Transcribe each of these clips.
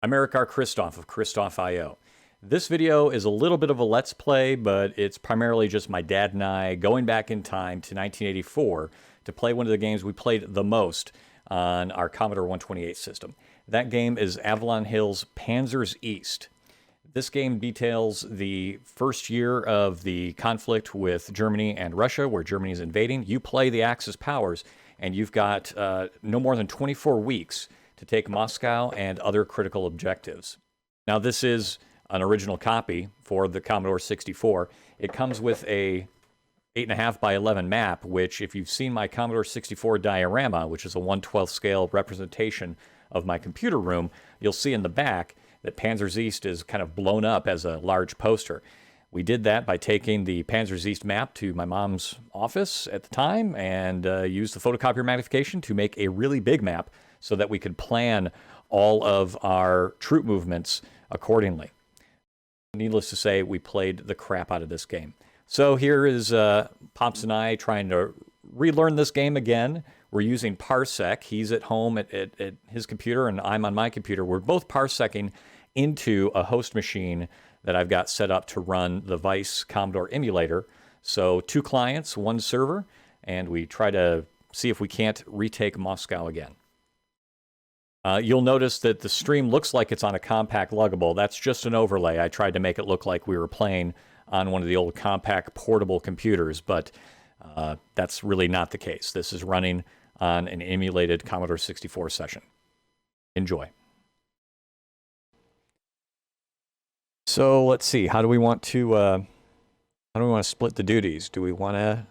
I'm Eric R. Christoph of Christoph.io. This video is a little bit of a let's play, but it's primarily just my dad and I going back in time to 1984 to play one of the games we played the most on our Commodore 128 system. That game is Avalon Hill's Panzers East. This game details the first year of the conflict with Germany and Russia, where Germany is invading. You play the Axis powers, and you've got no more than 24 weeks to take Moscow and other critical objectives. Now, this is an original copy for the Commodore 64. It comes with a 8.5 by 11 map, which, if you've seen my Commodore 64 diorama, which is a 1/12 scale representation of my computer room, you'll see in the back that Panzers East is kind of blown up as a large poster. We did that by taking the Panzers East map to my mom's office at the time and used the photocopier magnification to make a really big map so that we could plan all of our troop movements accordingly. Needless to say, we played the crap out of this game. So here is Pops and I trying to relearn this game again. We're using Parsec. He's at home at his computer, and I'm on my computer. We're both parsecing into a host machine that I've got set up to run the Vice Commodore emulator. So 2 clients, 1 server, and we try to see if we can't retake Moscow again. You'll notice that the stream looks like it's on a compact luggable. That's just an overlay. I tried to make it look like we were playing on one of the old compact portable computers, but that's really not the case. This is running on an emulated Commodore 64 session. Enjoy. So let's see. How do we want to split the duties? Do we want to?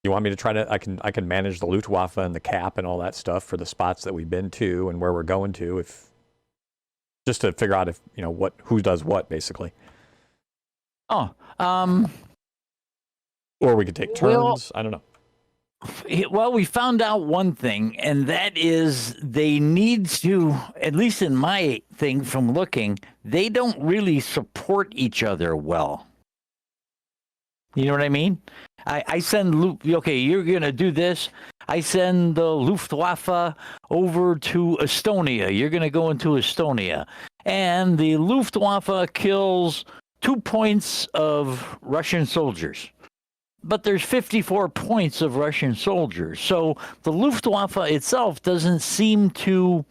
You want me to try to? I can manage the Luftwaffe and the cap and all that stuff for the spots that we've been to and where we're going to, if just to figure out if who does what basically. Oh, or we could take turns. I don't know. Well, we found out one thing, and that is they need to, at least in my thing from looking, they don't really support each other well. You know what I mean? I send, okay, you're going to do this. I send the Luftwaffe over to Estonia. You're going to go into Estonia. And the Luftwaffe kills 2 points of Russian soldiers. But there's 54 points of Russian soldiers. So the Luftwaffe itself doesn't seem to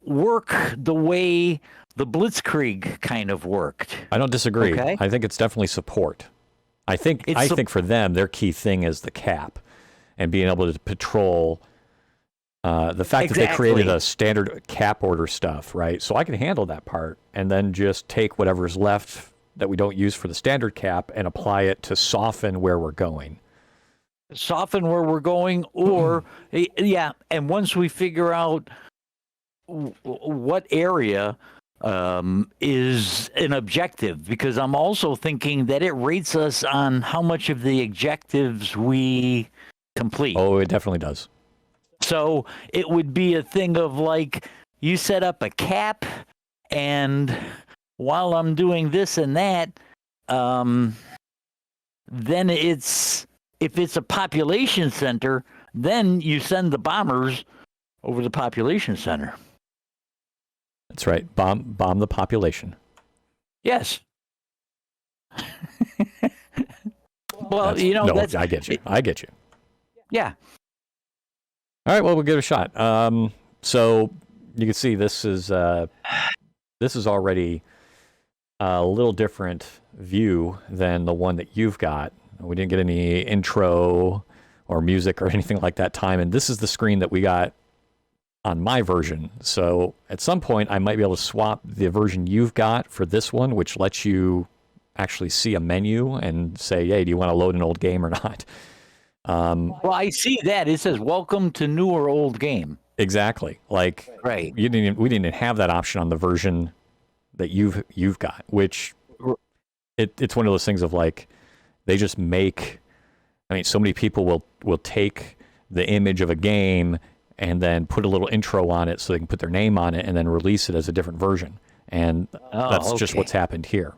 work the way the Blitzkrieg kind of worked. I don't disagree. Okay? I think it's definitely support. I think for them, their key thing is the cap and being able to patrol. The fact that they created a standard cap order stuff, right? So I can handle that part and then just take whatever's left that we don't use for the standard cap and apply it to soften where we're going. Soften where we're going, or, yeah, and once we figure out what area is an objective, because I'm also thinking that it rates us on how much of the objectives we complete. Oh, it definitely does. So it would be a thing of like, you set up a cap, and while I'm doing this and that, then if it's a population center, then you send the bombers over the population center. That's right. Bomb the population. Yes. Well, that's, I get you. I get you. Yeah. All right. Well, we'll give it a shot. So you can see this is already a little different view than the one that you've got. We didn't get any intro or music or anything like that time, and this is the screen that we got on my version. So at some point, I might be able to swap the version you've got for this one, which lets you actually see a menu and say, hey, do you want to load an old game or not? Well, I see that. It says, welcome to new or old game. Exactly. Like, right. We didn't even have that option on the version that you've got, which it's one of those things of like, they just make, so many people will take the image of a game and then put a little intro on it so they can put their name on it and then release it as a different version. And that's just what's happened here.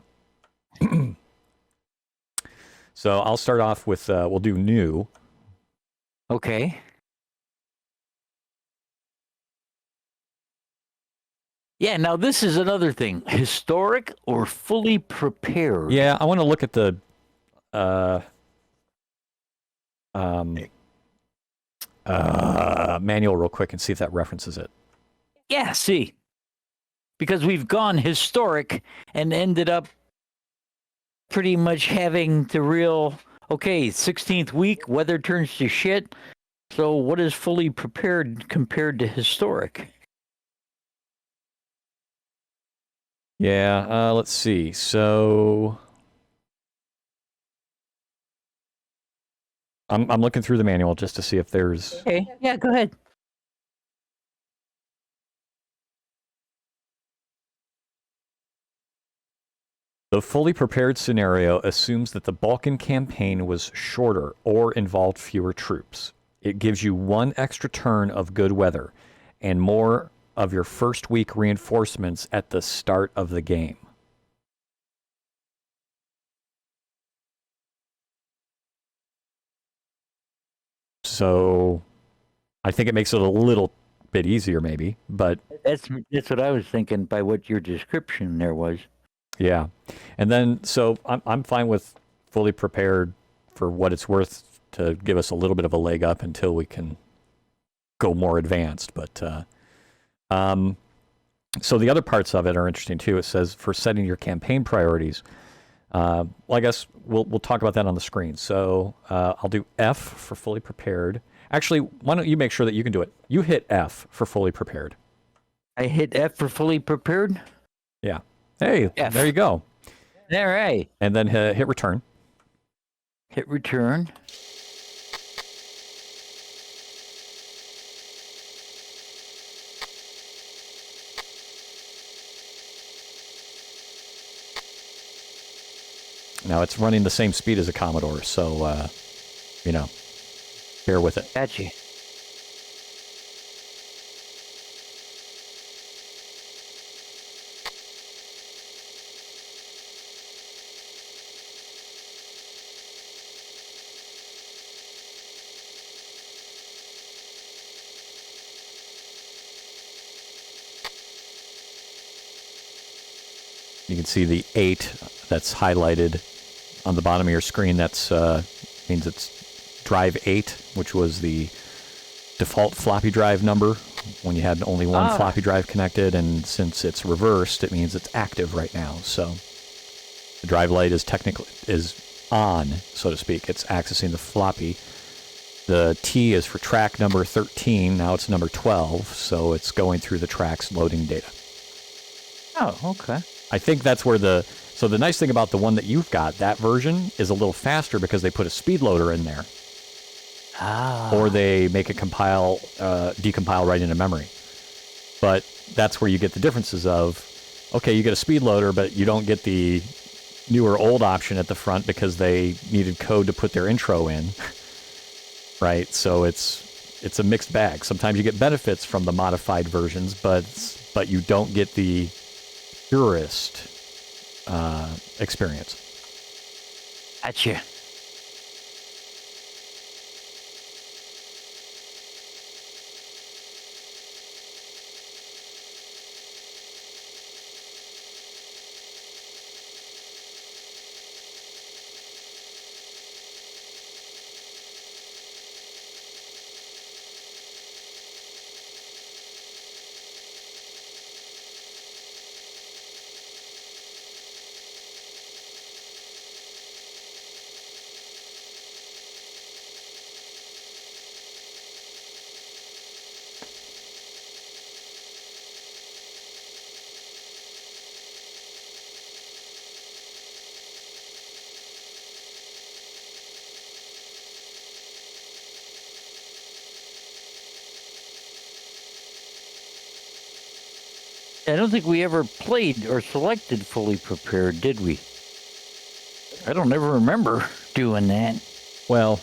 So I'll start off with, we'll do new. Okay. Yeah, now this is another thing. Historic or fully prepared? Yeah, I want to look at the um, manual real quick and see if that references it. Yeah, see. Because we've gone historic and ended up pretty much having the real, okay, 16th week, weather turns to shit. So what is fully prepared compared to historic? Yeah, let's see. So I'm looking through the manual just to see if there's. Okay, yeah, go ahead. The fully prepared scenario assumes that the Balkan campaign was shorter or involved fewer troops. It gives you one extra turn of good weather and more of your first week reinforcements at the start of the game. So I think it makes it a little bit easier maybe, but That's what I was thinking by what your description there was. yeah. And then so I'm fine with fully prepared for what it's worth to give us a little bit of a leg up until we can go more advanced, but so the other parts of it are interesting too. It says for setting your campaign priorities. Well, I guess we'll talk about that on the screen. So I'll do F for fully prepared. Actually, why don't you make sure that you can do it? You hit F for fully prepared. I hit F for fully prepared. Yeah. Hey, F. there you go. All right. And then hit return. Hit return. Now it's running the same speed as a Commodore, so you know, bear with it. Gotcha. You can see the 8 that's highlighted on the bottom of your screen. That's means it's drive 8, which was the default floppy drive number when you had only one floppy drive connected, and since it's reversed, it means it's active right now. So the drive light is on, so to speak. It's accessing the floppy. The T is for track number 13. Now it's number 12, so it's going through the tracks loading data. Oh, okay. I think that's where so the nice thing about the one that you've got, that version is a little faster because they put a speed loader in there. Or they make it decompile right into memory. But that's where you get the differences of, okay, you get a speed loader, but you don't get the newer old option at the front because they needed code to put their intro in. Right? So it's a mixed bag. Sometimes you get benefits from the modified versions, but you don't get the purest experience. Gotcha. I don't think we ever played or selected fully prepared, did we? I don't ever remember doing that. Well,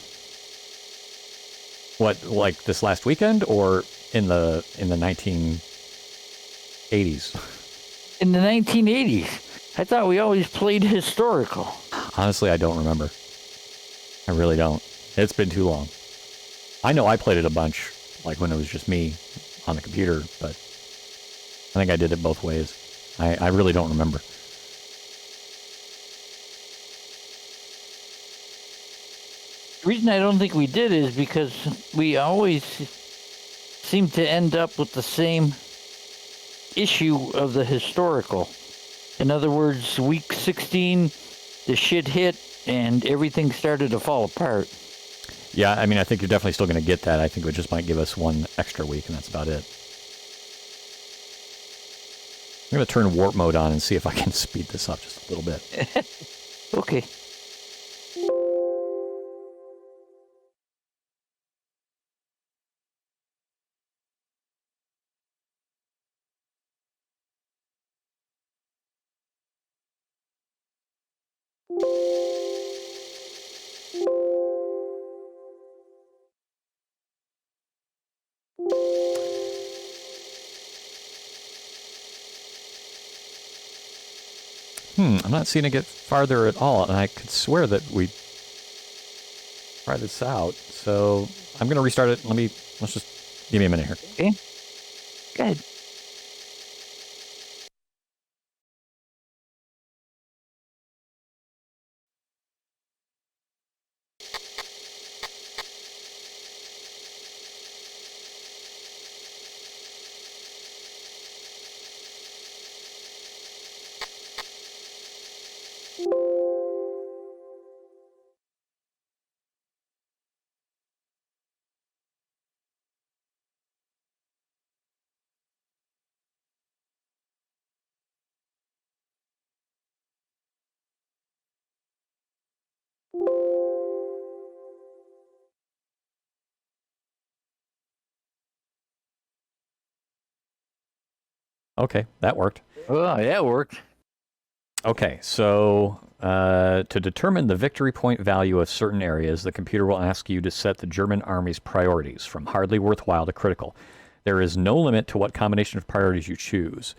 what, like this last weekend or in the 1980s? In the 1980s. I thought we always played historical. Honestly, I don't remember. I really don't. It's been too long. I know I played it a bunch, like when it was just me on the computer, but I think I did it both ways. I really don't remember. The reason I don't think we did is because we always seem to end up with the same issue of the historical. In other words, week 16, the shit hit and everything started to fall apart. Yeah, I mean, I think you're definitely still going to get that. I think it just might give us one extra week, and that's about it. I'm going to turn warp mode on and see if I can speed this up just a little bit. Okay. I'm not seeing it get farther at all, and I could swear that we tried this out. So I'm going to restart it. Let's just give me a minute here. Okay. Good. Okay, that worked. Oh, yeah, it worked. Okay, so to determine the victory point value of certain areas, the computer will ask you to set the German army's priorities from hardly worthwhile to critical. There is no limit to what combination of priorities you choose.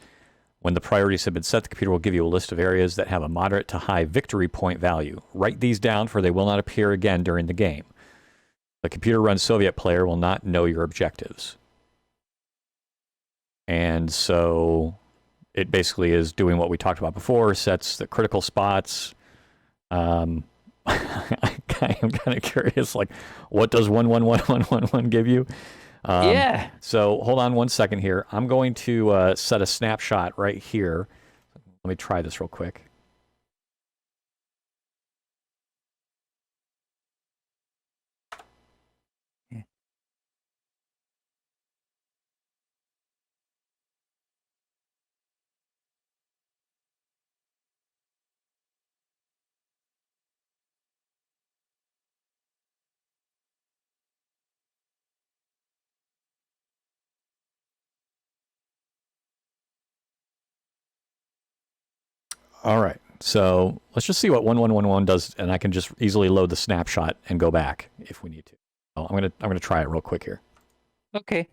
When the priorities have been set, the computer will give you a list of areas that have a moderate to high victory point value. Write these down, for they will not appear again during the game. The computer-run Soviet player will not know your objectives. And so it basically is doing what we talked about before, sets the critical spots. I'm kind of curious, like, what does 111111 give you? Yeah. So hold on one second here. I'm going to set a snapshot right here. Let me try this real quick. All right. So let's just see what 1111 does, and I can just easily load the snapshot and go back if we need to. So I'm gonna try it real quick here. Okay.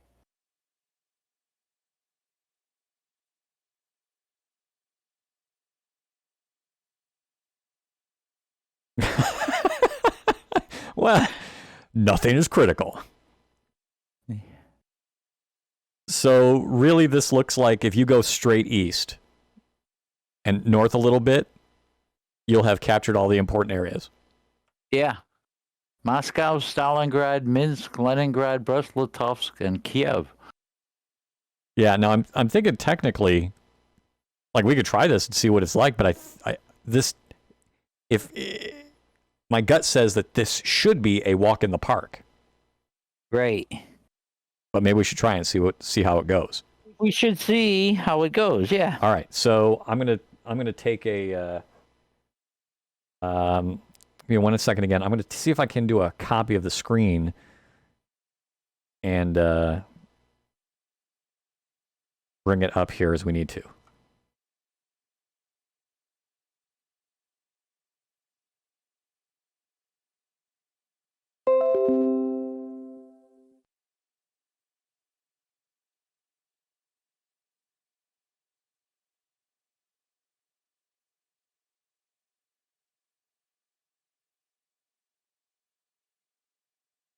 Well, nothing is critical. So really, this looks like if you go straight east and north a little bit, you'll have captured all the important areas. Yeah. Moscow, Stalingrad, Minsk, Leningrad, Brest-Litovsk, and Kiev. Yeah. Now I'm thinking technically, like we could try this and see what it's like, but my gut says that this should be a walk in the park. Great. But maybe we should try and see how it goes. We should see how it goes. Yeah. All right. So I'm gonna take a give me 1 second again. I'm gonna see if I can do a copy of the screen and bring it up here as we need to.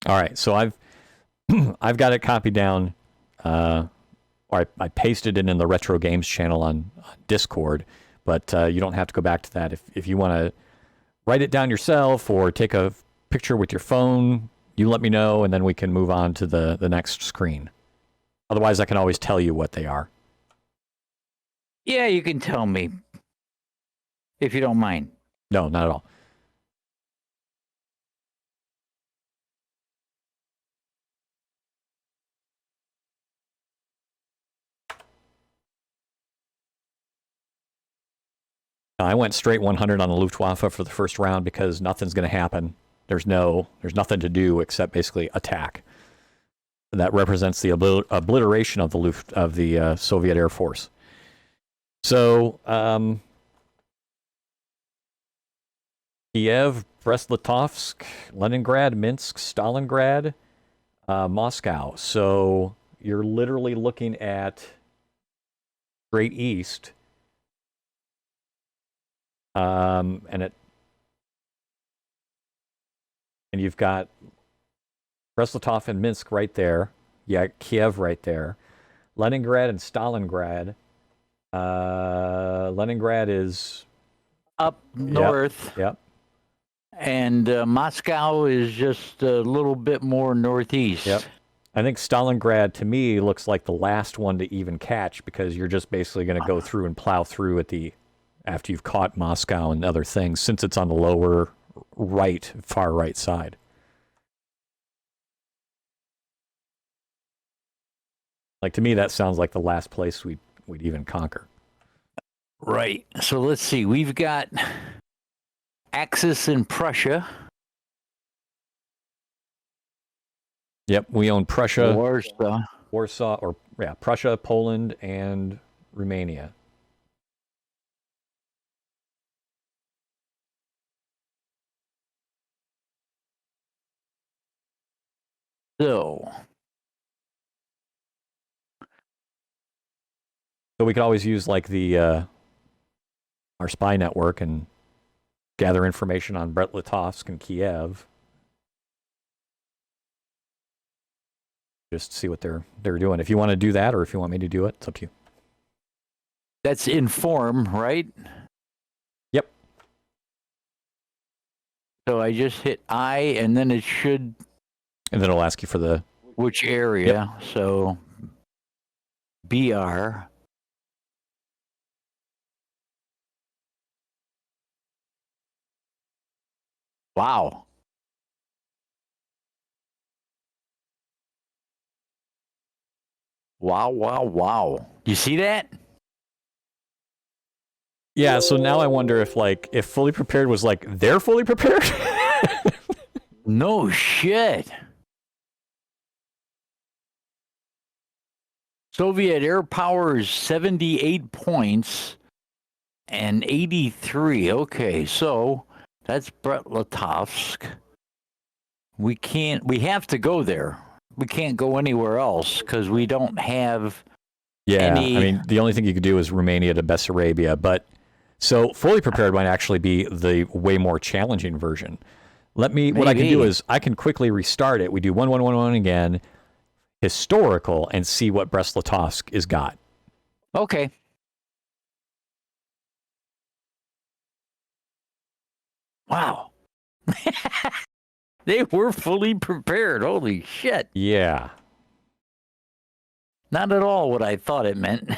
All right, so I've got it copied down. or I pasted it in the Retro Games channel on Discord, but you don't have to go back to that. If you want to write it down yourself or take a picture with your phone, you let me know, and then we can move on to the next screen. Otherwise, I can always tell you what they are. Yeah, you can tell me if you don't mind. No, not at all. I went straight 100 on the Luftwaffe for the first round because nothing's going to happen. There's nothing to do except basically attack. That represents the obliteration of the Soviet Air Force. So, Kiev, Brest-Litovsk, Leningrad, Minsk, Stalingrad, Moscow. So you're literally looking at straight east. And you've got Brest-Litovsk and Minsk right there. Yeah, Kiev right there. Leningrad and Stalingrad. Leningrad is up north. Yep. And Moscow is just a little bit more northeast. Yep. I think Stalingrad, to me, looks like the last one to even catch because you're just basically going to go through and plow through after you've caught Moscow and other things, since it's on the lower right, far right side. Like, to me, that sounds like the last place we'd even conquer. Right. So let's see. We've got Axis in Prussia. Yep, we own Prussia, Warsaw, Prussia, Poland, and Romania. So we could always use like our spy network and gather information on Brest-Litovsk and Kiev. Just see what they're doing. If you want to do that, or if you want me to do it, it's up to you. That's inform, right? Yep. So I just hit I, and then it should. And then it'll ask you for which area. Yep. So BR. Wow. Wow. You see that? Yeah, so now I wonder if fully prepared was like they're fully prepared. No shit. Soviet air power is 78 points and 83. Okay, so that's Brest-Litovsk. We have to go there. We can't go anywhere else because we don't have any... I mean, the only thing you could do is Romania to Bessarabia, but so fully prepared might actually be the way more challenging version. What I can do is I can quickly restart it. We do 1111 again, historical, and see what Brest-Litovsk is got. Okay. Wow. They were fully prepared. Holy shit. Yeah. Not at all what I thought it meant.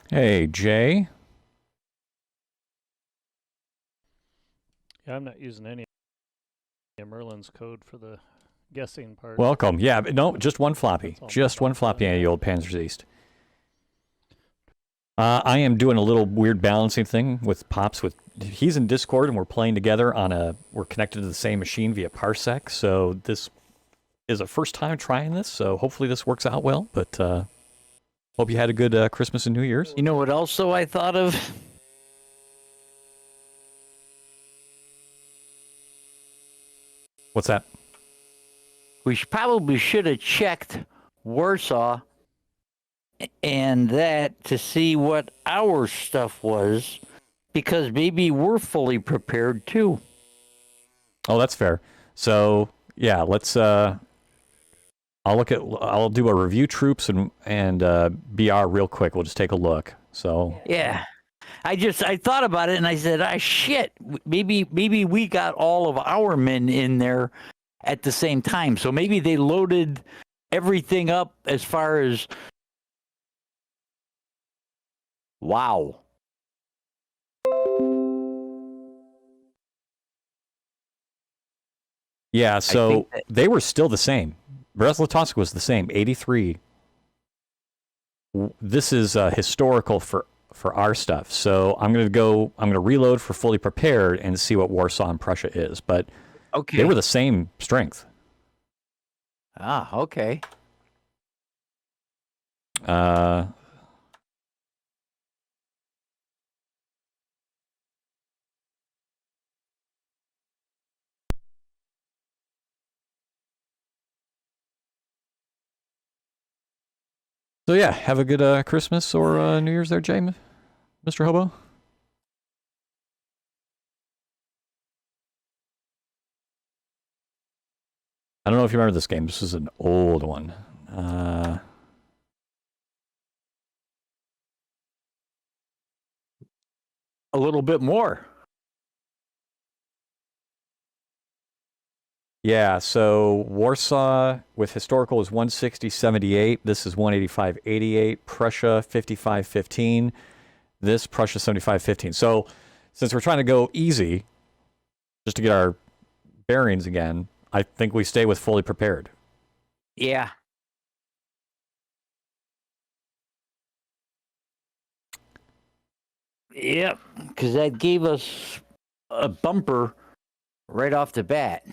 Hey, Jay. Yeah, I'm not using any of Merlin's code for the guessing part. Welcome. Yeah, but no, just one floppy. That's all Just one done. floppy on the old Panzers East. I am doing a little weird balancing thing with Pops. He's in Discord and we're playing together we're connected to the same machine via Parsec. So this is a first time trying this. So hopefully this works out well. But hope you had a good Christmas and New Year's. You know what also I thought of? What's that? We probably should have checked Warsaw and that to see what our stuff was, because maybe we're fully prepared too. Oh, that's fair. So yeah, let's. I'll do a review troops and BR real quick. We'll just take a look. So Yeah. I thought about it and I said, shit, maybe we got all of our men in there at the same time. So maybe they loaded everything up as far as, wow. yeah, so they were still the same. Brest-Litovsk was the same, 83. This is historical for our stuff. So I'm going to reload for fully prepared and see what Warsaw and Prussia is. But okay, they were the same strength. Ah, okay. So yeah, have a good Christmas or New Year's there, Jay, Mr. Hobo. I don't know if you remember this game. This is an old one. A little bit more. Yeah, so Warsaw with historical is 160.78. This is 185.88. Prussia 55.15. This Prussia 75.15. So since we're trying to go easy, just to get our bearings again, I think we stay with fully prepared. Yeah. Yep, because that gave us a bumper right off the bat.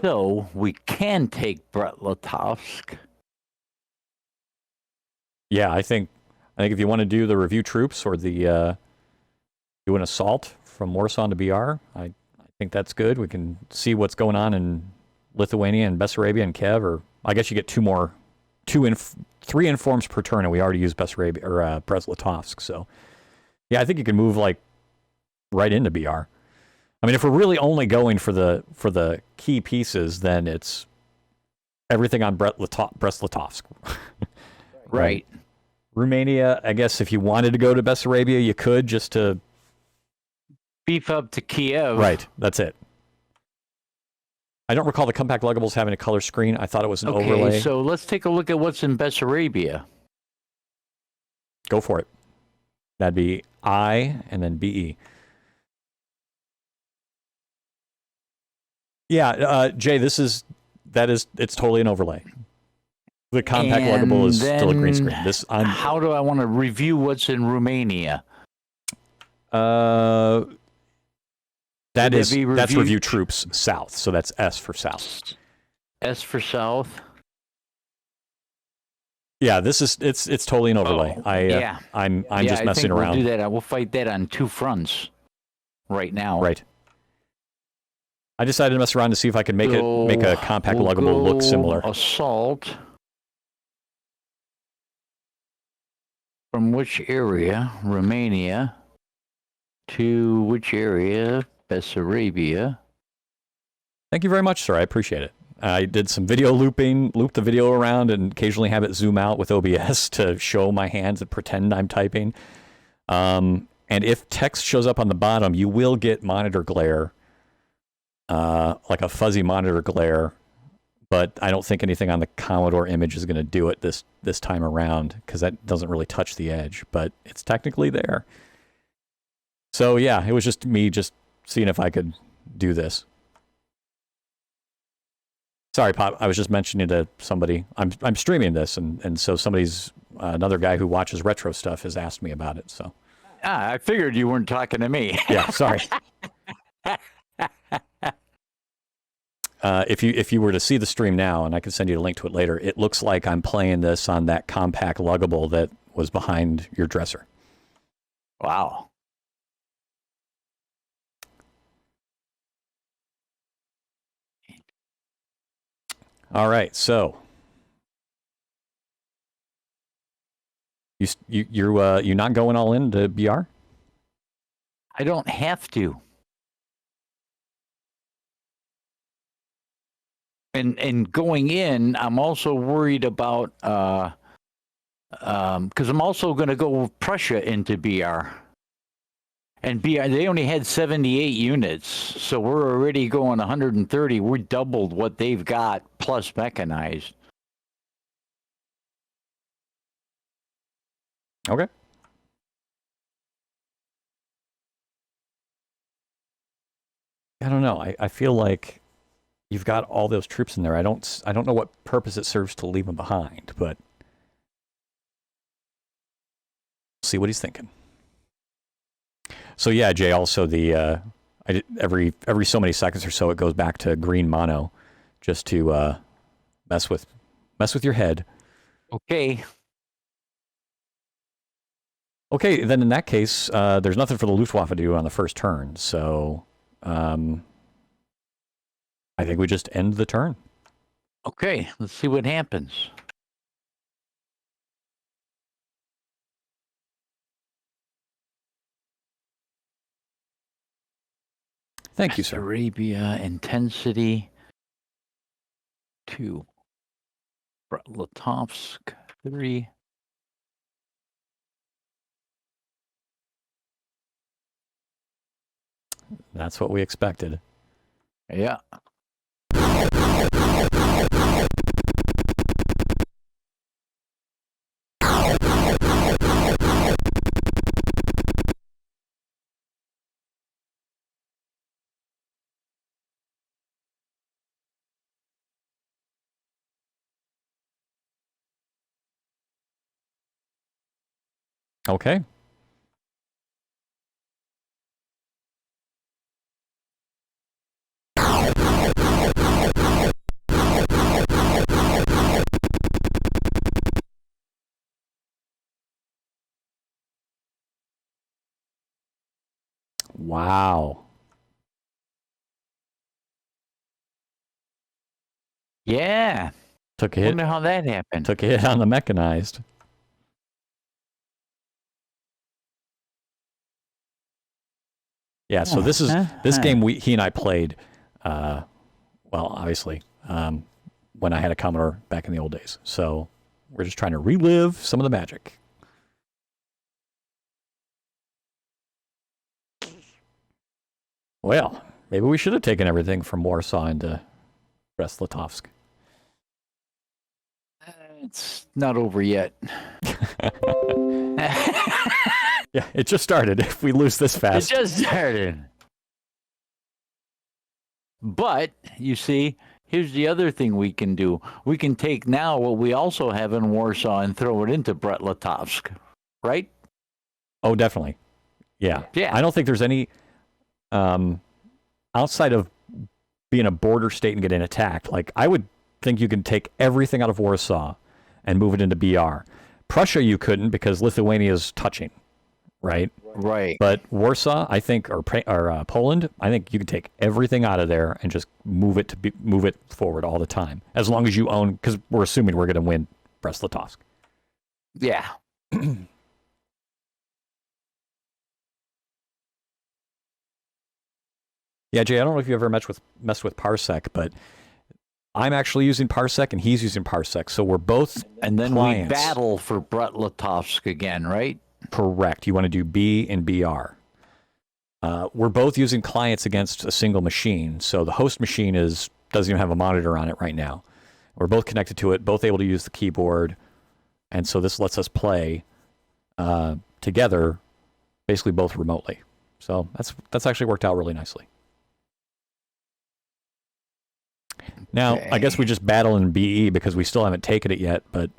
So we can take Brest-Litovsk. Yeah, I think if you want to do the review troops or the do an assault from Warsaw to BR, I think that's good. We can see what's going on in Lithuania and Bessarabia and Kiev, or I guess you get three informs per turn, and we already used Bessarabia or Brest-Litovsk. So yeah, I think you can move like right into BR. I mean, if we're really only going for the key pieces, then it's everything on Brest-Litovsk. Right. Romania, I guess if you wanted to go to Bessarabia, you could, just to beef up to Kiev. Right, that's it. I don't recall the compact luggables having a color screen. I thought it was an overlay. Okay, so let's take a look at what's in Bessarabia. Go for it. That'd be I and then BE. Yeah, Jay, it's totally an overlay. The compact And luggable is still a green screen. How do I want to review what's in Romania? That's Review review troops south, so that's S for south. S for south. Yeah, it's totally an overlay. I'm just messing around. We'll do that. We'll fight that on two fronts right now. Right. I decided to mess around to see if I could make a compact luggable look similar. Assault. From which area? Romania. To which area? Bessarabia. Thank you very much, sir. I appreciate it. I did some video looped the video around, and occasionally have it zoom out with OBS to show my hands and pretend I'm typing. And if text shows up on the bottom, you will get monitor glare, like a fuzzy monitor glare. But I don't think anything on the Commodore image is going to do it this time around, because that doesn't really touch the edge, but it's technically there. So yeah, it was just me seeing if I could do this. Sorry, Pop. I was just mentioning to somebody. I'm streaming this, and so another guy who watches retro stuff has asked me about it. So. I figured you weren't talking to me. Yeah, sorry. If you were to see the stream now, and I can send you a link to it later, it looks like I'm playing this on that compact luggable that was behind your dresser. Wow. All right, so you're not going all in to BR? I don't have to. And going in, I'm also worried about because I'm also going to go Prussia into BR. And BR, they only had 78 units, so we're already going 130. We doubled what they've got plus mechanized. Okay. I don't know. I feel like you've got all those troops in there. I don't know what purpose it serves to leave them behind, but see what he's thinking. So yeah, Jay. Also, every so many seconds or so, it goes back to green mono, just to mess with your head. Okay. Okay, then in that case, there's nothing for the Luftwaffe to do on the first turn. So I think we just end the turn. Okay, let's see what happens. Thank you, sir. Arabia intensity 2. Litovsk 3. That's what we expected. Yeah. Okay. Wow. Yeah. Took a hit. Wonder how that happened. Took a hit on the mechanized. Yeah, so this game he and I played, well, obviously, when I had a Commodore back in the old days. So we're just trying to relive some of the magic. Well, maybe we should have taken everything from Warsaw into Brest-Litovsk. It's not over yet. Yeah, it just started. If we lose this fast. It just started. But you see, here's the other thing we can do. We can take now what we also have in Warsaw and throw it into Brest-Litovsk, right? Oh, definitely. Yeah. Yeah. I don't think there's any outside of being a border state and getting attacked. Like, I would think you can take everything out of Warsaw and move it into BR. Prussia you couldn't because Lithuania is touching, right? Right. But Warsaw, I think, or Poland, I think you can take everything out of there and just move it forward all the time, as long as you own. Because we're assuming we're going to win Brest-Litovsk. Yeah. Yeah, Jay, I don't know if you ever messed with Parsec, but I'm actually using Parsec and he's using Parsec, so we're both And then clients. we battle for Brest-Litovsk again, right? Correct. You want to do B and BR. We're both using clients against a single machine, so the host machine doesn't even have a monitor on it right now. We're both connected to it, both able to use the keyboard, and so this lets us play together, basically both remotely. So that's actually worked out really nicely. Now, I guess we just battle in BE because we still haven't taken it yet, but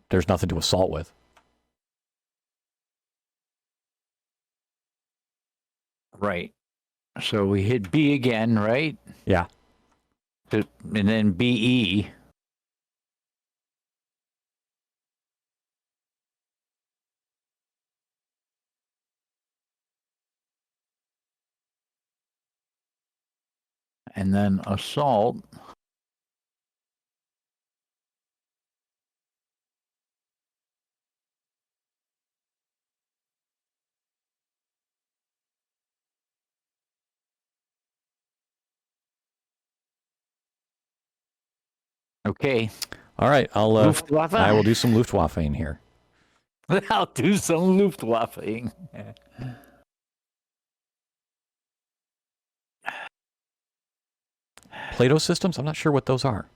there's nothing to assault with. Right. So we hit B again, right? Yeah. And then BE. And then assault. Okay. All right. Luftwaffe. I will do some Luftwaffe in here. I'll do some Luftwaffeing. Plato systems? I'm not sure what those are.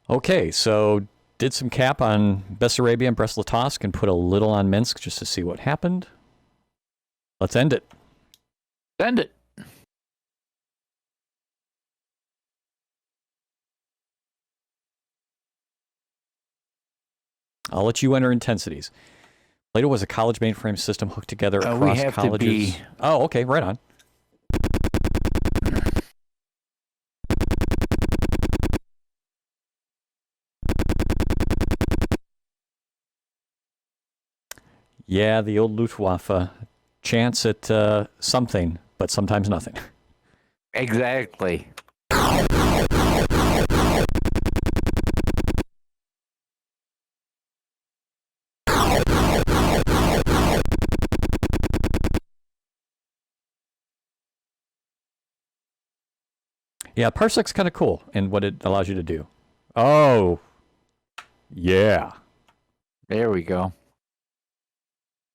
Okay, so did some cap on Bessarabia and Brest-Litovsk and put a little on Minsk just to see what happened. Let's end it. Send it. I'll let you enter intensities. Plato was a college mainframe system hooked together across We have colleges. to be... Oh, okay, right on. Yeah, the old Luftwaffe. Chance at something, but sometimes nothing. Exactly. Yeah, Parsec's kind of cool in what it allows you to do. Oh, yeah. There we go.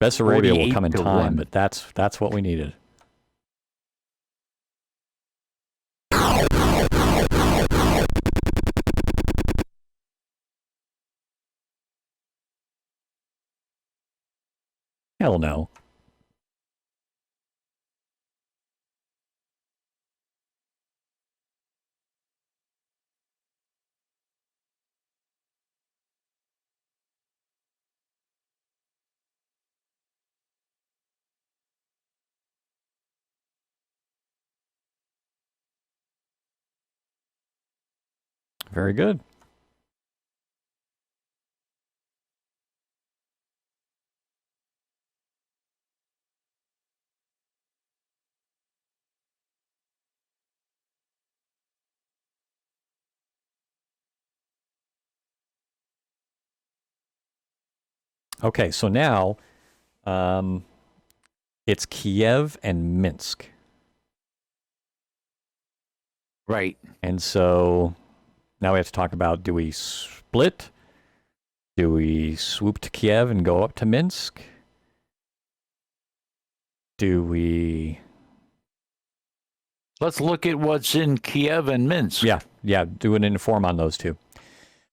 Bessarabia will come in 48 to time, 1. but that's what we needed. Hell no. Very good. Okay, so now it's Kiev and Minsk. Right. And so now we have to talk about, do we split? Do we swoop to Kiev and go up to Minsk? Do we... Let's look at what's in Kiev and Minsk. Yeah, do an inform on those two.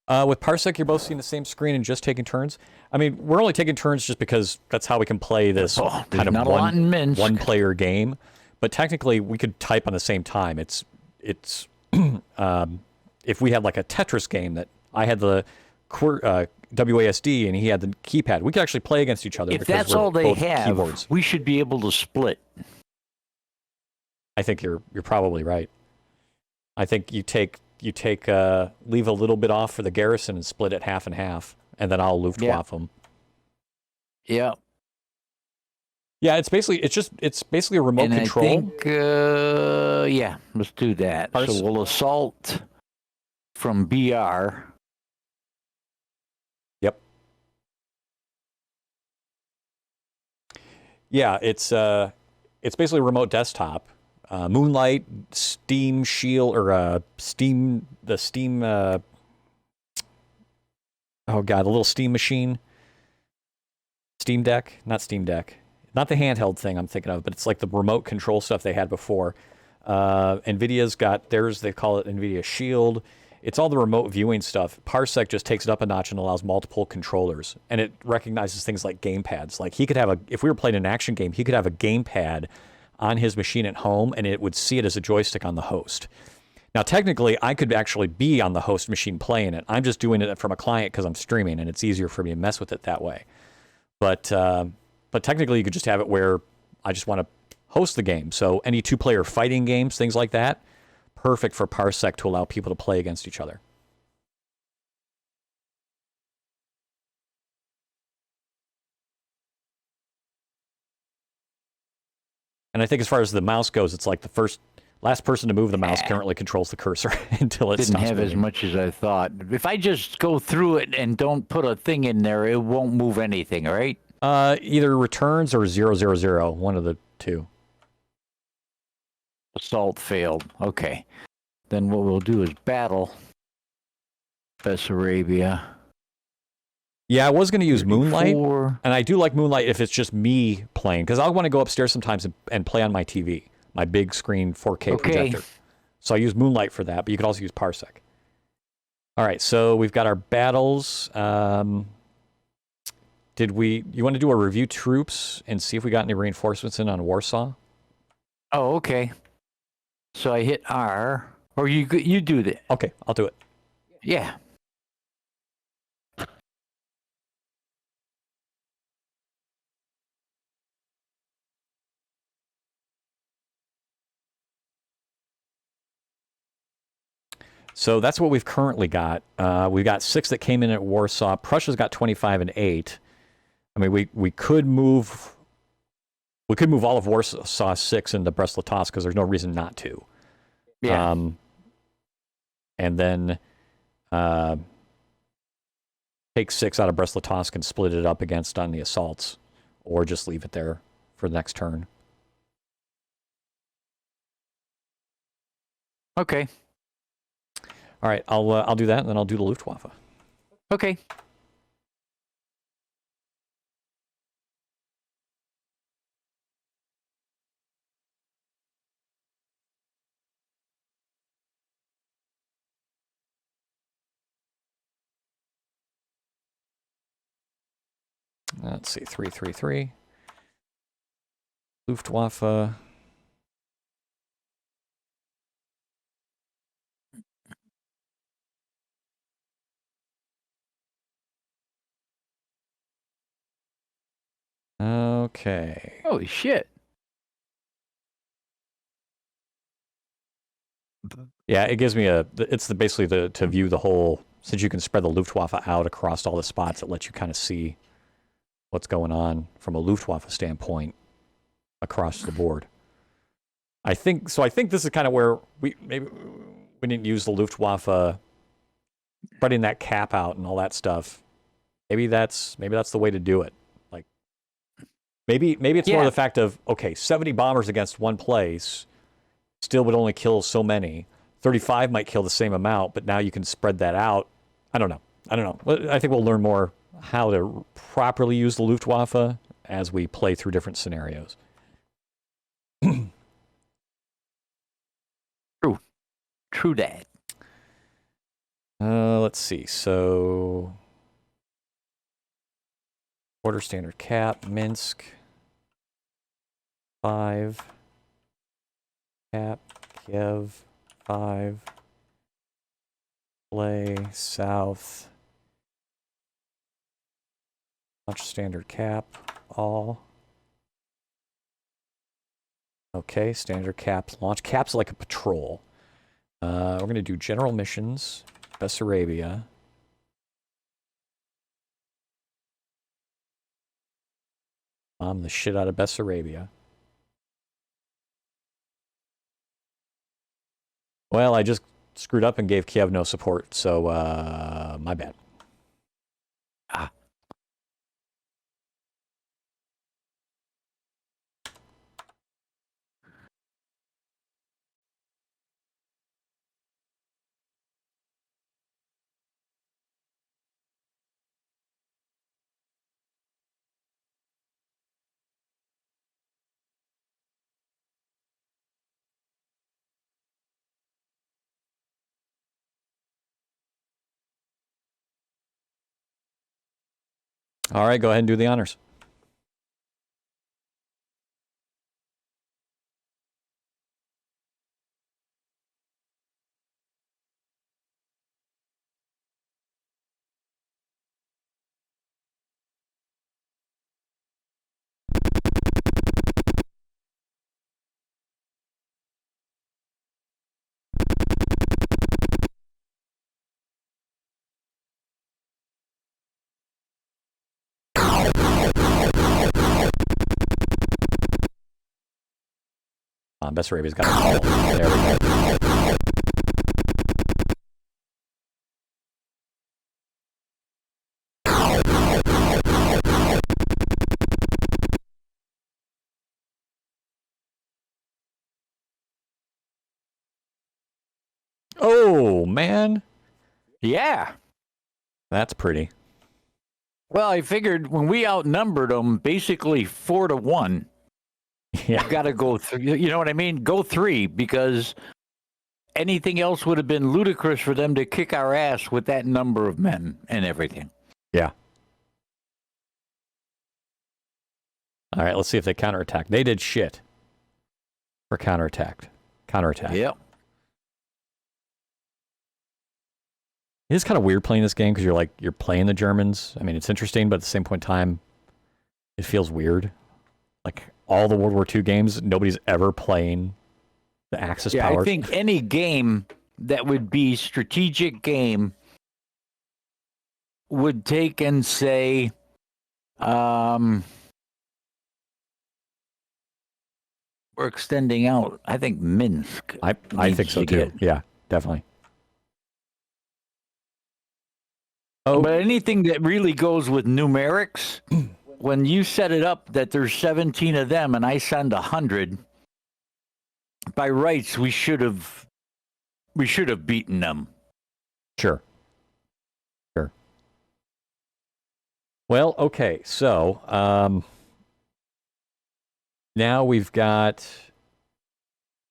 With Parsec, you're both seeing the same screen and just taking turns. I mean, we're only taking turns just because that's how we can play this kind of one-player game. But technically, we could type on the same time. It's if we had like a Tetris game that I had the WASD and he had the keypad, we could actually play against each other. If that's all they have, keyboards. We should be able to split. I think you're probably right. I think you leave a little bit off for the garrison and split it half and half, and then I'll Luftwaffe them. Yeah. Yeah, it's basically a remote control. I think, yeah, let's do that. So we'll assault from BR. Yep. Yeah, it's basically a remote desktop. Moonlight, Steam Shield, or Steam. Oh god, the little Steam machine. Steam Deck, not Steam Deck. Not the handheld thing I'm thinking of, but it's like the remote control stuff they had before. NVIDIA's got theirs, they call it NVIDIA Shield. It's all the remote viewing stuff. Parsec just takes it up a notch and allows multiple controllers. And it recognizes things like gamepads. Like he could have if we were playing an action game, he could have a gamepad on his machine at home and it would see it as a joystick on the host. Now, technically, I could actually be on the host machine playing it. I'm just doing it from a client because I'm streaming and it's easier for me to mess with it that way. But technically, you could just have it where I just want to host the game. So any two-player fighting games, things like that, perfect for Parsec to allow people to play against each other. And I think as far as the mouse goes, it's like the last person to move the mouse currently controls the cursor until it Didn't have moving. as much as I thought. If I just go through it and don't put a thing in there, it won't move anything, right? Either returns or 000, one of the two. Assault failed. Okay. Then what we'll do is battle Bessarabia. Yeah, I was going to use 34. Moonlight, and I do like Moonlight if it's just me playing, because I want to go upstairs sometimes and play on my TV, my big screen 4K projector. So I use Moonlight for that, but you could also use Parsec. All right, so we've got our battles. You want to do a review troops and see if we got any reinforcements in on Warsaw? Oh, okay. So I hit R, or you do that. Okay, I'll do it. Yeah. So that's what we've currently got. We've got 6 that came in at Warsaw. Prussia's got 25 and 8. I mean, we could move all of Warsaw 6 into Brest-Litovsk because there's no reason not to. Yeah. And then take 6 out of Brest-Litovsk and split it up against on the assaults, or just leave it there for the next turn. Okay. All right, I'll do that, and then I'll do the Luftwaffe. Okay. Let's see, 333. Luftwaffe. Okay. Holy shit. Yeah, it gives me basically to view the whole, since you can spread the Luftwaffe out across all the spots, it lets you kind of see what's going on from a Luftwaffe standpoint across the board. I think this is kind of where we didn't use the Luftwaffe spreading that cap out and all that stuff. Maybe that's the way to do it. Like maybe it's more the fact of, okay, 70 bombers against one place still would only kill so many. 35 might kill the same amount, but now you can spread that out. I don't know. I think we'll learn more how to properly use the Luftwaffe as we play through different scenarios. True that. Let's see. So, quarter standard cap, Minsk, 5. Cap, Kiev, 5. Play, south. Launch standard cap, all. Okay, standard cap. Launch cap's like a patrol. We're going to do general missions, Bessarabia. Bomb the shit out of Bessarabia. Well, I just screwed up and gave Kiev no support, so my bad. All right, go ahead and do the honors. Bessarabia's got a call. There we go. Oh, man. Yeah. That's pretty. Well, I figured when we outnumbered them, basically 4-1. Yeah. You got to go through. You know what I mean? Go 3, because anything else would have been ludicrous for them to kick our ass with that number of men and everything. Yeah. All right, let's see if they counterattack. They did shit for counterattack. Yep. It is kind of weird playing this game because you're playing the Germans. I mean, it's interesting, but at the same point in time, it feels weird. Like all the World War II games, nobody's ever playing the Axis powers. I think any game that would be strategic game would take and say, we're extending out. I think Minsk. I think so too. Yeah, definitely. Oh, but anything that really goes with numerics, when you set it up that there's 17 of them and I send 100, by rights we should have beaten them. Sure. Well, okay, so now we've got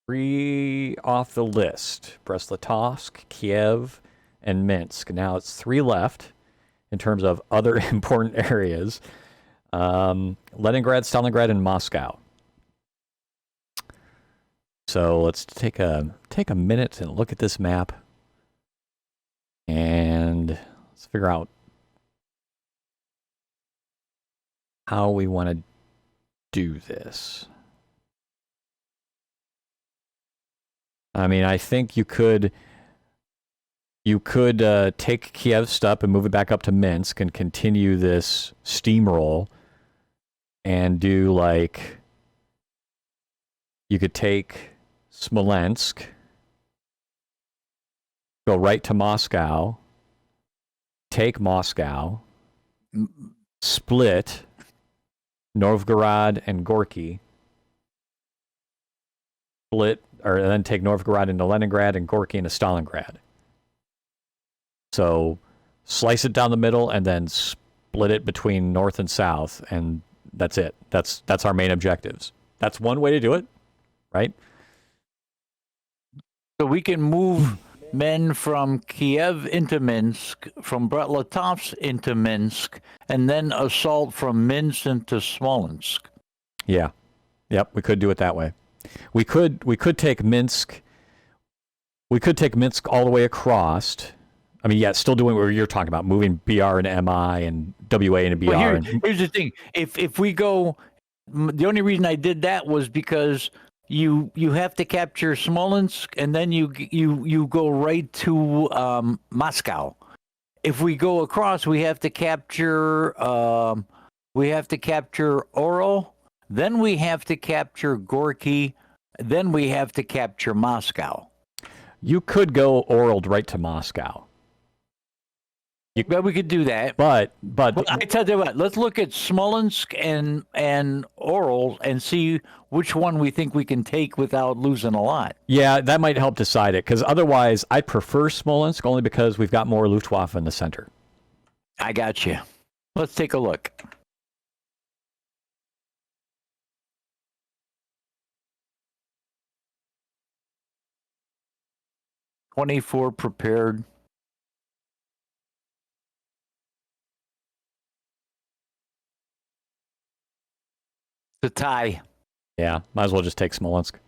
3 off the list: Brest-Litovsk, Kiev, and Minsk. Now it's 3 left in terms of other important areas. Leningrad, Stalingrad, and Moscow. So let's take a minute and look at this map, and let's figure out how we want to do this. I mean, I think you could take Kiev stuff and move it back up to Minsk and continue this steamroll and do like, you could take Smolensk, go right to Moscow, take Moscow, split Novgorod and Gorky, split, or then take Novgorod into Leningrad and Gorky into Stalingrad. So slice it down the middle and then split it between north and south, and that's it. That's our main objectives. That's one way to do it, right? So we can move men from Kiev into Minsk, from Brest-Litovsk into Minsk, and then assault from Minsk into Smolensk. Yeah. Yep, we could do it that way. We could take Minsk. We could take Minsk all the way across. I mean, yeah, still doing what you're talking about, moving BR into MI and WA into BR. Well, here's the thing: if we go, the only reason I did that was because you have to capture Smolensk, and then you go right to Moscow. If we go across, we have to capture Oral, then we have to capture Gorky, then we have to capture Moscow. You could go Oral right to Moscow. Well, we could do that. But I tell you what, let's look at Smolensk and Oral and see which one we think we can take without losing a lot. Yeah, that might help decide it, because otherwise I prefer Smolensk only because we've got more Luftwaffe in the center. I got you. Let's take a look. "24 prepared." The tie. Yeah, might as well just take Smolensk.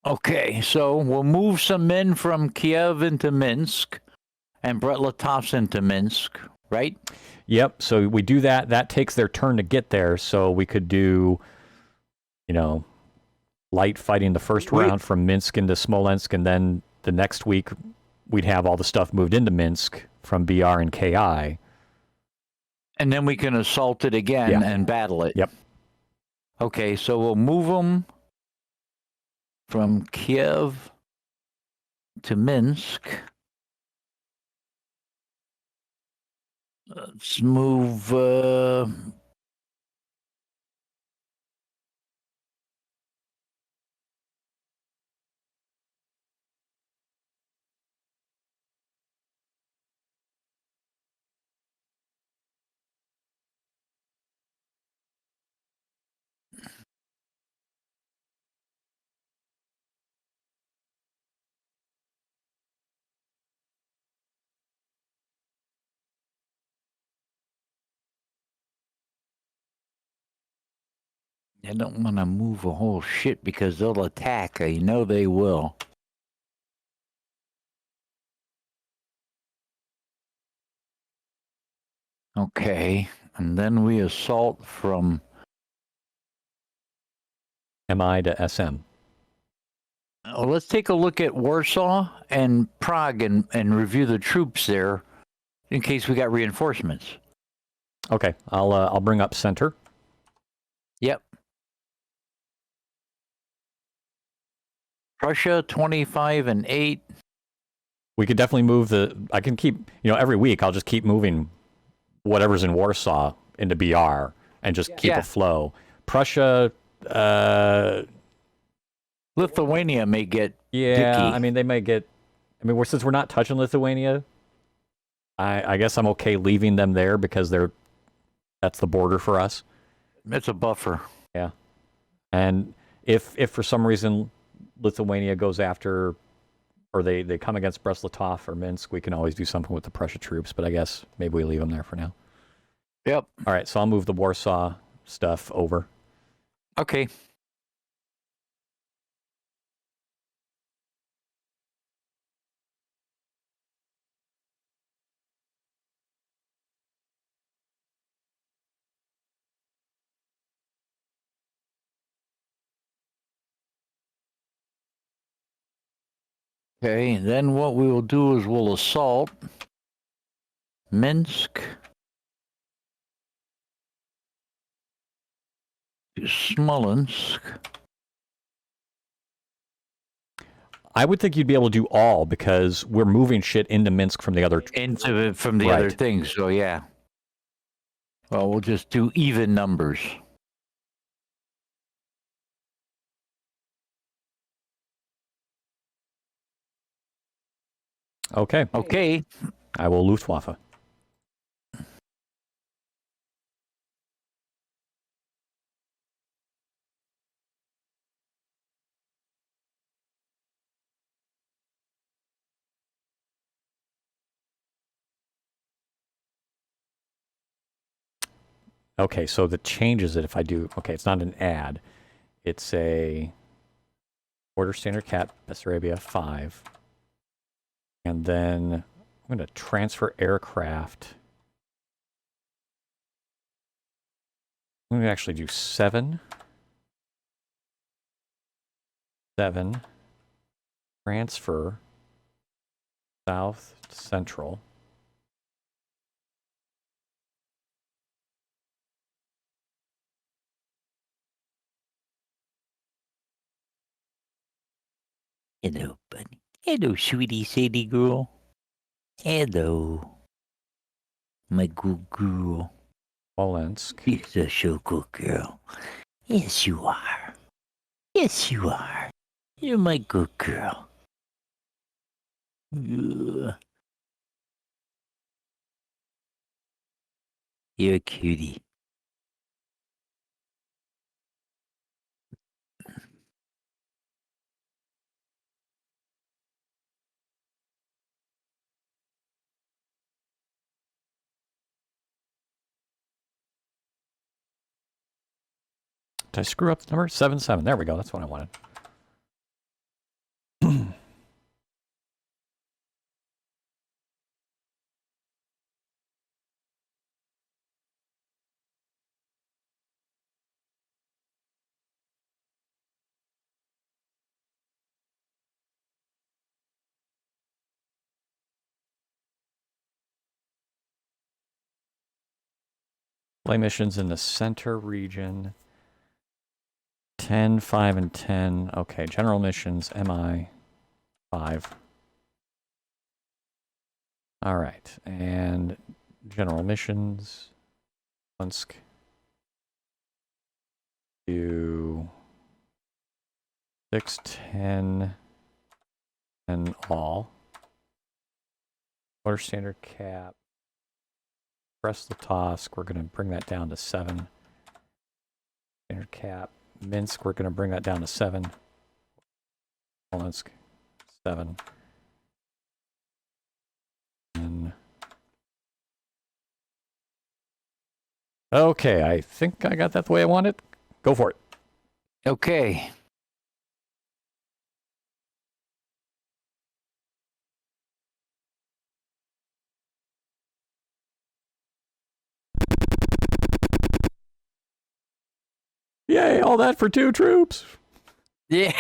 Okay, so we'll move some men from Kiev into Minsk and Brest-Litovsk into Minsk, right? Yep, so we do that. That takes their turn to get there, so we could do, light fighting the first round from Minsk into Smolensk, and then the next week we'd have all the stuff moved into Minsk from BR and KI. And then we can assault it again and battle it. Yep. Okay, so we'll move them from Kiev to Minsk. Let's move. I don't want to move a whole shit because they'll attack. I know they will. Okay, and then we assault from MI to SM. Well, let's take a look at Warsaw and Prague and review the troops there in case we got reinforcements. Okay, I'll bring up center. Yep. Prussia 25 and 8. We could definitely move I can keep, every week I'll just keep moving whatever's in Warsaw into BR and just keep a flow. Prussia, Lithuania may get yeah, dicky. I mean, they may get, since we're not touching Lithuania, I guess I'm okay leaving them there because that's the border for us. It's a buffer. Yeah. And if for some reason Lithuania goes after, or they come against Brest-Litovsk or Minsk, we can always do something with the Prussia troops, but I guess maybe we leave them there for now. Yep. All right, so I'll move the Warsaw stuff over. Okay. Okay, and then what we will do is we'll assault Minsk, Smolensk. I would think you'd be able to do all because we're moving shit into Minsk from the other. From the other things, so yeah. Well, we'll just do even numbers. Okay. Okay. I will Luftwaffe. Okay, so that changes it if I do. Okay, it's not an add. It's a order standard cat, Bessarabia 5. And then I'm going to transfer aircraft. I'm going to actually do 7. 7. Transfer. South to Central. Hello, buddy. Hello, sweetie Sadie girl. Hello, my good girl. Smolensk. You're so good girl. Yes, you are. Yes, you are. You're my good girl. You're a cutie. Did I screw up the number? 7-7. There we go. That's what I wanted. Play missions in the center region. 10, 5, and 10. Okay, general missions, MI 5. All right, and general missions, Lunsk. Do 6, 10, and all. Order standard cap. Press the task. We're going to bring that down to 7. Standard cap. Minsk, we're going to bring that down to 7. Smolensk, 7. And okay, I think I got that the way I want it. Go for it. Okay. Yay, all that for 2 troops. Yeah.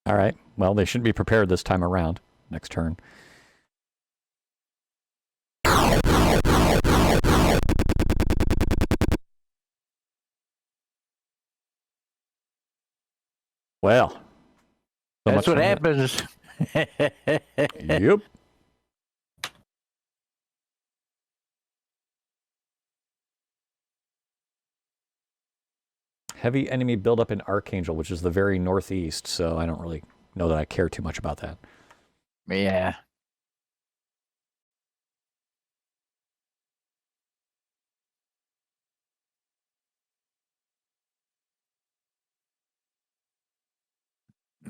All right. Well, they shouldn't be prepared this time around. Next turn. Well. So That's what happens. Yep. Heavy enemy buildup in Archangel, which is the very northeast, so I don't really know that I care too much about that. Yeah.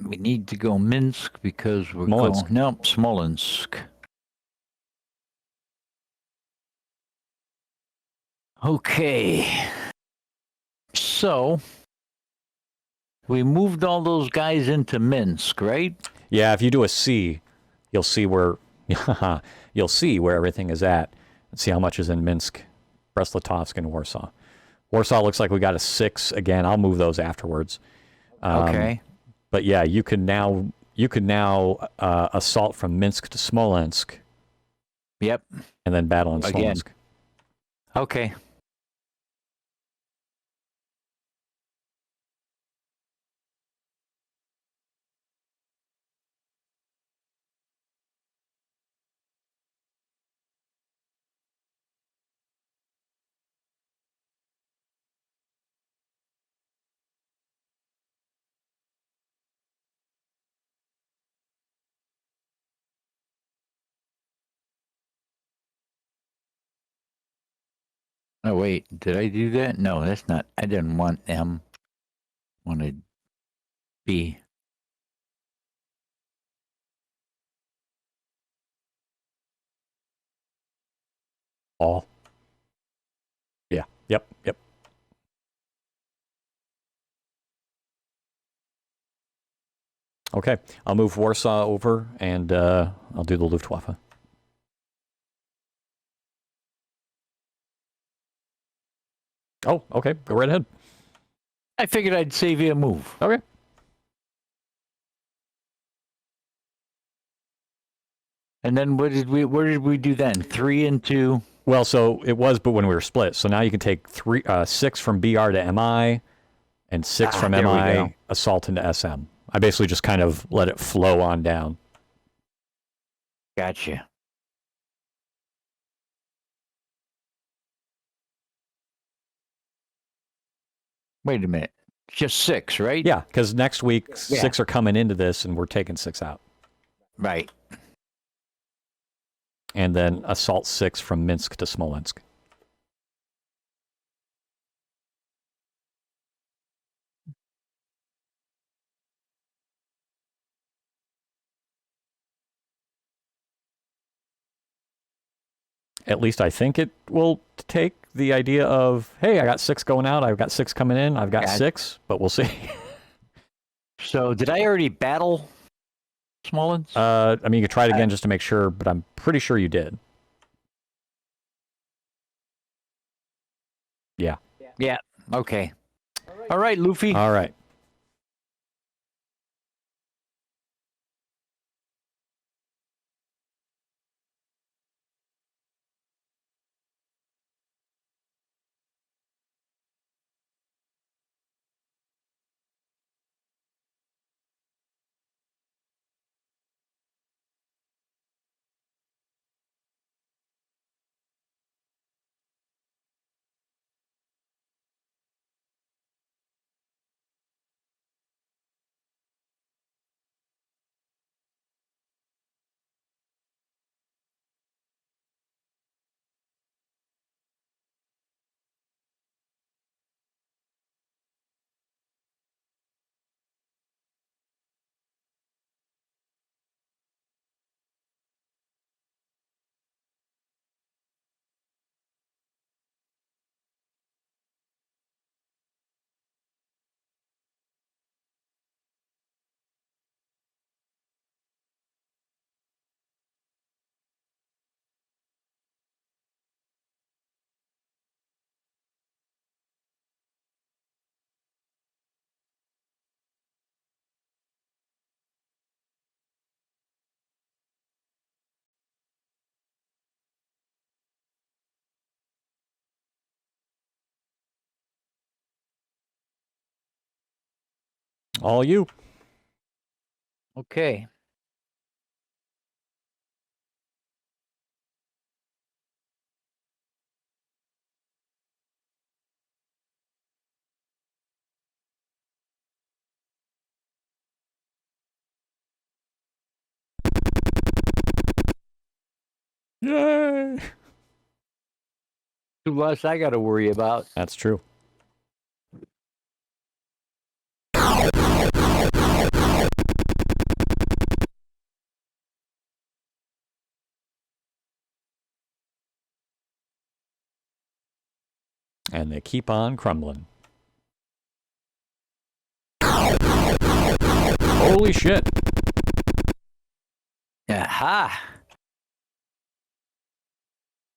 we need to go Minsk because we're Smolensk. going... No, Smolensk. Okay. So, we moved all those guys into Minsk, right? Yeah, if you do a C, you'll see where you'll see where everything is at. Let's see how much is in Minsk, Brest-Litovsk, and Warsaw. Warsaw looks like we got a 6 again. I'll move those afterwards. Okay. But yeah, you can now assault from Minsk to Smolensk. Yep. And then battle in Again. Smolensk. Okay. Oh, wait. Did I do that? No, that's not... I didn't want M. Wanted B. All. Yeah. Yep. Okay. I'll move Warsaw over, and I'll do the Luftwaffe. Oh, okay. Go right ahead. I figured I'd save you a move. Okay. And then where did we do then? 3 into... Well, so it was, but when we were split. So now you can take 6 from BR to MI, and 6 from there we MI go. assault into SM. I basically just kind of let it flow on down. Gotcha. Wait a minute. Just 6, right? Yeah, because next week, Yeah. 6 are coming into this, and we're taking 6 out. Right. And then assault 6 from Minsk to Smolensk. At least I think it will take the idea of, hey, I got 6 going out, I've got 6 coming in, I've got 6, but we'll see. So did I already battle Smolensk? I mean, you could try it again just to make sure, but I'm pretty sure you did. Yeah. Yeah. Okay. All right, Luffy. All right. All you. Okay. Yay! 2 less I got to worry about. That's true. And they keep on crumbling. Holy shit. Aha!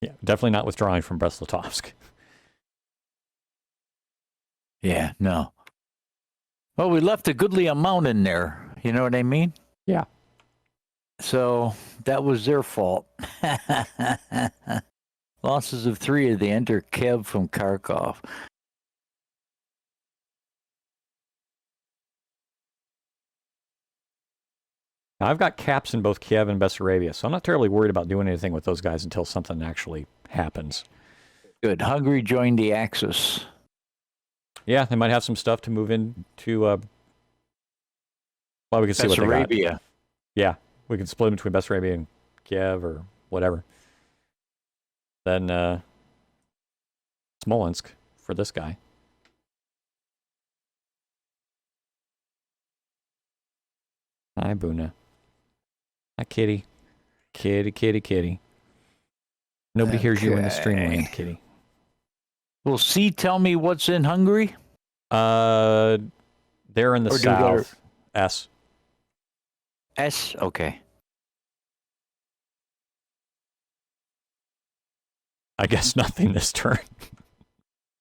Yeah, definitely not withdrawing from Brest-Litovsk. Yeah, no. Well, we left a goodly amount in there. You know what I mean? Yeah. So that was their fault. Losses of 3 at the enter Kev from Kharkov. Now, I've got caps in both Kiev and Bessarabia, so I'm not terribly worried about doing anything with those guys until something actually happens. Good. Hungary joined the Axis. Yeah, they might have some stuff to move into. Well, we can see what they got. Bessarabia. Yeah, we can split them between Bessarabia and Kiev or whatever. Then Smolensk for this guy. Hi, Buna. Hi, kitty. Kitty, kitty, kitty. Nobody hears you in the streamland, kitty. Will C tell me what's in Hungary? They're in the south. S. S? Okay. I guess nothing this turn.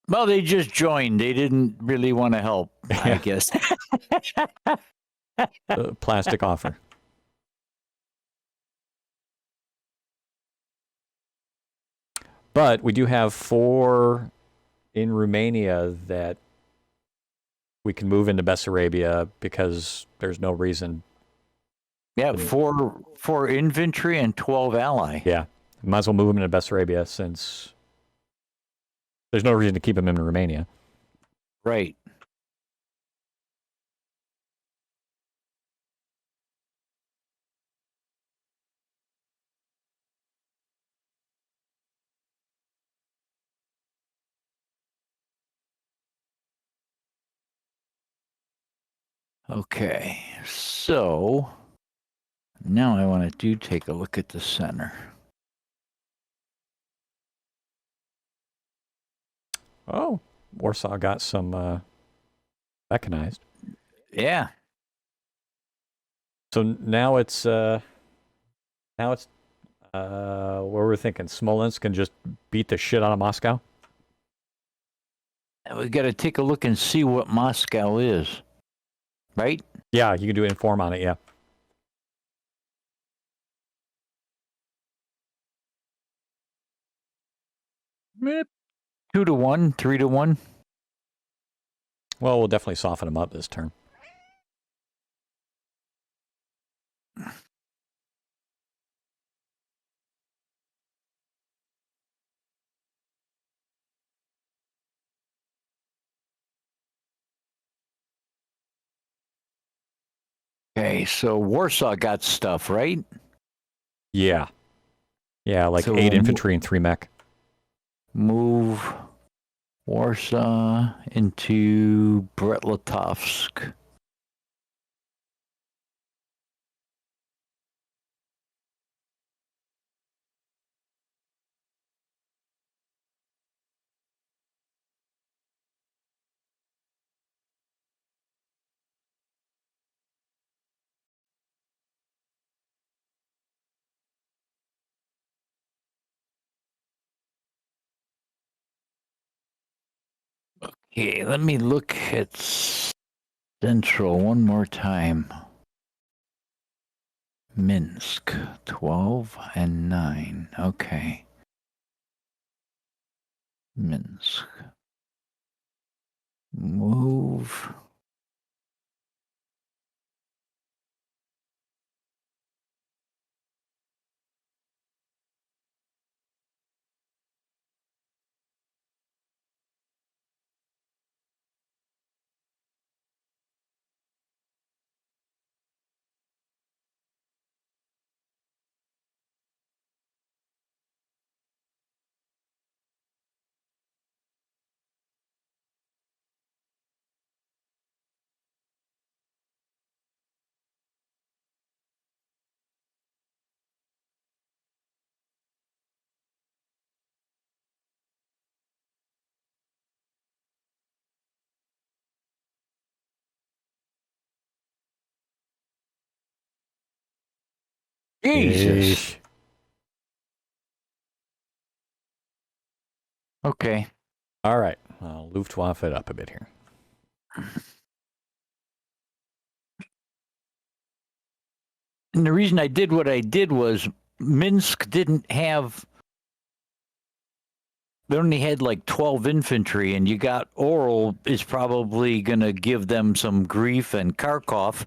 Well, they just joined. They didn't really want to help, I guess. Plastic offer. But we do have 4 in Romania that we can move into Bessarabia because there's no reason. Yeah, 4 infantry and 12 ally. Yeah, might as well move them into Bessarabia since there's no reason to keep them in Romania. Right. Okay, so now I want to take a look at the center. Oh, Warsaw got some mechanized. Yeah. So now it's where we're thinking Smolensk can just beat the shit out of Moscow. We got to take a look and see what Moscow is. Right? Yeah, you can do inform on it, yeah. Yep. 2 to 1, 3 to 1. Well, we'll definitely soften them up this turn. Okay, so Warsaw got stuff, right? Yeah. Yeah, like So 8 infantry and 3 mech. Move Warsaw into Brest-Litovsk. Okay, let me look at Central one more time. Minsk, 12 and 9. Okay. Minsk. Move. Jesus. Yeesh. Okay. All right. I'll Luftwaffe it up a bit here. And the reason I did what I did was Minsk didn't have. They only had like 12 infantry, and you got Oral is probably going to give them some grief, and Kharkov.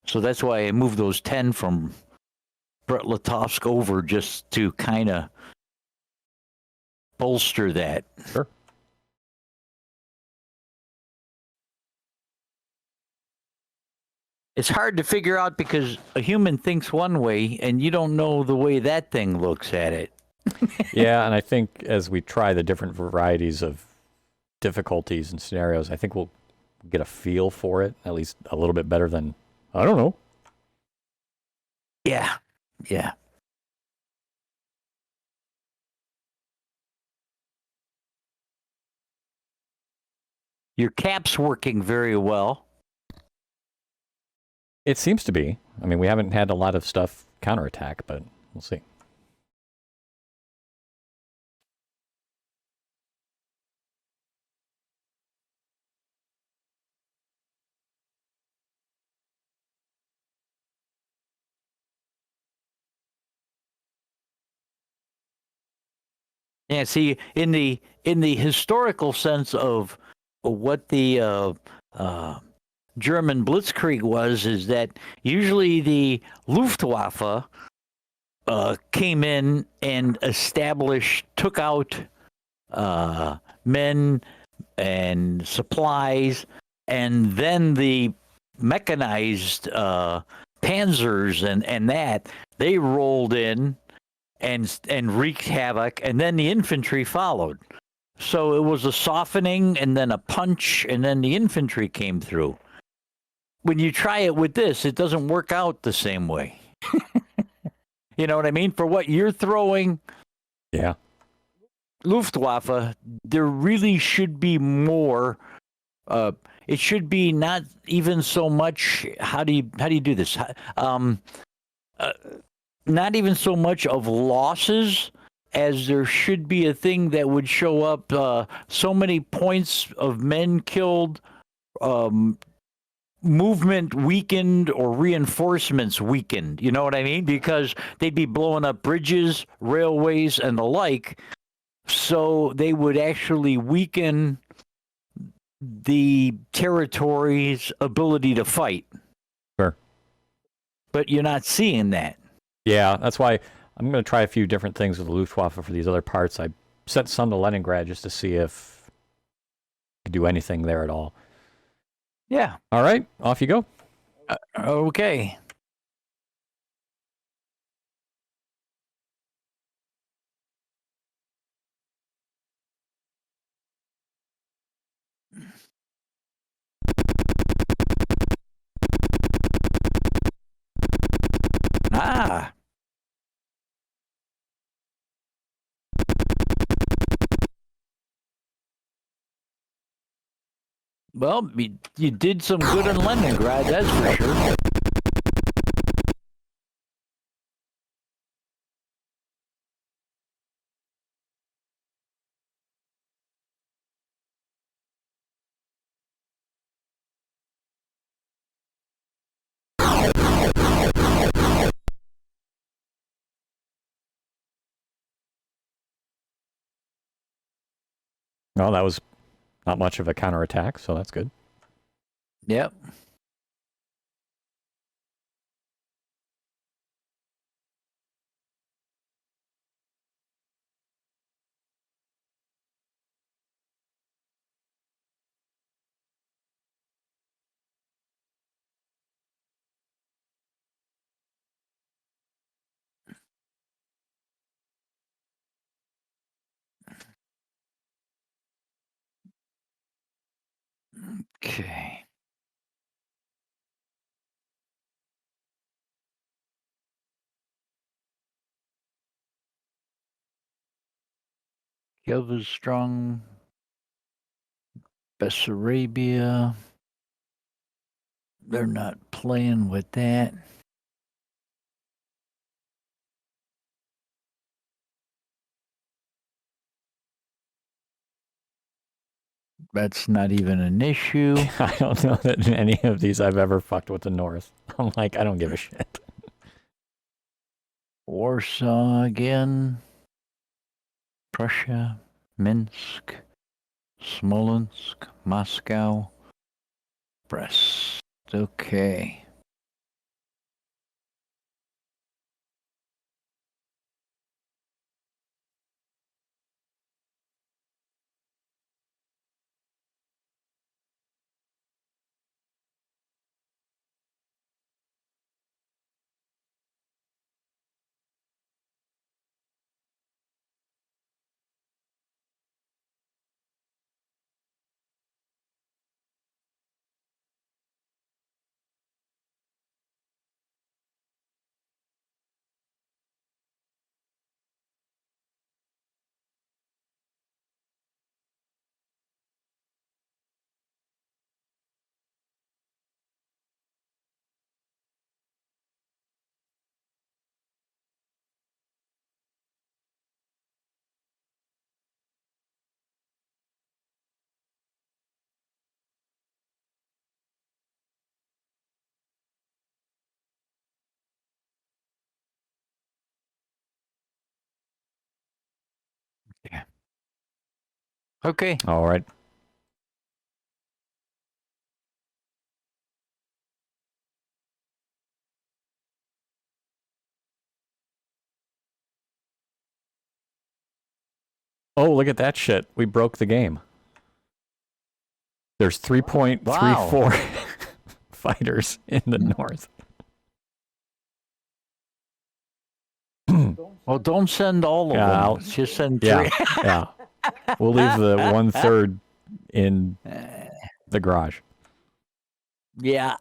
So that's why I moved those 10 from Brest-Litovsk over just to kind of bolster that. Sure. It's hard to figure out because a human thinks one way, and you don't know the way that thing looks at it. Yeah, and I think as we try the different varieties of difficulties and scenarios, I think we'll get a feel for it, at least a little bit better than, I don't know. Yeah. Yeah. Your cap's working very well. It seems to be. I mean, we haven't had a lot of stuff counterattack, but we'll see. Yeah, see, in the historical sense of what the German Blitzkrieg was, is that usually the Luftwaffe came in and took out men and supplies, and then the mechanized panzers and that they rolled in and wreaked havoc, and then the infantry followed. So it was a softening and then a punch, and then the infantry came through. When you try it with this, it doesn't work out the same way. You know what I mean? For what you're throwing, Yeah. Luftwaffe, there really should be more. It should be not even so much. How do you do this? Not even so much of losses as there should be a thing that would show up. So many points of men killed, movement weakened, or reinforcements weakened. You know what I mean? Because they'd be blowing up bridges, railways, and the like. So they would actually weaken the territory's ability to fight. Sure. But you're not seeing that. Yeah, that's why I'm going to try a few different things with the Luftwaffe for these other parts. I sent some to Leningrad just to see if I could do anything there at all. Yeah. All right, off you go. Okay. Ah. Well, you did some good in Leningrad, that's for sure. Well, that was not much of a counterattack, so that's good. Yep. Okay. Kiev is strong. Bessarabia. They're not playing with that. That's not even an issue. I don't know that in any of these I've ever fucked with the North. I'm like, I don't give a shit. Warsaw again. Prussia, Minsk, Smolensk, Moscow, Brest. Okay. Yeah. Okay. All right. Oh, look at that shit. We broke the game. There's 3.34 fighters in the North. Well, don't send all of Yeah, them. Just send Yeah, three. yeah. We'll leave the 1/3 in the garage. Yeah.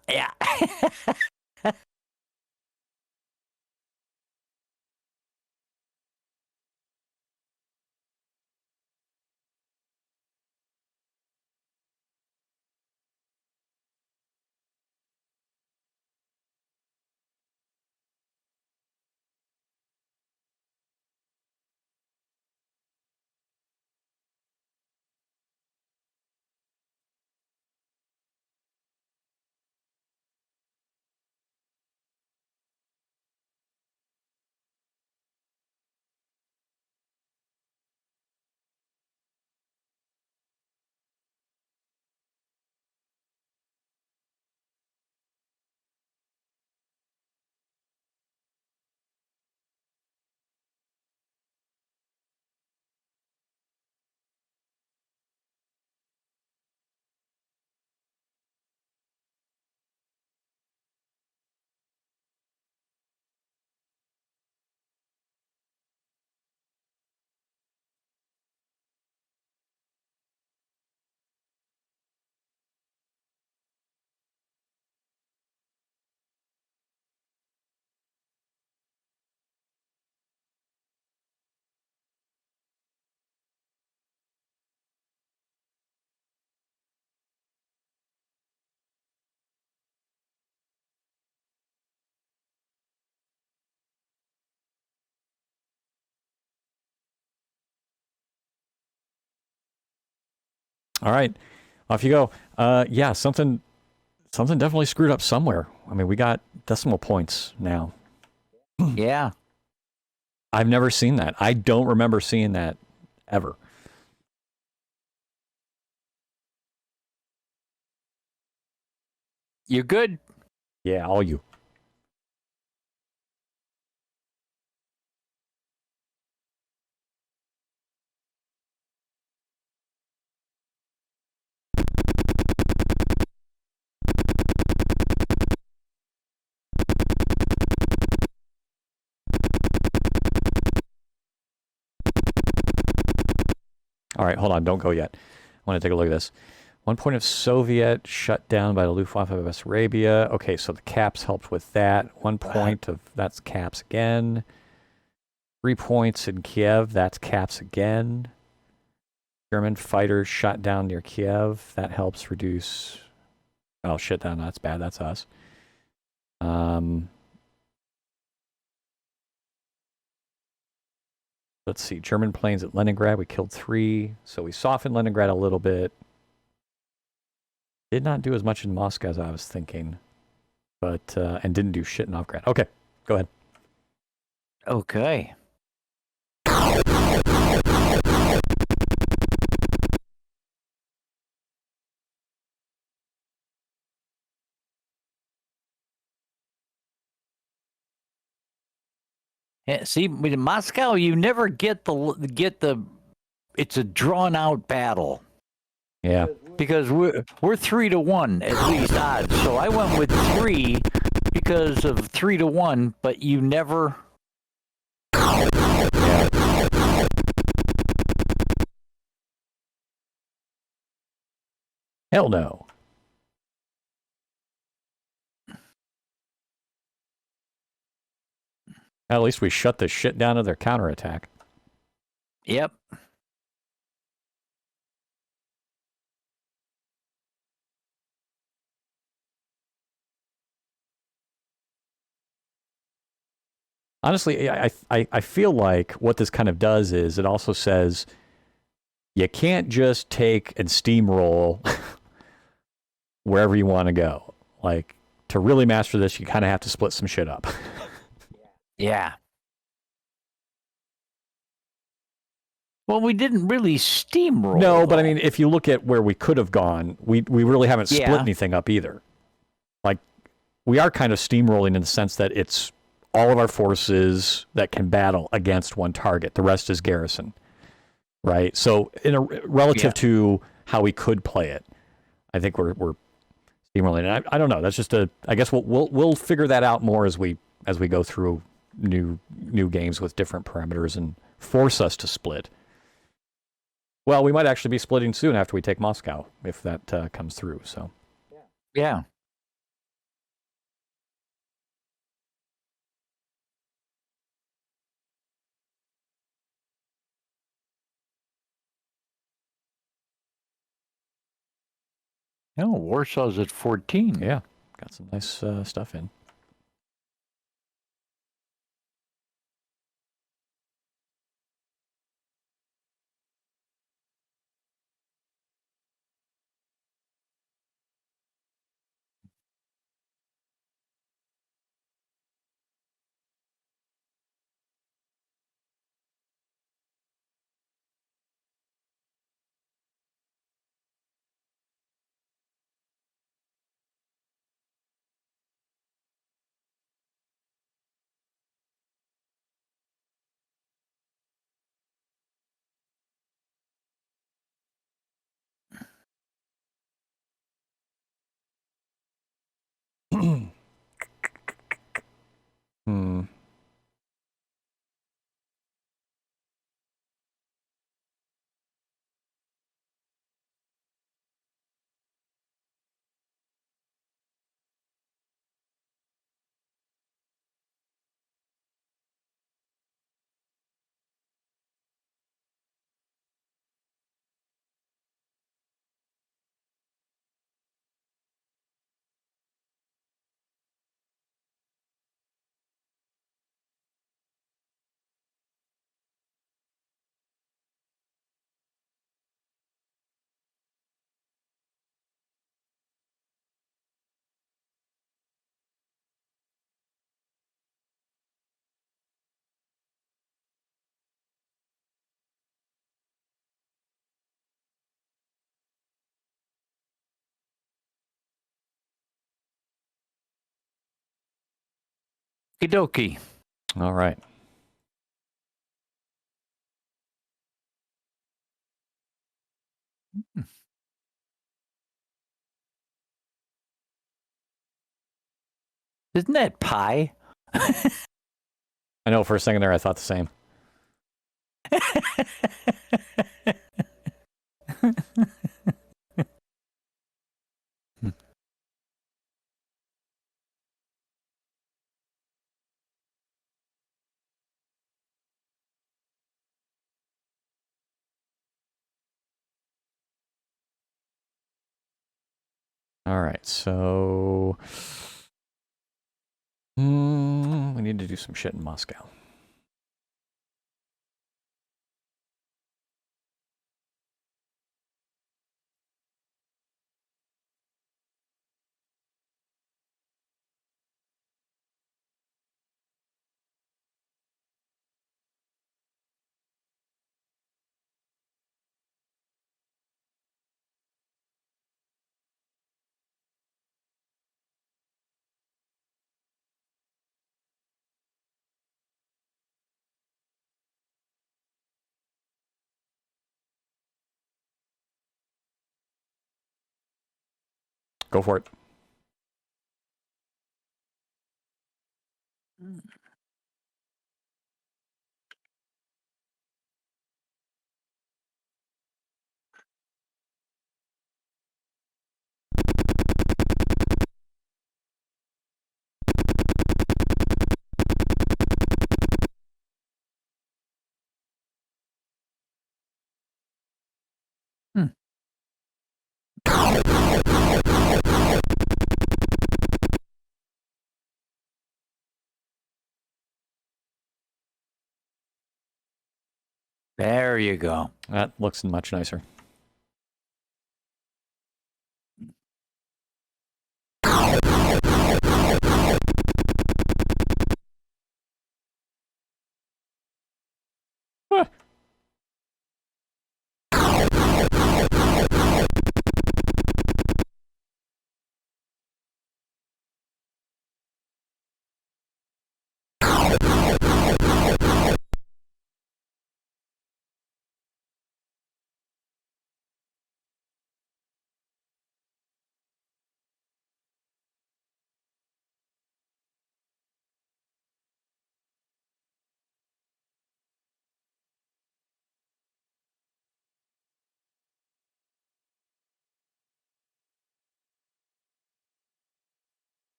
All right, off you go. Yeah, something definitely screwed up somewhere. I mean, we got decimal points now. Yeah. I've never seen that. I don't remember seeing that ever. You good? Yeah, all you. All right, hold on. Don't go yet. I want to take a look at this. 1 point of Soviet shut down by the Luftwaffe of Bessarabia. Okay, so the caps helped with that. 1 point of, that's caps again. 3 points in Kiev. That's caps again. German fighters shot down near Kiev. That helps reduce... Oh, shit, that's bad. That's us. Let's see. German planes at Leningrad. We killed 3. So we softened Leningrad a little bit. Did not do as much in Moscow as I was thinking, but and didn't do shit in Novgorod. Okay, go ahead. Okay. Yeah, see, in Moscow, you never get the. It's a drawn out battle. Yeah. Because we're 3-1 at least odds. So I went with 3 because of 3-1, but you never. Yeah. Hell no. At least we shut the shit down to their counterattack. Yep. Honestly, I feel like what this kind of does is it also says you can't just take and steamroll wherever you want to go. Like, to really master this, you kind of have to split some shit up. Yeah. Well, we didn't really steamroll. No, but I mean, if you look at where we could have gone, we really haven't split anything up either. Like, we are kind of steamrolling in the sense that it's all of our forces that can battle against one target. The rest is garrison, right? So, relative to how we could play it, I think we're steamrolling. And I don't know. That's just I guess we'll figure that out more as we go through new games with different parameters and force us to split. Well, we might actually be splitting soon after we take Moscow, if that comes through. So, yeah. No, Warsaw's at 14. yeah, got some nice stuff in. Hmm. Okie dokie. All right. Isn't that pie? I know for a second there I thought the same. All right, so we need to do some shit in Moscow. Go for it. There you go. That looks much nicer.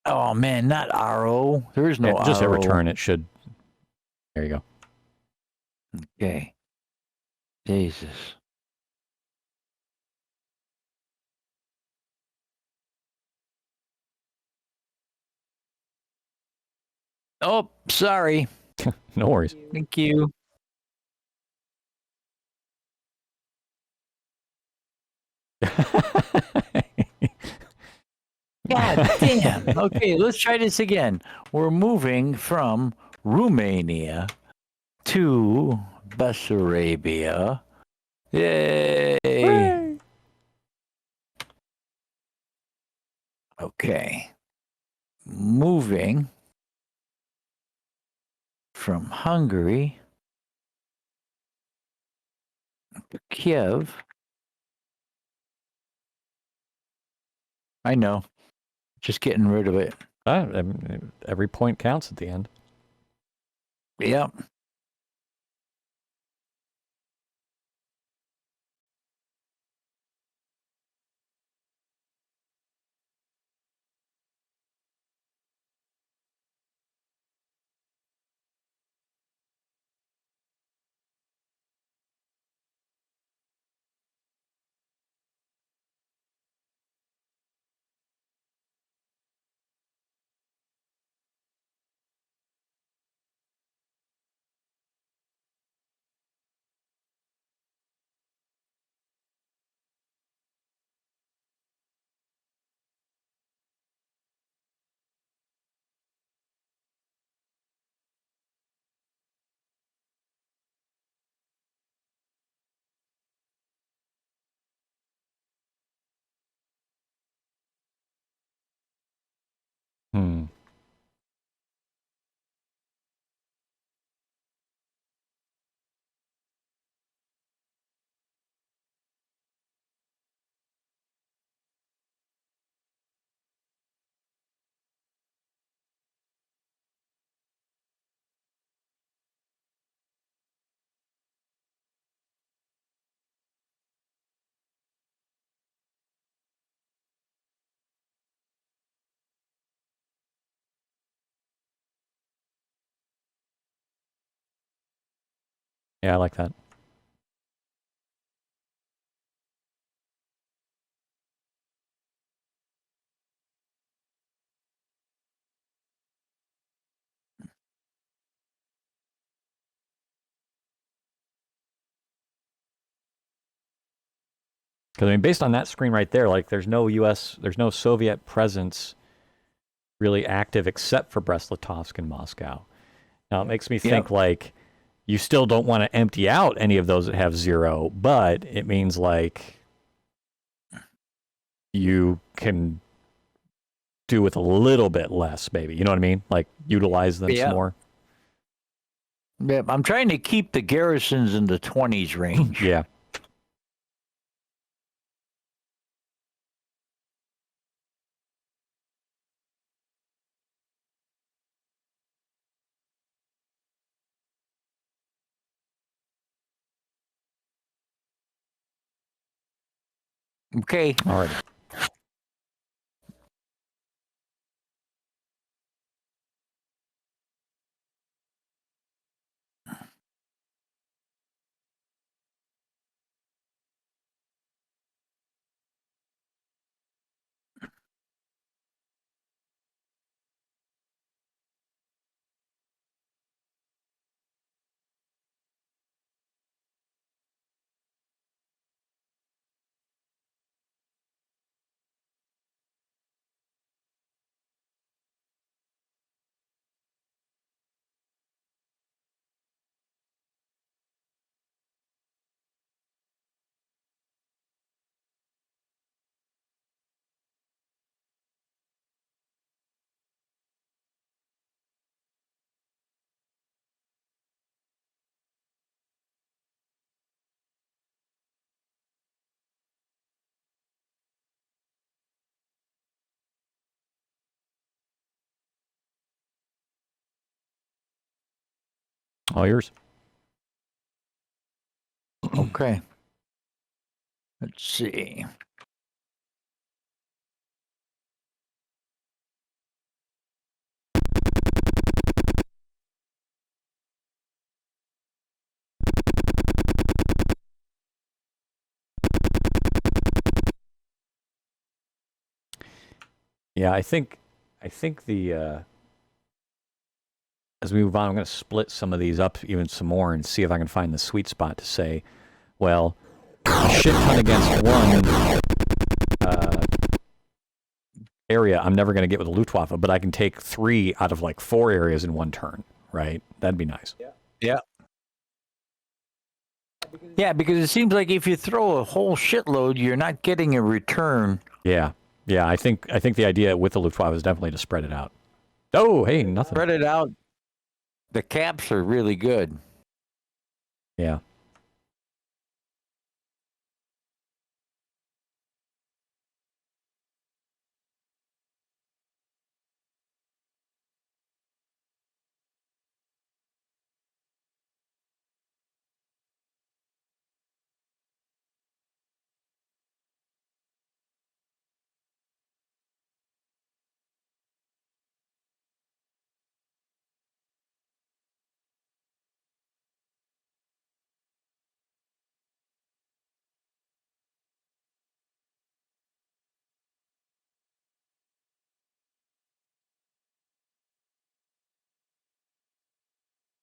Oh man, not RO. There is no Just hit RO. return. It should. There you go. Okay. Jesus. Oh, sorry. No worries. Thank you. God damn. Okay, let's try this again. We're moving from Romania to Bessarabia. Yay. Hooray! Okay. Moving from Hungary to Kiev. I know. Just getting rid of it. Every point counts at the end. Yep. Hmm. Yeah, I like that. Because I mean, based on that screen right there, like there's no U.S., there's no Soviet presence really active except for Brest-Litovsk and Moscow. Now it makes me think like you still don't want to empty out any of those that have 0, but it means like you can do with a little bit less, maybe. You know what I mean? Like utilize them some more. Yeah, I'm trying to keep the garrisons in the 20s range. Yeah. Okay. All right. All yours. Okay. Let's see. Yeah, I think the as we move on, I'm going to split some of these up even some more and see if I can find the sweet spot to say, well, a shit ton against one area I'm never going to get with a Luftwaffe, but I can take 3 out of like 4 areas in one turn, right? That'd be nice. Yeah. Yeah, because it seems like if you throw a whole shitload, you're not getting a return. Yeah. Yeah, I think the idea with the Luftwaffe is definitely to spread it out. Oh, hey, nothing. Spread it out. The caps are really good. Yeah.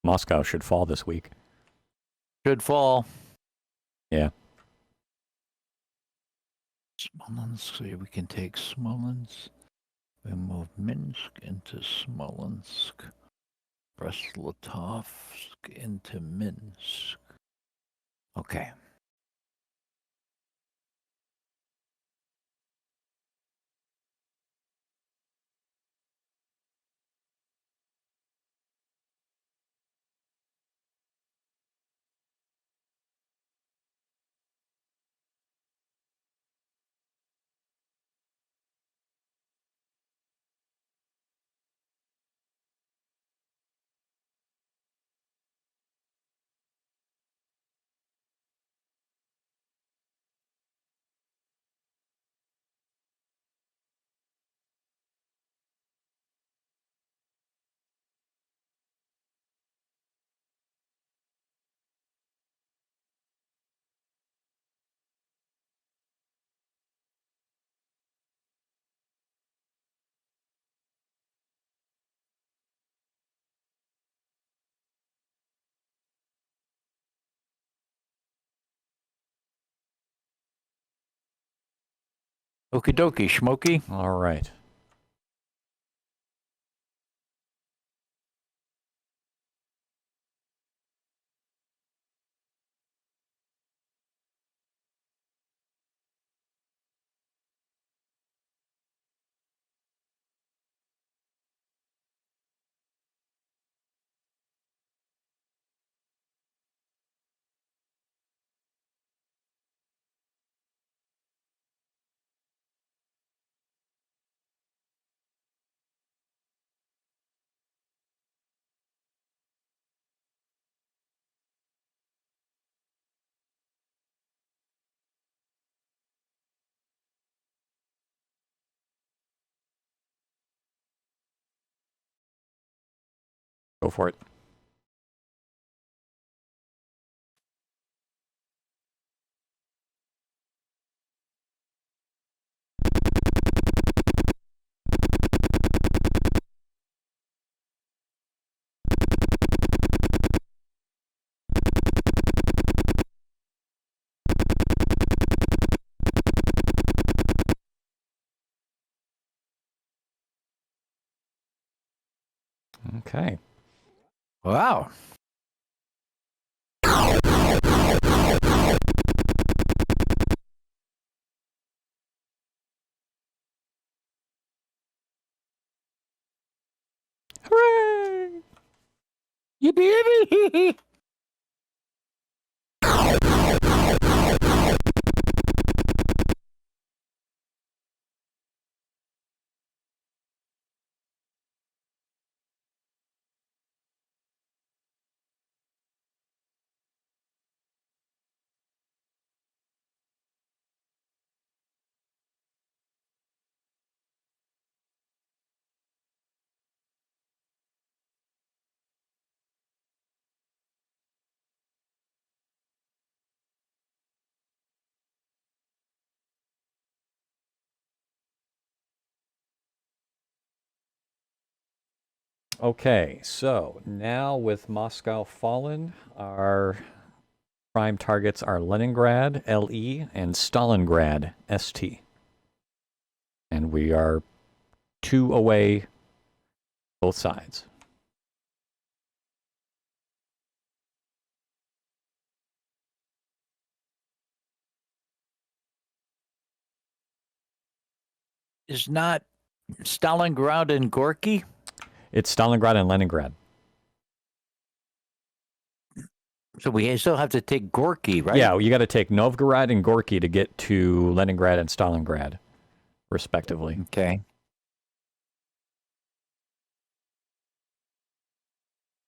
Moscow should fall this week. Should fall. Yeah. Smolensk, so we can take Smolensk. We move Minsk into Smolensk. Brest-Litovsk into Minsk. Okay. Okie dokie, Schmokey. All right. Go for it. Okay. Wow. Hooray! Yippee yippee! Okay, so now with Moscow fallen, our prime targets are Leningrad, LE, and Stalingrad, ST. And we are 2 away both sides. Is not Stalingrad and Gorky? It's Stalingrad and Leningrad. So we still have to take Gorky, right? Yeah, you got to take Novgorod and Gorky to get to Leningrad and Stalingrad, respectively. Okay.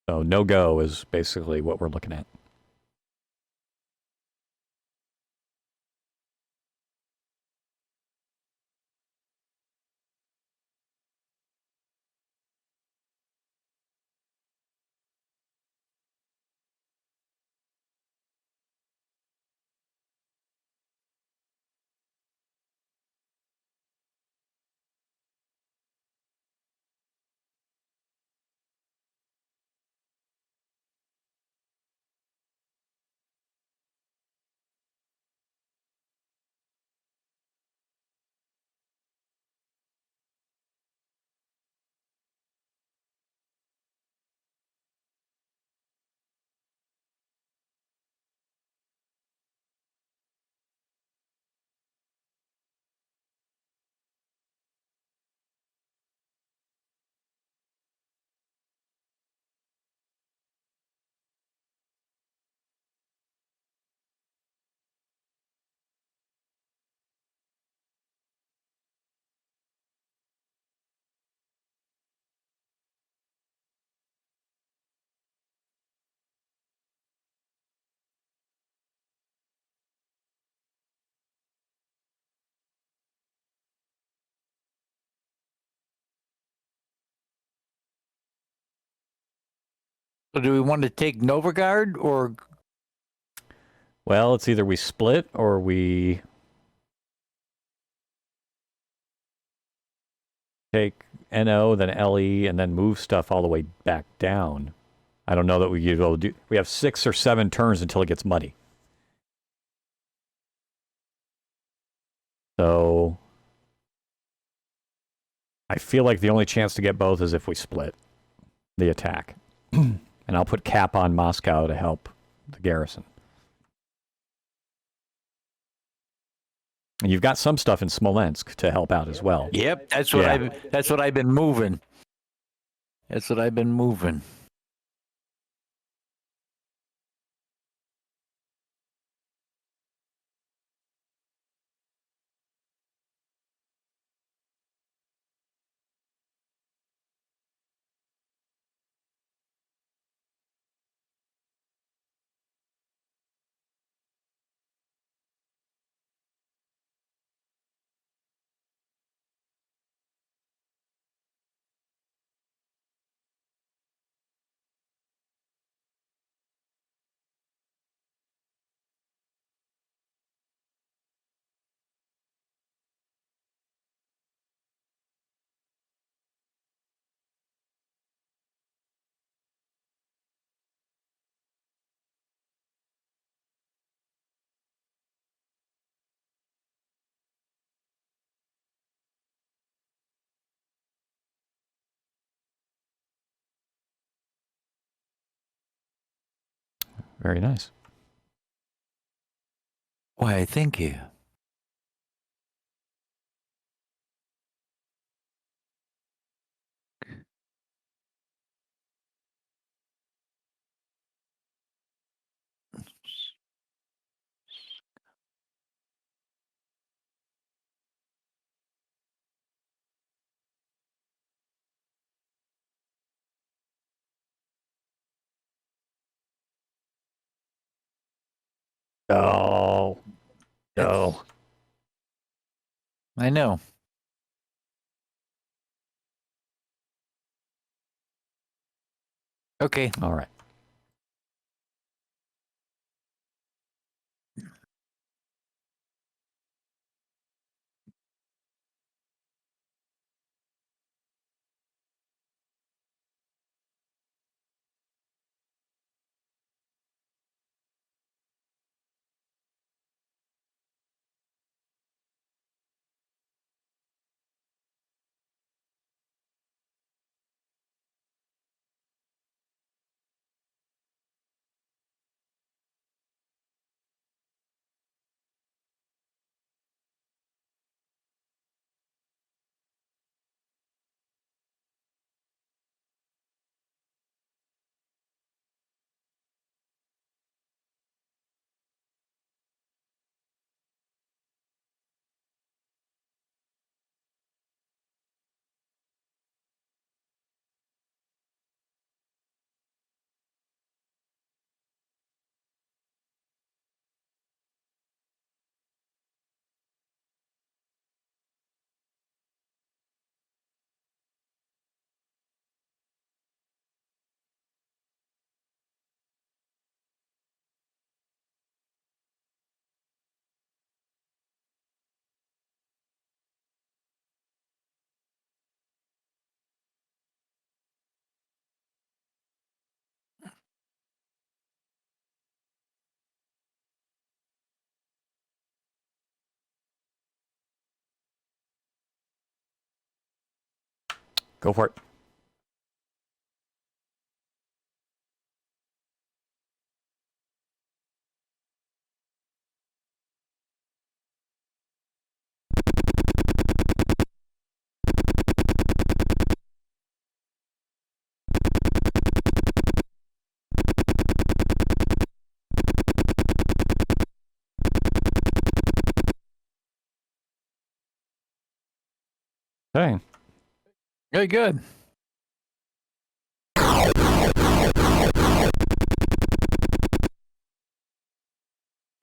So no go is basically what we're looking at. So do we want to take Novgorod or? Well, it's either we split or we take NO, then LE, and then move stuff all the way back down. I don't know that we could be able to do. We have 6 or 7 turns until it gets muddy. So I feel like the only chance to get both is if we split the attack. And I'll put cap on Moscow to help the garrison. And you've got some stuff in Smolensk to help out as well. Yep, that's what I've been moving. That's what I've been moving. Very nice. Why, thank you. Oh. No. I know. Okay. All right. Go for it. Okay. Very good.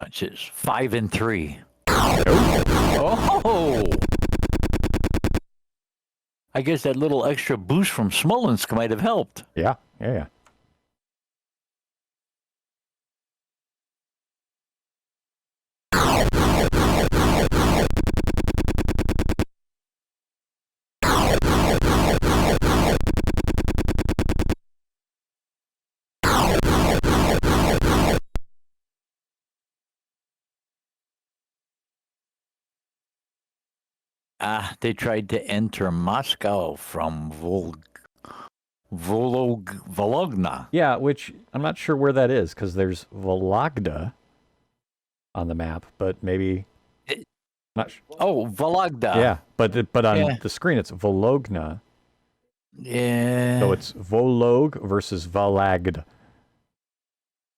Which is 5 and 3. Oh! I guess that little extra boost from Smolensk might have helped. Yeah. Yeah. They tried to enter Moscow from Vologna. Yeah, which I'm not sure where that is because there's Vologda on the map, but maybe not. Oh, Vologda. Yeah, but on Yeah. the screen it's Vologna, Yeah. so it's Volog versus Valagd.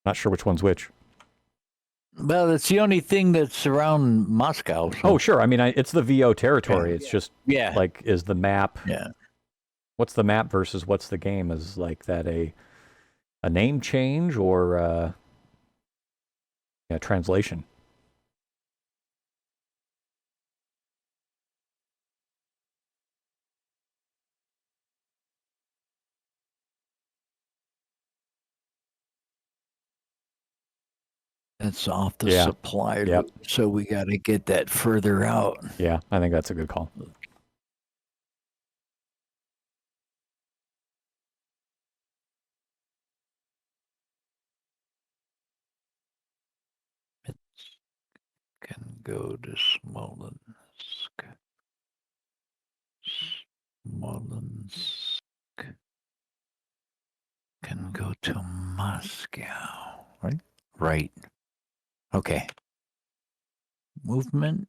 Not sure which one's which. Well, it's the only thing that's around Moscow. So. Oh, sure. I mean, it's the VO territory. It's just like, is the map? Yeah. What's the map versus what's the game? Is like that a name change or translation? It's off the Yeah. supply Yep. route, so we got to get that further out. Yeah, I think that's a good call. It can go to Smolensk. Smolensk can go to Moscow. Right? Right. Okay. Movement.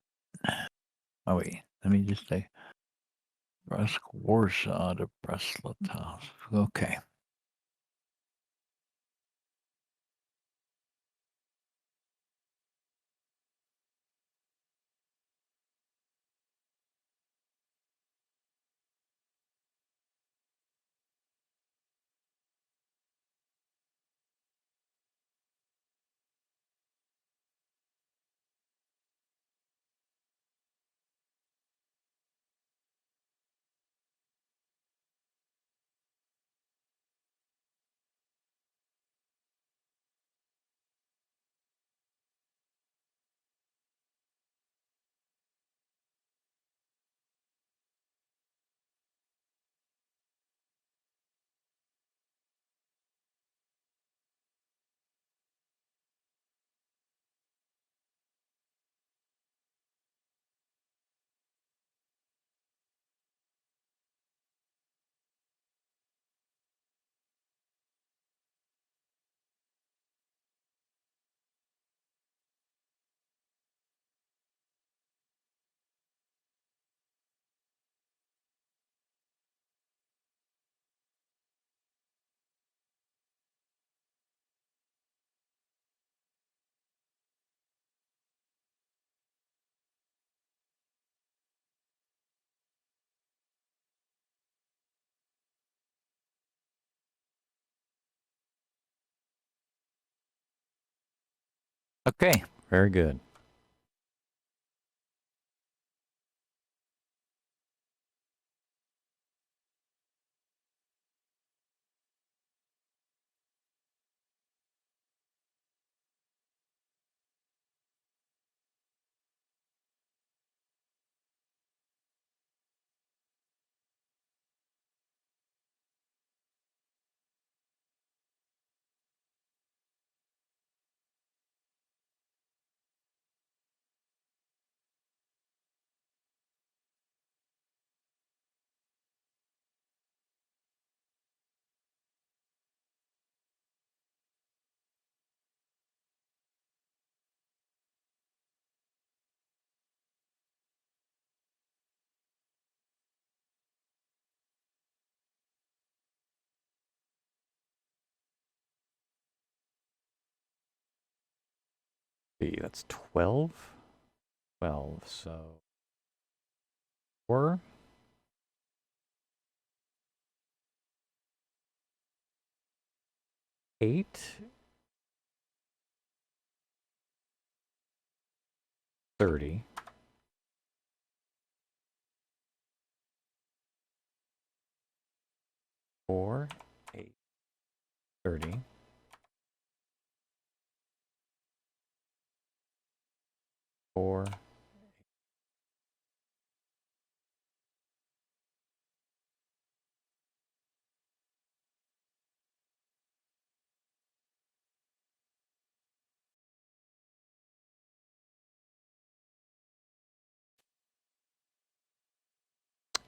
Oh, wait. Let me just say Brest, Warsaw to Brest-Litovsk. Okay. Okay. Very good. See, that's 12. 12, so 4. 8. 30. 4, 8, 30. 4.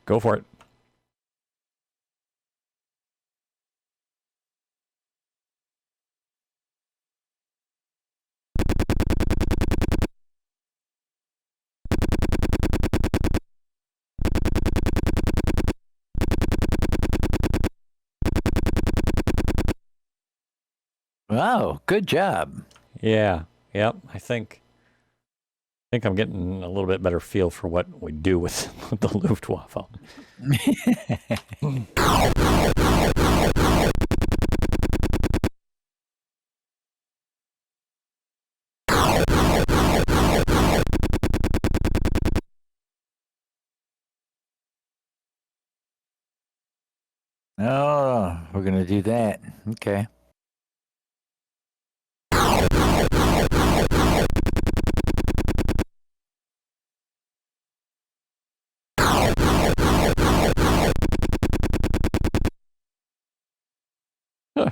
Go for it. Wow, good job. Yeah. Yep. I think I'm getting a little bit better feel for what we do with the Luftwaffe. Oh, we're going to do that. Okay. Huh.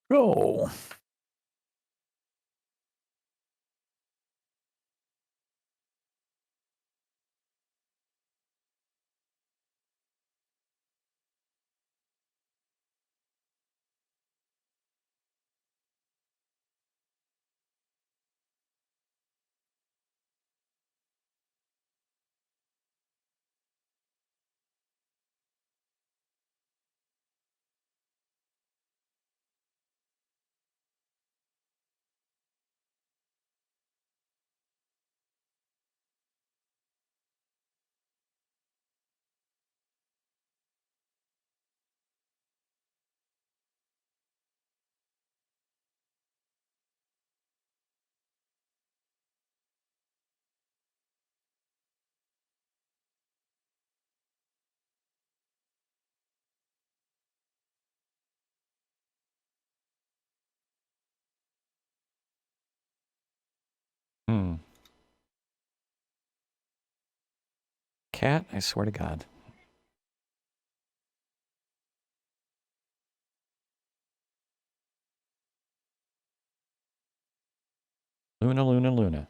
Roll. Hmm. Cat, I swear to God. Luna, Luna, Luna.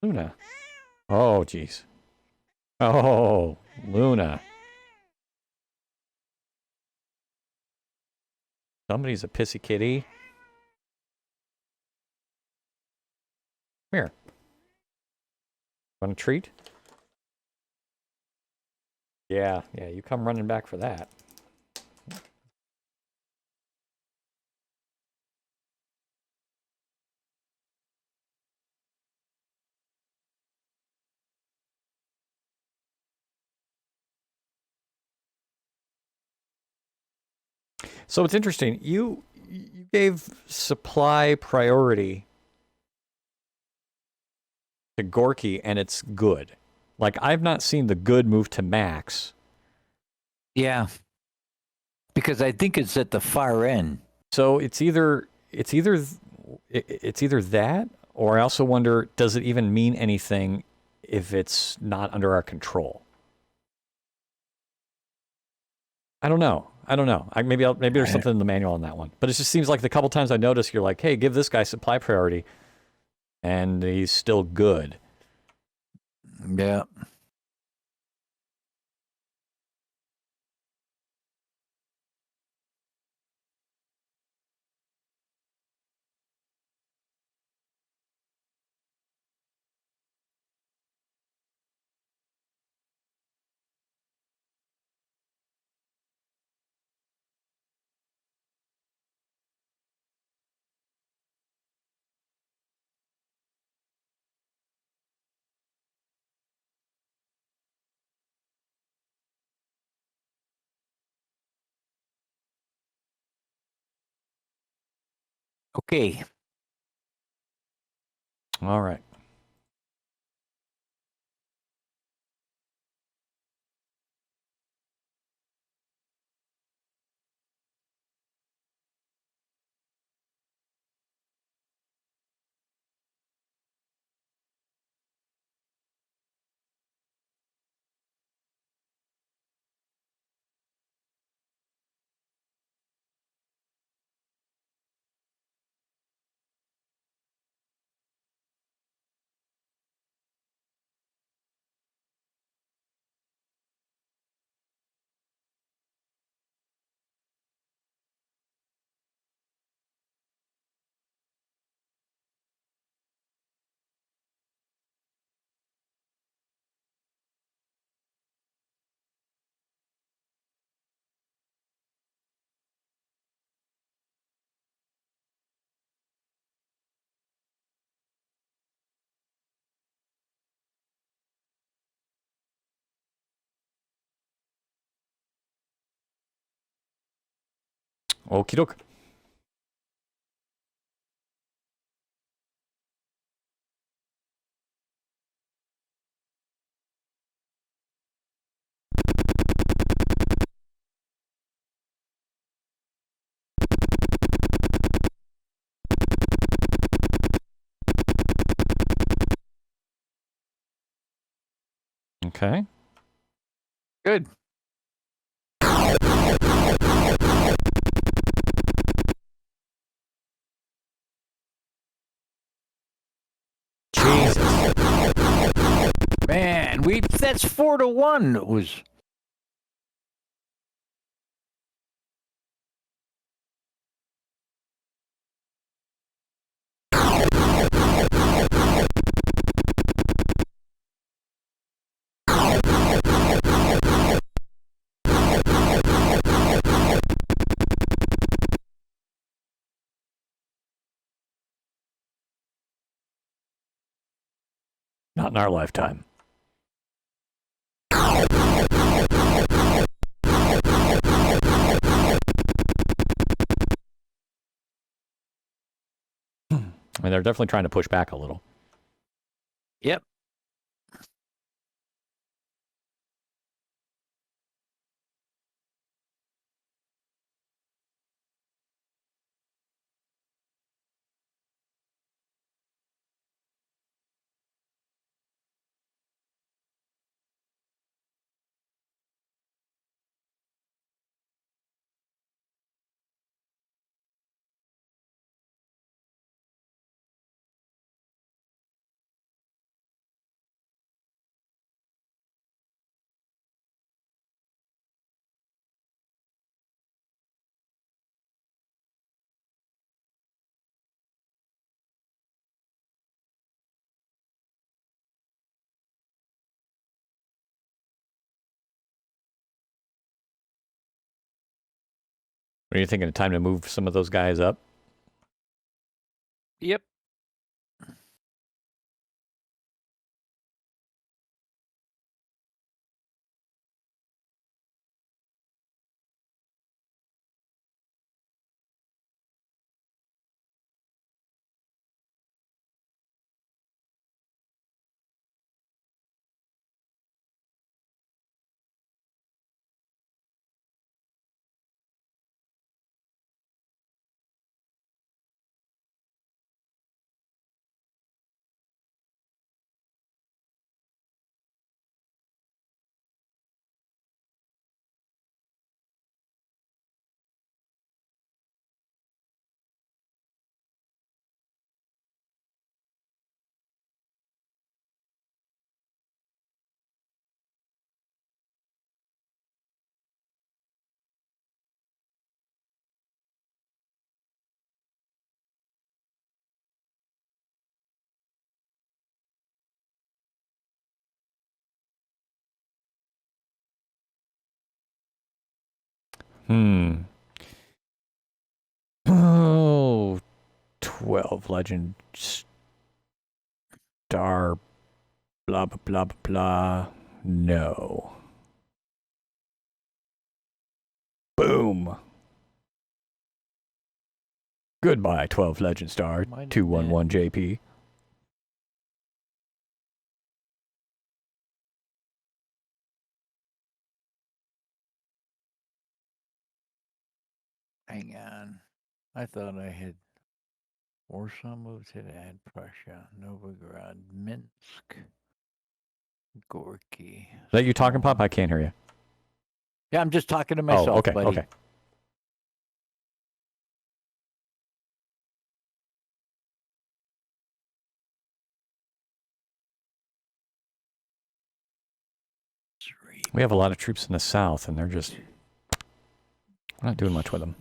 Luna. Oh, jeez. Oh, Luna. Somebody's a pissy kitty. Come here. Want a treat? Yeah, yeah, you come running back for that. So it's interesting. You gave supply priority to Gorky, and it's good. Like I've not seen the good move to max. Yeah. Because I think it's at the far end. So it's either that, or I also wonder, does it even mean anything if it's not under our control? I don't know. Maybe there's something in the manual on that one. But it just seems like the couple times I noticed, you're like, hey, give this guy supply priority, and he's still good. Yeah. Okay. All right. Okie doke. Okay. Good. Jesus. Man, that's 4-1. It was. Not in our lifetime. I mean, they're definitely trying to push back a little. Yep. What are you thinking? Time to move some of those guys up? Yep. Oh, 12 Legend Star, blah, blah, blah, blah, blah. No. Boom. Goodbye, 12 Legend Star, 211 JP. Hang on. I thought I had Warsaw moved to add Prussia, Novograd, Minsk, Gorky. Is that you talking, Pop? I can't hear you. Yeah, I'm just talking to myself, okay, buddy. okay. We have a lot of troops in the south, and they're just... We're not doing much with them.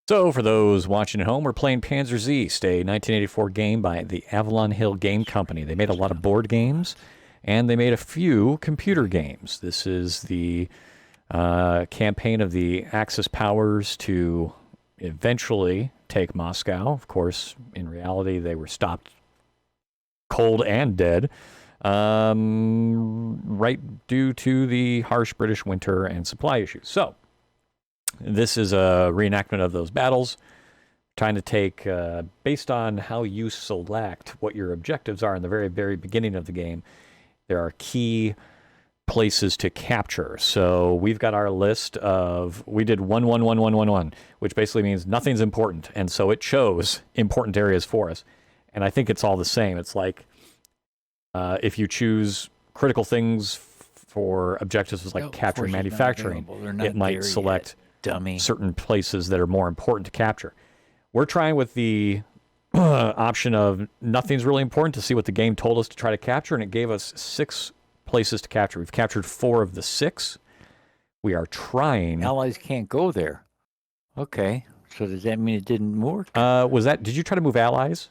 So, for those watching at home, we're playing Panzers East, a 1984 game by the Avalon Hill Game Company. They made a lot of board games, and they made a few computer games. This is the campaign of the Axis powers to eventually take Moscow. Of course, in reality, they were stopped cold and dead right due to the harsh British winter and supply issues. So this is a reenactment of those battles, trying to take, based on how you select what your objectives are in the very, very beginning of the game, there are key places to capture. So we've got our list of, we did 1, 1, 1, 1, 1, 1, which basically means nothing's important. And so it chose important areas for us. And I think it's all the same. It's like if you choose critical things for objectives like capturing manufacturing, it might select certain places that are more important to capture. We're trying with the option of nothing's really important to see what the game told us to try to capture, and it gave us 6 places to capture. We've captured 4 of the 6. We are trying. Allies can't go there. Okay, so does that mean it didn't work? Did you try to move allies?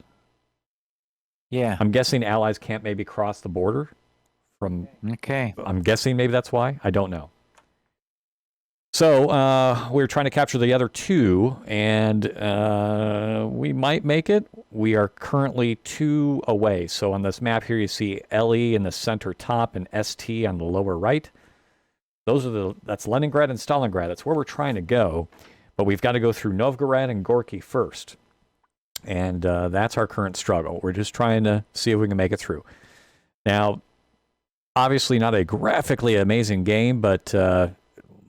Yeah. I'm guessing allies can't maybe cross the border from. Okay. I'm guessing maybe that's why. I don't know. So we're trying to capture the other 2, and we might make it. We are currently 2 away. So on this map here, you see LE in the center top and ST on the lower right. That's Leningrad and Stalingrad. That's where we're trying to go. But we've got to go through Novgorod and Gorky first. And that's our current struggle. We're just trying to see if we can make it through. Now, obviously not a graphically amazing game, but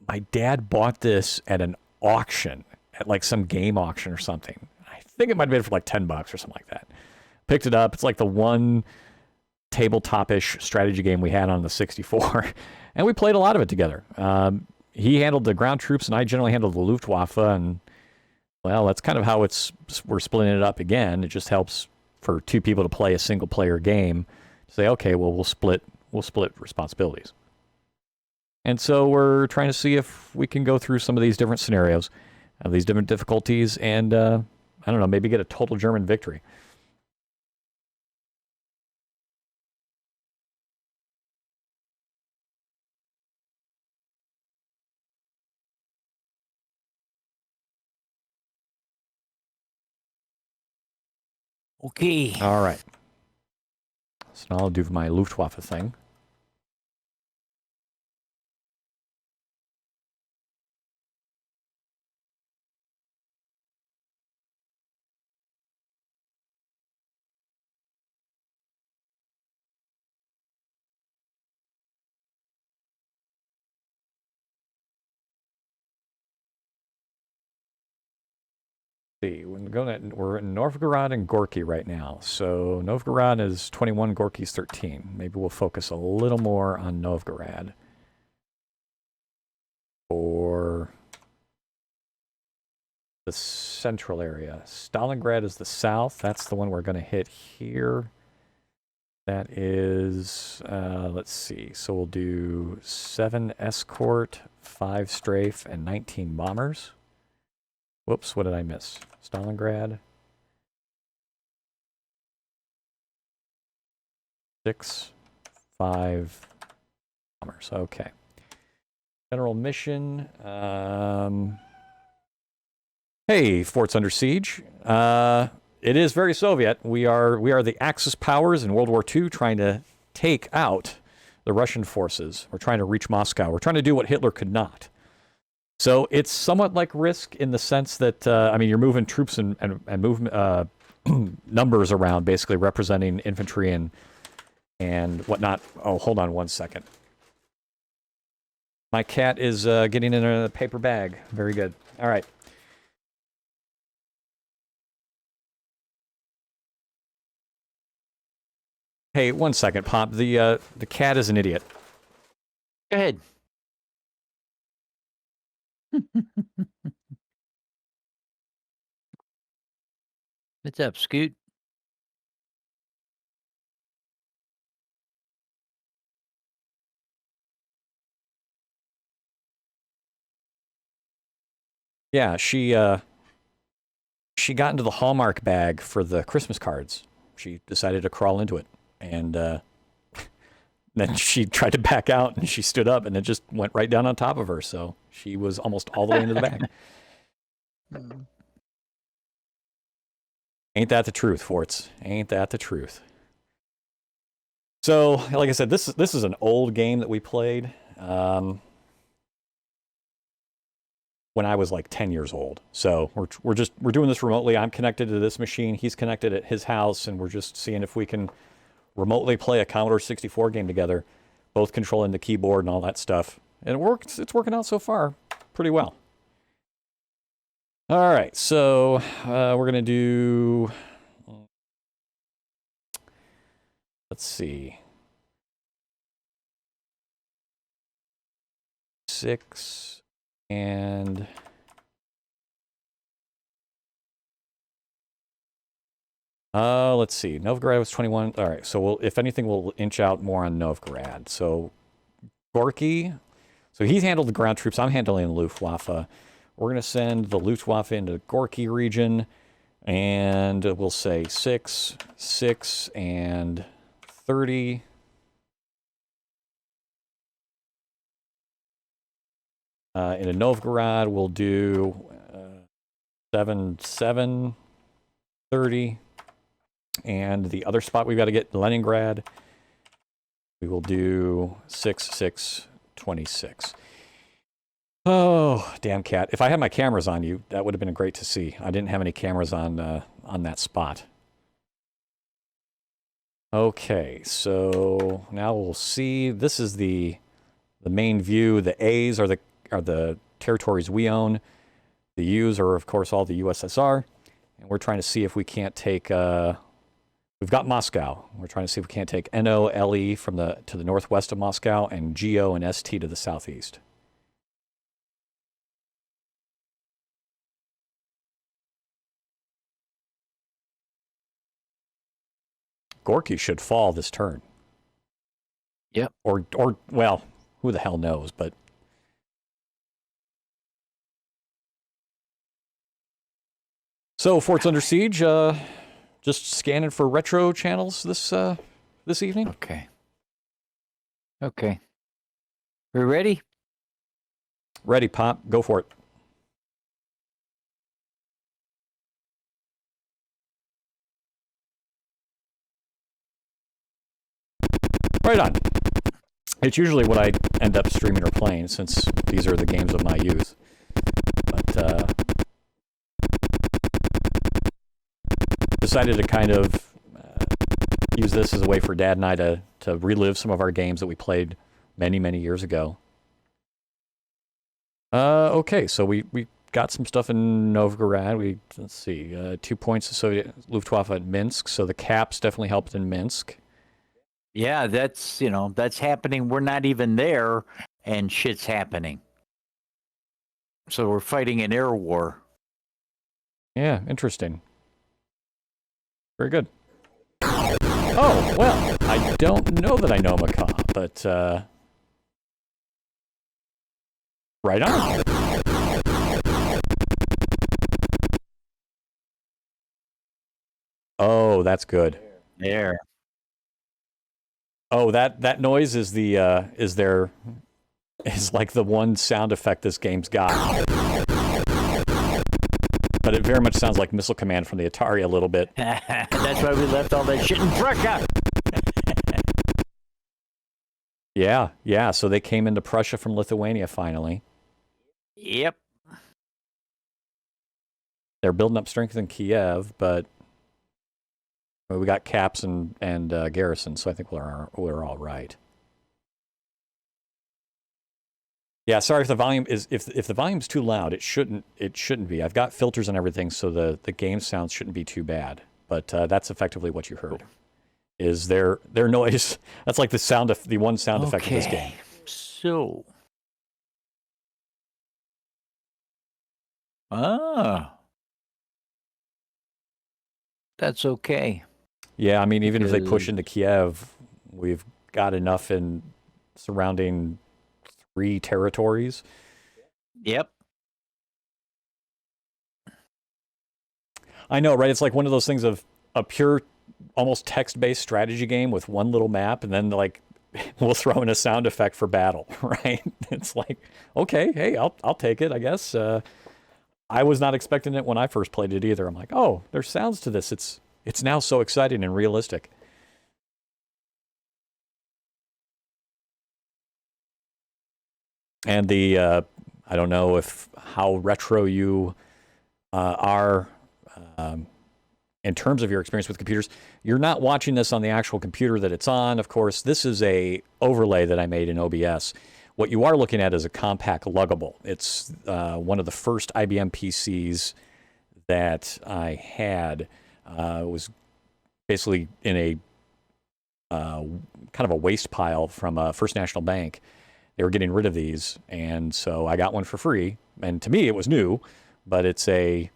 my dad bought this at an auction, at like some game auction or something. I think it might have been for like $10 or something like that. Picked it up. It's like the one tabletop-ish strategy game we had on the 64. And we played a lot of it together. He handled the ground troops, and I generally handled the Luftwaffe, and well, that's kind of how we're splitting it up again. It just helps for 2 people to play a single-player game. To say, okay, well, we'll split responsibilities. And so we're trying to see if we can go through some of these different scenarios, these different difficulties, and I don't know, maybe get a total German victory. Okay. All right. So now I'll do my Luftwaffe thing. We're in Novgorod and Gorky right now. So Novgorod is 21, Gorky's 13. Maybe we'll focus a little more on Novgorod. Or the central area. Stalingrad is the south. That's the one we're going to hit here. That is, let's see. So we'll do 7 escort, 5 strafe, and 19 bombers. Whoops, what did I miss? Stalingrad. 6, 5 bombers. Okay. General mission. Hey, forts under siege. It is very Soviet. We are the Axis powers in World War II, trying to take out the Russian forces. We're trying to reach Moscow. We're trying to do what Hitler could not. So it's somewhat like Risk in the sense that, I mean, you're moving troops and movement numbers around, basically representing infantry and whatnot. Oh, hold on one second. My cat is getting in a paper bag. Very good. All right. Hey, one second, Pop. The cat is an idiot. Go ahead. What's up, Scoot? Yeah, she got into the Hallmark bag for the Christmas cards. She decided to crawl into it, and then she tried to back out, and she stood up, and it just went right down on top of her. So she was almost all the way into the bag. Ain't that the truth, Forts? Ain't that the truth? So, like I said, this is an old game that we played when I was like 10 years old. So we're doing this remotely. I'm connected to this machine. He's connected at his house, and we're just seeing if we can remotely play a Commodore 64 game together, both controlling the keyboard and all that stuff. And it works. It's working out so far pretty well. All right, so we're gonna do. Let's see. 6 and let's see. Novgorod was 21. All right, so if anything, we'll inch out more on Novgorod. So Gorky, so he's handled the ground troops. I'm handling the Luftwaffe. We're gonna send the Luftwaffe into Gorky region, and we'll say 6, 6, and 30. In Novgorod, we'll do 7, 7, 30. And the other spot we've got to get, Leningrad, we will do 6, 6, 26. Oh, damn cat. If I had my cameras on you, that would have been great to see. I didn't have any cameras on that spot. Okay, so now we'll see. This is the main view. The A's are the territories we own. The U's are, of course, all the USSR. And we're trying to see if we can't take... we've got Moscow. We're trying to see if we can't take NO, LE to the northwest of Moscow, and GO and ST to the southeast. Gorky should fall this turn. Yep. Or well, who the hell knows, but... So, Fort's Under Siege, just scanning for retro channels this evening. Okay. Okay. We ready? Ready, Pop. Go for it. Right on. It's usually what I end up streaming or playing, since these are the games of my youth. But decided to kind of use this as a way for Dad and I to relive some of our games that we played many, many years ago. Okay, so we got some stuff in Novgorod. Let's see, 2 points to Soviet Luftwaffe at Minsk, so the caps definitely helped in Minsk. Yeah, that's happening. We're not even there, and shit's happening. So we're fighting an air war. Yeah, interesting. Very good. Oh, well, I don't know that I know Macaw, but, right on. Oh, that's good. There. Oh, that noise is is like the one sound effect this game's got. But it very much sounds like Missile Command from the Atari a little bit. That's why we left all that shit in Prussia. Yeah. So they came into Prussia from Lithuania finally. Yep. They're building up strength in Kiev, but we got caps and garrison, so I think we're all right. Yeah, sorry if the volume is if the volume's too loud, it shouldn't be. I've got filters and everything, so the game sound shouldn't be too bad. But that's effectively what you heard. Is their noise? That's like the one sound effect of this game. So. That's okay. Yeah, I mean, even if they push into Kiev, we've got enough in surrounding 3 territories. Yep. I know, right? It's like one of those things of a pure, almost text-based strategy game with one little map, and then like we'll throw in a sound effect for battle, right? It's like, okay, hey, I'll take it, I guess. I was not expecting it when I first played it either. I'm like, oh, there's sounds to this. It's now so exciting and realistic. And the I don't know if how retro you are in terms of your experience with computers. You're not watching this on the actual computer that it's on. Of course, this is a overlay that I made in OBS. What you are looking at is a compact luggable. It's one of the first IBM PCs that I had. It was basically in a kind of a waste pile from First National Bank. They were getting rid of these, and so I got one for free. And to me, it was new, but it's one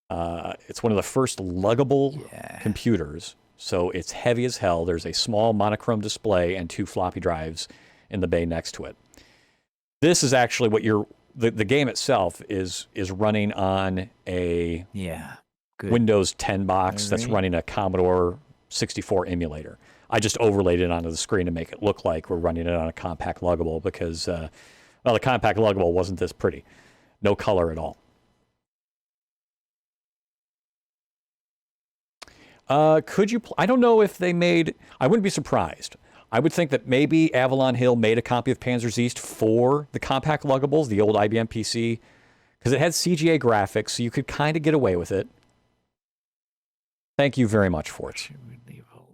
of the first luggable computers. So it's heavy as hell. There's a small monochrome display and 2 floppy drives in the bay next to it. This is actually what the game itself is running on a Windows 10 box that's running a Commodore 64 emulator. I just overlaid it onto the screen to make it look like we're running it on a compact luggable because, the compact luggable wasn't this pretty. No color at all. Could you? I don't know if they made. I wouldn't be surprised. I would think that maybe Avalon Hill made a copy of Panzers East for the compact luggables, the old IBM PC, because it had CGA graphics, so you could kind of get away with it. Thank you very much for it.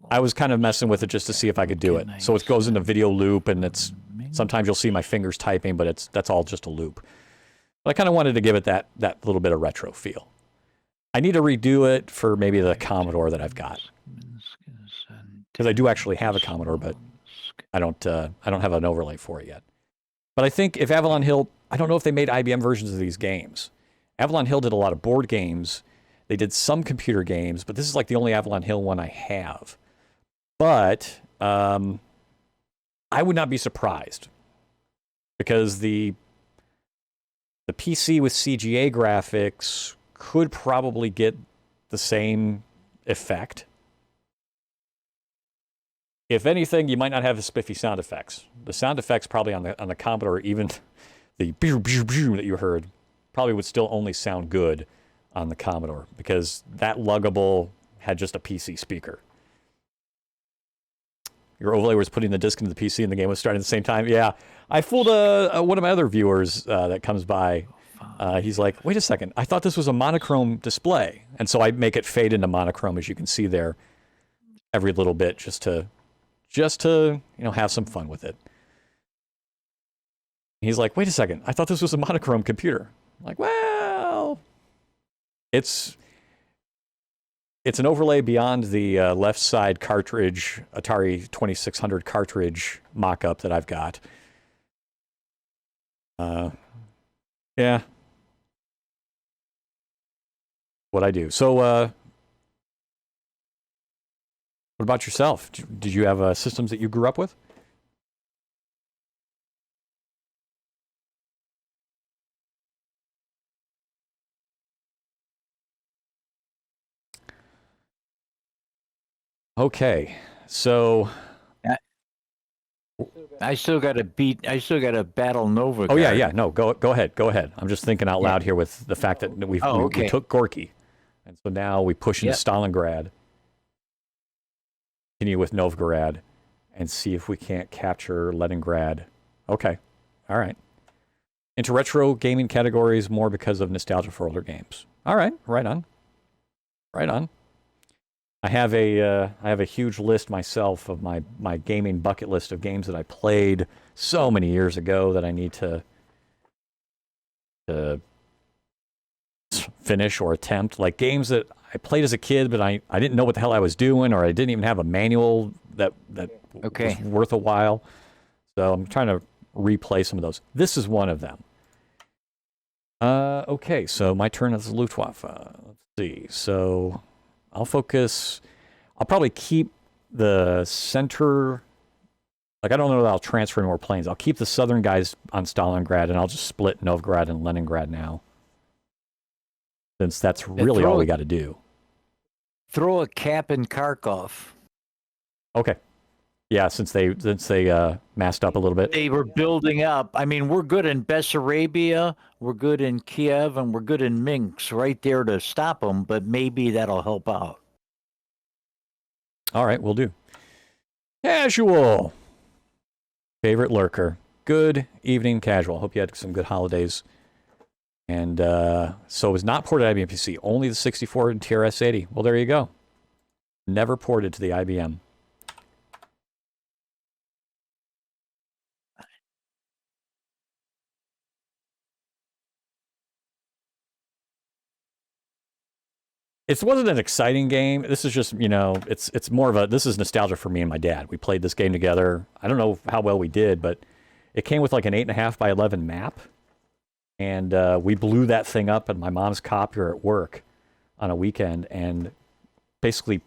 I was kind of messing with it just to see if I could do it. So it goes into video loop, and sometimes you'll see my fingers typing, but that's all just a loop. But I kind of wanted to give it that little bit of retro feel. I need to redo it for maybe the Commodore that I've got, because I do actually have a Commodore, but I don't have an overlay for it yet. But I think if Avalon Hill, I don't know if they made IBM versions of these games. Avalon Hill did a lot of board games. They did some computer games, but this is like the only Avalon Hill one I have. But I would not be surprised, because the PC with CGA graphics could probably get the same effect. If anything, you might not have the spiffy sound effects. The sound effects probably on the Commodore, even the that you heard, probably would still only sound good on the Commodore, because that luggable had just a PC speaker. Your overlay was putting the disc into the PC and the game was starting at the same time. Yeah, I fooled one of my other viewers that comes by. He's like, wait a second, I thought this was a monochrome display. And so I make it fade into monochrome, as you can see there, every little bit, just to have some fun with it. He's like, wait a second, I thought this was a monochrome computer. I'm like, well, it's an overlay beyond the left side cartridge, Atari 2600 cartridge mock-up that I've got. Yeah. What I do. So, what about yourself? Did you have systems that you grew up with? Okay, so I still got to battle Nova. Oh yeah. No, go ahead. I'm just thinking out loud here with the fact that we took Gorky, and so now we push into Stalingrad, continue with Novgorod, and see if we can't capture Leningrad. Okay, all right. Into retro gaming categories more because of nostalgia for older games. All right, right on. I have a huge list myself of my gaming bucket list of games that I played so many years ago that I need to finish or attempt. Like games that I played as a kid, but I didn't know what the hell I was doing, or I didn't even have a manual that was worth a while. So I'm trying to replay some of those. This is one of them. Okay, so my turn as the Luftwaffe. Let's see. So I'll probably keep the center. Like, I don't know that I'll transfer more planes. I'll keep the southern guys on Stalingrad, and I'll just split Novgorod and Leningrad now, since that's really all we got to do. Throw a cap in Kharkov. Okay. Yeah, since they massed up a little bit. They were building up. I mean, we're good in Bessarabia, we're good in Kiev, and we're good in Minsk, right there to stop them, but maybe that'll help out. All right, we'll do. Casual. Favorite lurker. Good evening, Casual. Hope you had some good holidays. And so it was not ported to IBM PC, only the 64 and TRS-80. Well, there you go. Never ported to the IBM. It wasn't an exciting game. This is just, it's more of a, this is nostalgia for me and my dad. We played this game together. I don't know how well we did, but it came with like an 8.5 by 11 map. And we blew that thing up at my mom's copier at work on a weekend and basically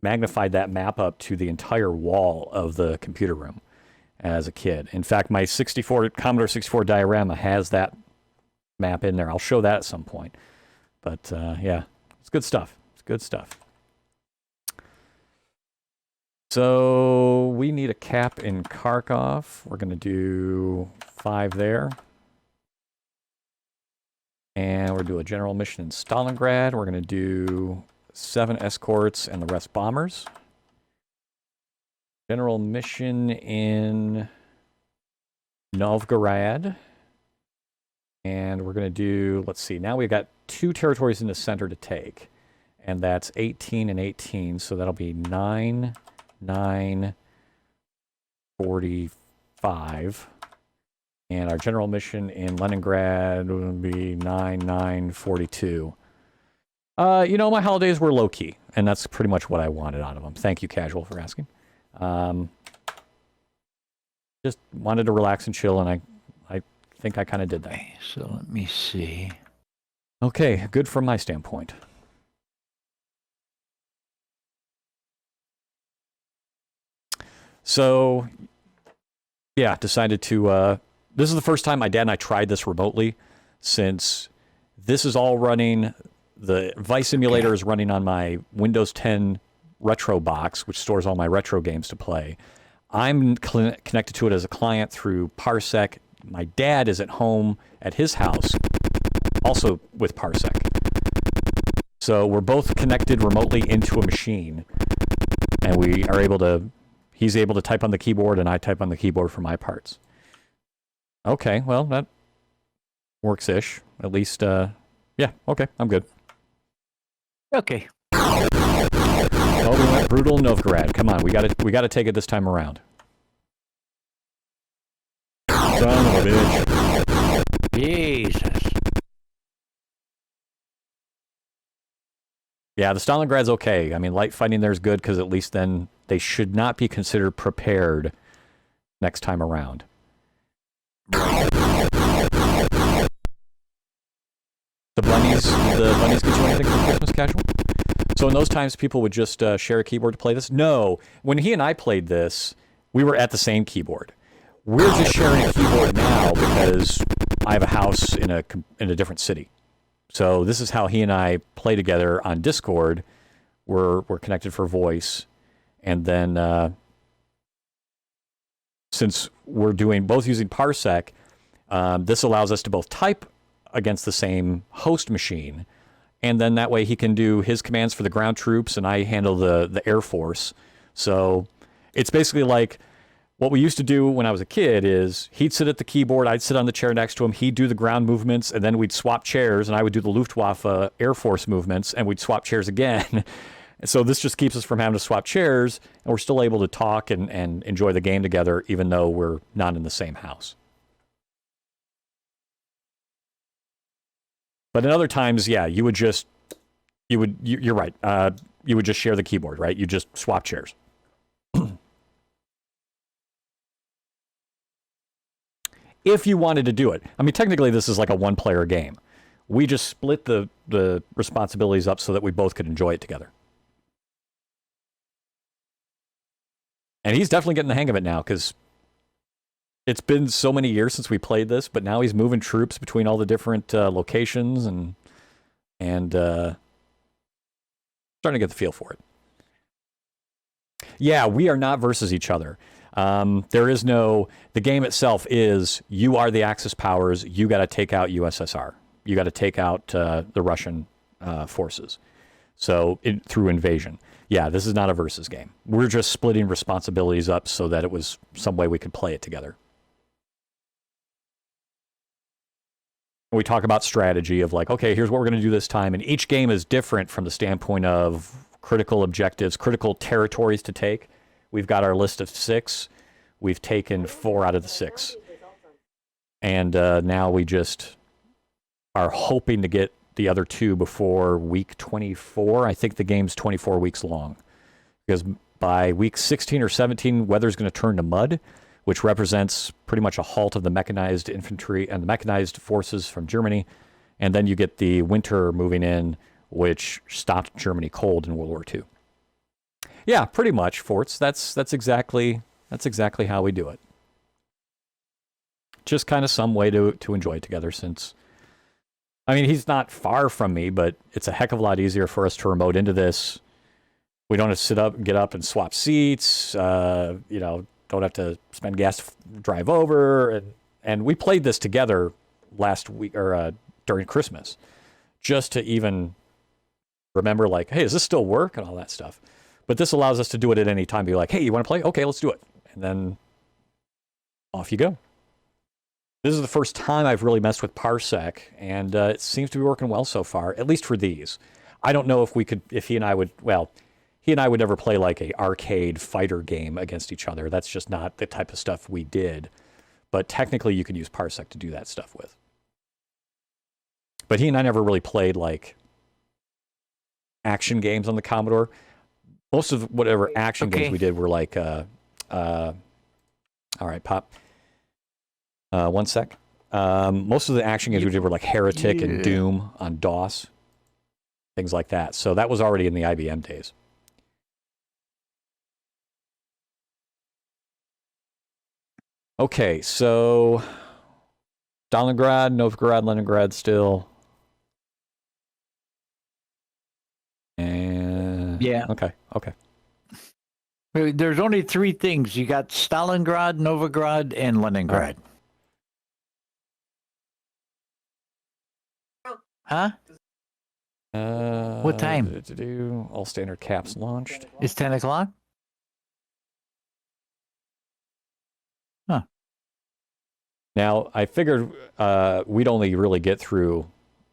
magnified that map up to the entire wall of the computer room as a kid. In fact, my Commodore 64 diorama has that map in there. I'll show that at some point. But yeah. It's good stuff. It's good stuff. So we need a cap in Kharkov. We're going to do 5 there. And we're going to do a general mission in Stalingrad. We're going to do 7 escorts and the rest bombers. General mission in Novgorod. And we're going to do, let's see, now we've got 2 territories in the center to take. And that's 18 and 18, so that'll be 9, 9, 45. And our general mission in Leningrad would be 9, 9, 42. My holidays were low-key, and that's pretty much what I wanted out of them. Thank you, Casual, for asking. Just wanted to relax and chill, and I think I kind of did that. Okay, so let me see. Okay, good from my standpoint. So, yeah, decided to, this is the first time my dad and I tried this remotely, since this is all running, the Vice Simulator is running on my Windows 10 Retro box, which stores all my retro games to play. I'm connected to it as a client through Parsec. My dad is at home at his house, also with Parsec. So we're both connected remotely into a machine, and we are able to, he's able to type on the keyboard, and I type on the keyboard for my parts. Okay, well, that works-ish. At least, yeah, okay, I'm good. Okay. Well, we went brutal Novgorod. Come on, we gotta take it this time around. Son of a bitch. Jesus. Yeah, the Stalingrad's okay. I mean, light fighting there is good because at least then they should not be considered prepared next time around. The bunnies get you anything for Christmas, Casual? So in those times, people would just share a keyboard to play this? No. When he and I played this, we were at the same keyboard. We're just sharing a keyboard now because I have a house in a different city. So this is how he and I play together on Discord. We're connected for voice. And then since we're both using Parsec, this allows us to both type against the same host machine. And then that way he can do his commands for the ground troops and I handle the Air Force. So it's basically like what we used to do when I was a kid is he'd sit at the keyboard, I'd sit on the chair next to him, he'd do the ground movements, and then we'd swap chairs, and I would do the Luftwaffe Air Force movements, and we'd swap chairs again. And so this just keeps us from having to swap chairs, and we're still able to talk and enjoy the game together, even though we're not in the same house. But in other times, yeah, you're right. You would just share the keyboard, right? You just swap chairs. If you wanted to do it. I mean, technically, this is like a one-player game. We just split the responsibilities up so that we both could enjoy it together. And he's definitely getting the hang of it now, because it's been so many years since we played this, but now he's moving troops between all the different locations and starting to get the feel for it. Yeah, we are not versus each other. There is no, the game itself is, you are the Axis powers, you got to take out USSR. You got to take out the Russian forces. So, through invasion. Yeah, this is not a versus game. We're just splitting responsibilities up so that it was some way we could play it together. We talk about strategy of like, okay, here's what we're going to do this time. And each game is different from the standpoint of critical objectives, critical territories to take. We've got our list of 6. We've taken 4 out of the 6. And now we just are hoping to get the other 2 before week 24. I think the game's 24 weeks long. Because by week 16 or 17, weather's going to turn to mud, which represents pretty much a halt of the mechanized infantry and the mechanized forces from Germany. And then you get the winter moving in, which stopped Germany cold in World War II. Yeah, pretty much, Forts. That's exactly how we do it. Just kind of some way to enjoy it together, since, I mean, he's not far from me, but it's a heck of a lot easier for us to remote into this. We don't have to sit up, get up and swap seats, don't have to spend gas to drive over. And we played this together last week, or during Christmas, just to even remember, like, hey, does this still work? And all that stuff. But this allows us to do it at any time. Be like, hey, you want to play? Okay, let's do it. And then off you go. This is the first time I've really messed with Parsec, and it seems to be working well so far, at least for these. I don't know if he and I would never play like a arcade fighter game against each other. That's just not the type of stuff we did. But technically, you can use Parsec to do that stuff with. But he and I never really played like action games on the Commodore. Most of whatever action games we did were like, all right, Pop. One sec. Most of the action games we did were like Heretic and Doom on DOS. Things like that. So that was already in the IBM days. Okay, so Stalingrad, Novgorod, Leningrad still. And yeah. Okay. There's only 3 things. You got Stalingrad, Novgorod, and Leningrad. Huh? What time? All standard caps launched. It's 10 o'clock? Huh. Now, I figured we'd only really get through,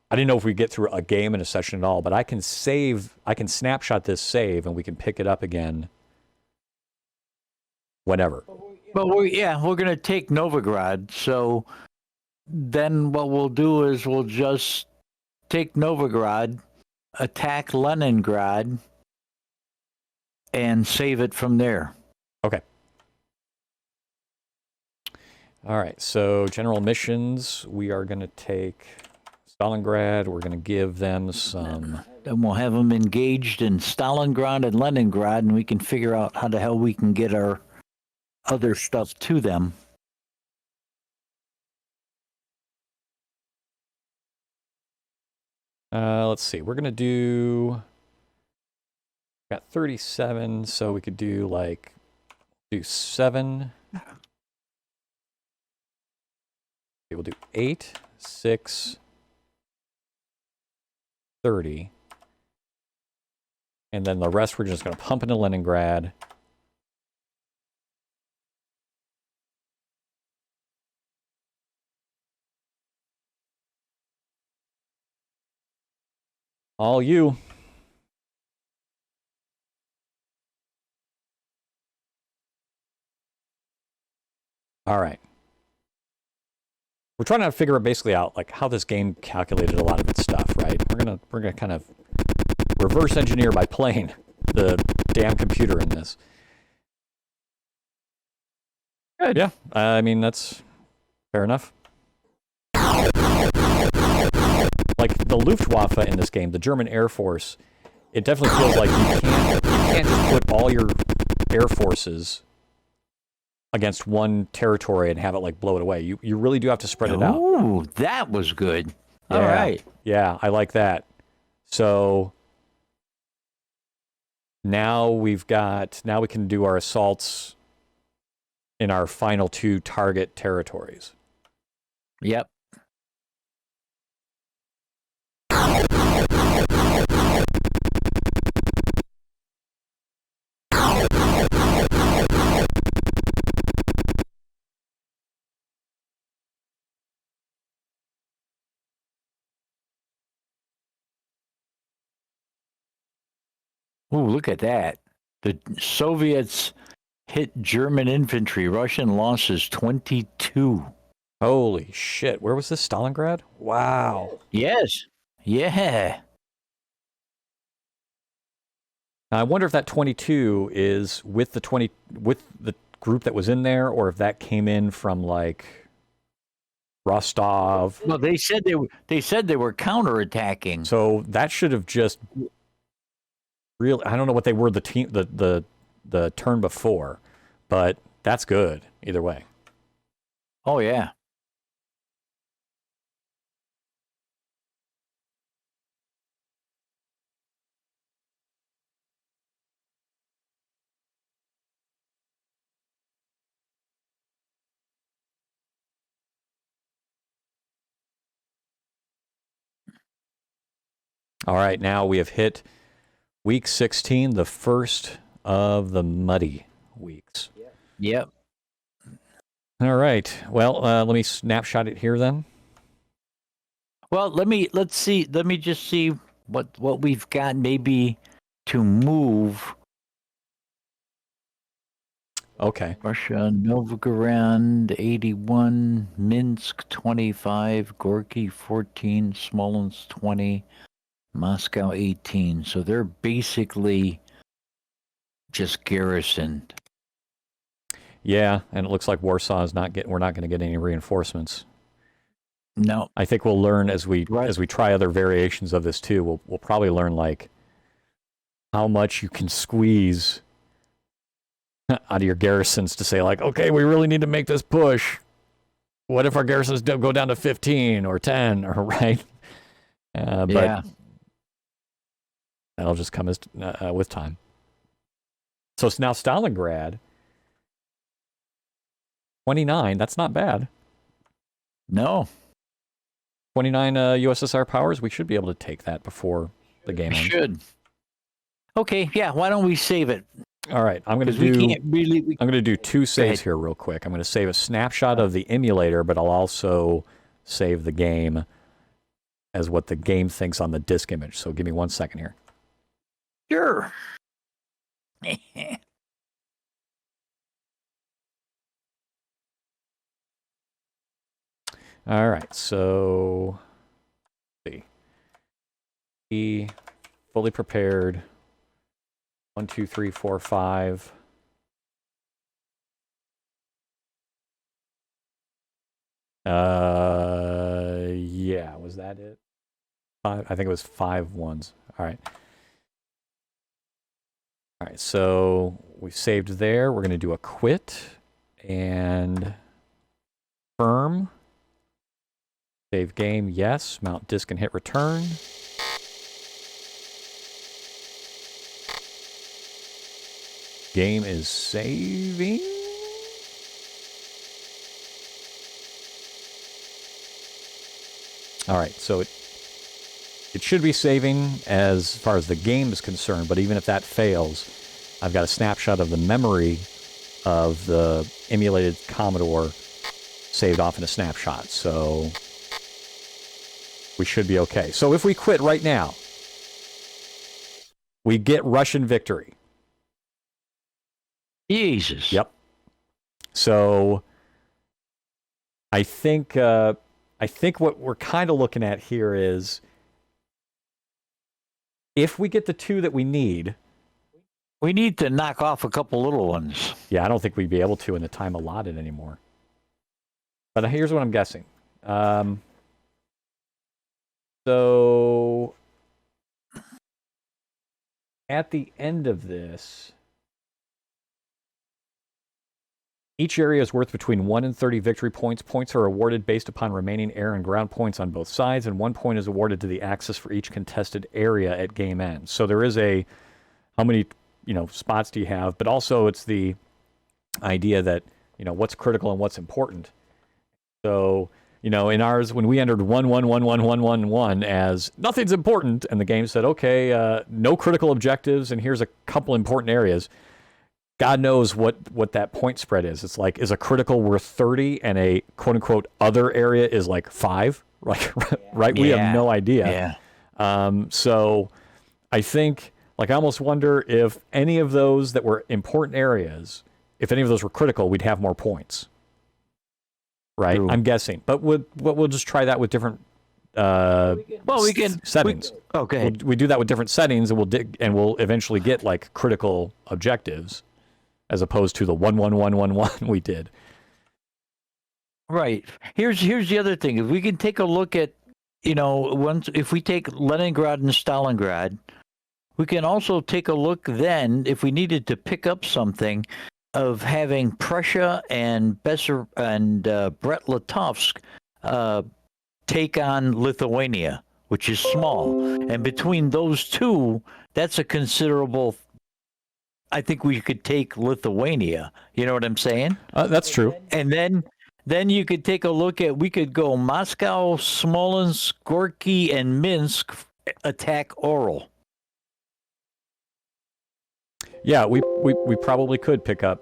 I didn't know if we'd get through a game in a session at all, but I can snapshot this save, and we can pick it up again whenever. But we're going to take Novgorod, so then what we'll do is we'll just take Novgorod, attack Leningrad, and save it from there. Okay. All right, so general missions, we are going to take Stalingrad. We're going to give them some... Then we'll have them engaged in Stalingrad and Leningrad, and we can figure out how the hell we can get our other stuff to them. Let's see. We're going to do... Got 37, so we could do 7... We'll do 8, 6, 30. And then the rest we're just going to pump into Leningrad. All you. All right. We're trying to figure basically out like how this game calculated a lot of its stuff, right? We're gonna kind of reverse engineer by playing the damn computer in this. Good. Yeah, I mean that's fair enough. Like the Luftwaffe in this game, the German Air Force, it definitely feels like you can't just put all your air forces against one territory and have it like blow it away. You really do have to spread it out. Oh, that was good. Yeah, all right. Yeah, I like that. So now we can do our assaults in our final 2 target territories. Yep. Ooh, look at that. The Soviets hit German infantry. Russian losses 22. Holy shit. Where was this? Stalingrad? Wow. Yes. Yeah. I wonder if that 22 is with the group that was in there, or if that came in from like Rostov. Well, they said they were counterattacking. So that should have just really, I don't know what they were the turn before, but that's good either way. Oh yeah. All right, now we have hit week 16, the first of the muddy weeks. Yep. All right. Well, let me snapshot it here then. Well, let's see. Let me just see what we've got maybe to move. Okay. Russia, Novgorod 81, Minsk 25, Gorky 14, Smolensk 20, Moscow 18. So they're basically just garrisoned. Yeah, and it looks like Warsaw is we're not going to get any reinforcements. No. I think we'll learn as we try other variations of this too. We'll probably learn like how much you can squeeze out of your garrisons to say like, okay, we really need to make this push. What if our garrisons go down to 15 or 10 or right? But that'll just come as with time. So it's now Stalingrad. 29, that's not bad. No. 29 USSR powers, we should be able to take that before the game ends. Should. Okay, yeah, why don't we save it? All right, I'm going to do two saves here real quick. I'm going to save a snapshot of the emulator, but I'll also save the game as what the game thinks on the disk image. So give me 1 second here. Sure. All right, so let's see. Be fully prepared. 1, 2, 3, 4, 5. Yeah, was that it? 5. I think it was 5 ones. All right. All right, so we saved there. We're going to do a quit and firm. Save game, yes. Mount disk and hit return. Game is saving. All right, so it should be saving as far as the game is concerned, but even if that fails, I've got a snapshot of the memory of the emulated Commodore saved off in a snapshot, so we should be okay. So if we quit right now, we get Russian victory. Jesus. Yep. So I think what we're kind of looking at here is if we get the 2 that we need. We need to knock off a couple little ones. Yeah, I don't think we'd be able to in the time allotted anymore. But here's what I'm guessing. So at the end of this, each area is worth between 1 and 30 victory points. Points are awarded based upon remaining air and ground points on both sides, and 1 point is awarded to the axis for each contested area at game end. So there is a how many spots do you have, but also it's the idea that what's critical and what's important. So in ours, when we entered 1, 1, 1, 1, 1, 1, 1 as nothing's important, and the game said, okay, no critical objectives, and here's a couple important areas. God knows what that point spread is. It's like, is a critical worth 30 and a quote-unquote other area is like 5? Right? We have no idea. Yeah. So I think Like, I almost wonder if any of those that were important areas, if any of those were critical, we'd have more points. Right? True. I'm guessing. But we'll just try that with different settings. Okay. We do that with different settings, and we'll eventually get like critical objectives, as opposed to the 1-1-1-1-1 we did. Right. Here's the other thing. If we can take a look at, if we take Leningrad and Stalingrad, we can also take a look then, if we needed to pick up something, of having Prussia and Brest-Litovsk take on Lithuania, which is small. And between those two, that's a considerable. I think we could take Lithuania. You know what I'm saying? That's true. And then you could take a look at. We could go Moscow, Smolensk, Gorky, and Minsk attack Oral. Yeah, we probably could pick up.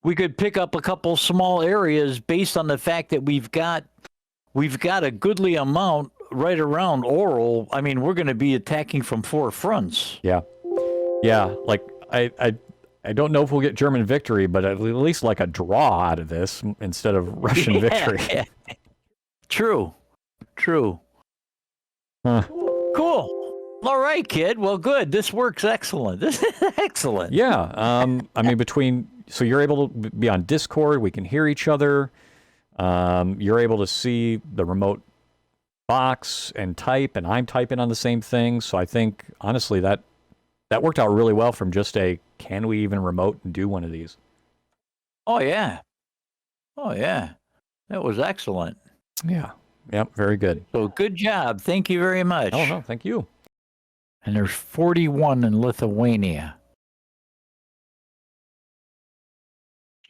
We could pick up a couple small areas based on the fact that we've got a goodly amount right around Oral. I mean, we're going to be attacking from 4 fronts. Yeah. Like I don't know if we'll get German victory, but at least like a draw out of this instead of Russian victory. Yeah. True. Huh. Cool. All right, kid. Well, good. This works excellent. This is excellent. Yeah. I mean, so you're able to be on Discord. We can hear each other. You're able to see the remote box and type, and I'm typing on the same thing. So I think, honestly, that worked out really well from just can we even remote and do one of these? Oh, yeah. That was excellent. Yeah. Yep. Very good. So good job. Thank you very much. Oh, no. Thank you. And there's 41 in Lithuania.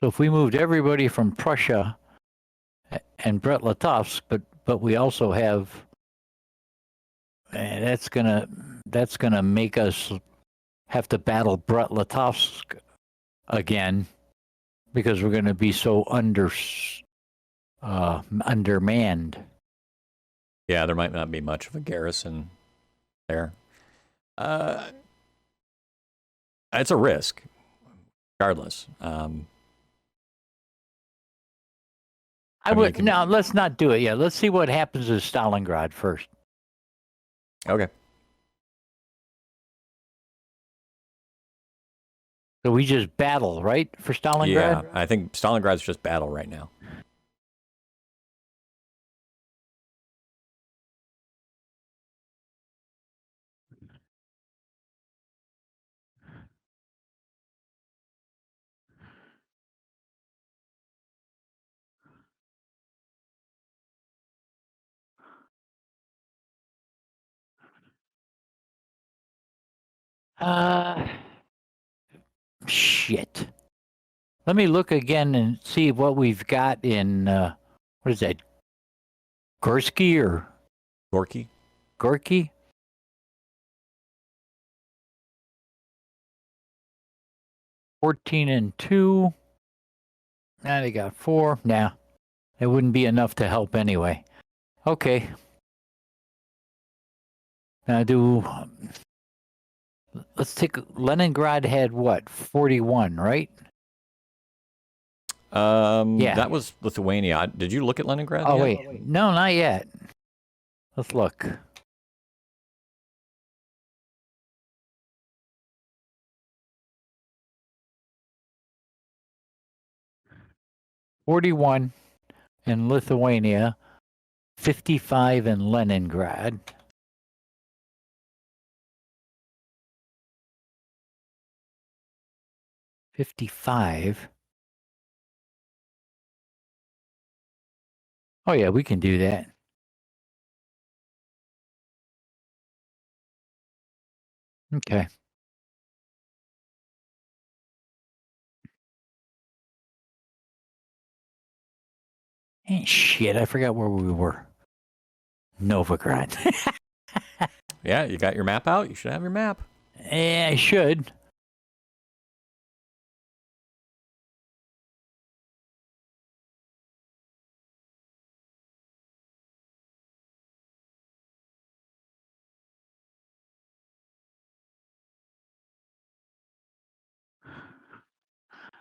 So if we moved everybody from Prussia and Brest-Litovsk, but we also have, that's gonna make us have to battle Brest-Litovsk again, because we're gonna be so undermanned. Yeah, there might not be much of a garrison there. It's a risk, regardless. No, let's not do it yet. Let's see what happens in Stalingrad first. Okay. So we just battle, right, for Stalingrad? Yeah, I think Stalingrad's just battle right now. Shit. Let me look again and see what we've got in, what is that, Gorsky or Gorky? Gorky? (14-2). Now they got 4. Nah, it wouldn't be enough to help anyway. Okay. Now let's take, Leningrad had what, 41, right? Yeah. That was Lithuania. Did you look at Leningrad Oh, yet? wait. No, not yet. Let's look. (41) in Lithuania, 55 in Leningrad. (55). Oh yeah, we can do that. Okay. Shit, I forgot where we were. Novigrad. Yeah, you got your map out? You should have your map. Yeah, I should.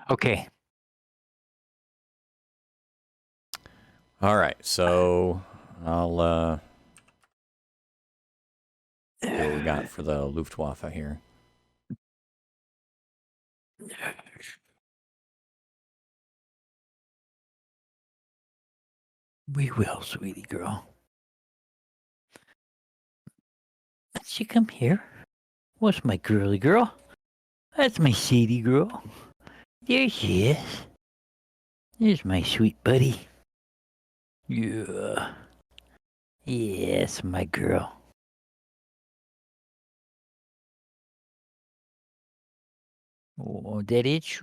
Okay. All right, so I'll see what we got for the Luftwaffe here. We will, sweetie girl. Did she come here? What's my girly girl? That's my Sadie girl. There she is. There's my sweet buddy. Yeah. Yes, my girl. Oh, that itch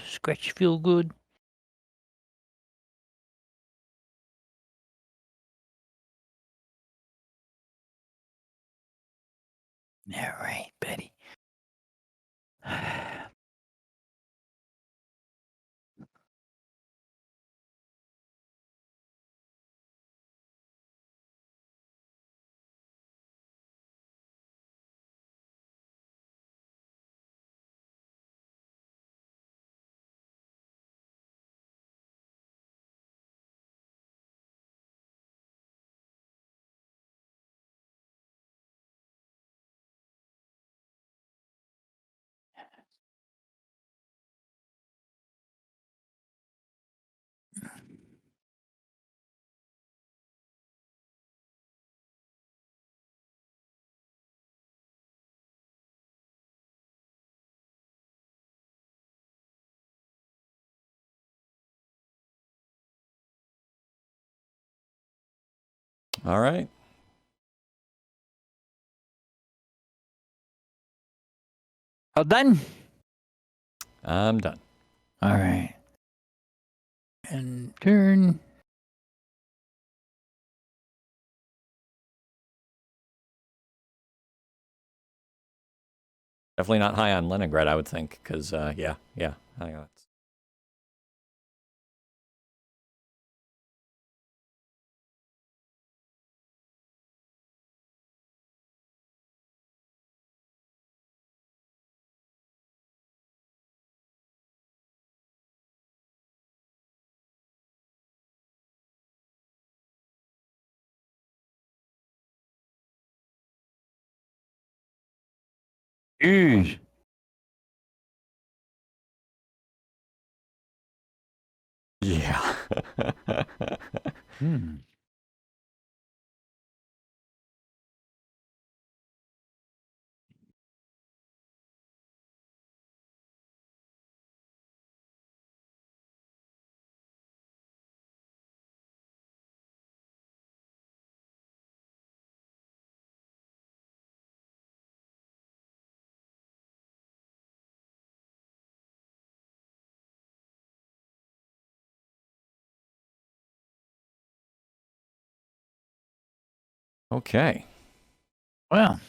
scratch feel good? All right, buddy. All right. All done? I'm done. All right. And turn. Definitely not high on Leningrad, I would think, because, yeah. I got it. Jeez. Yeah. Hmm. Okay. Well.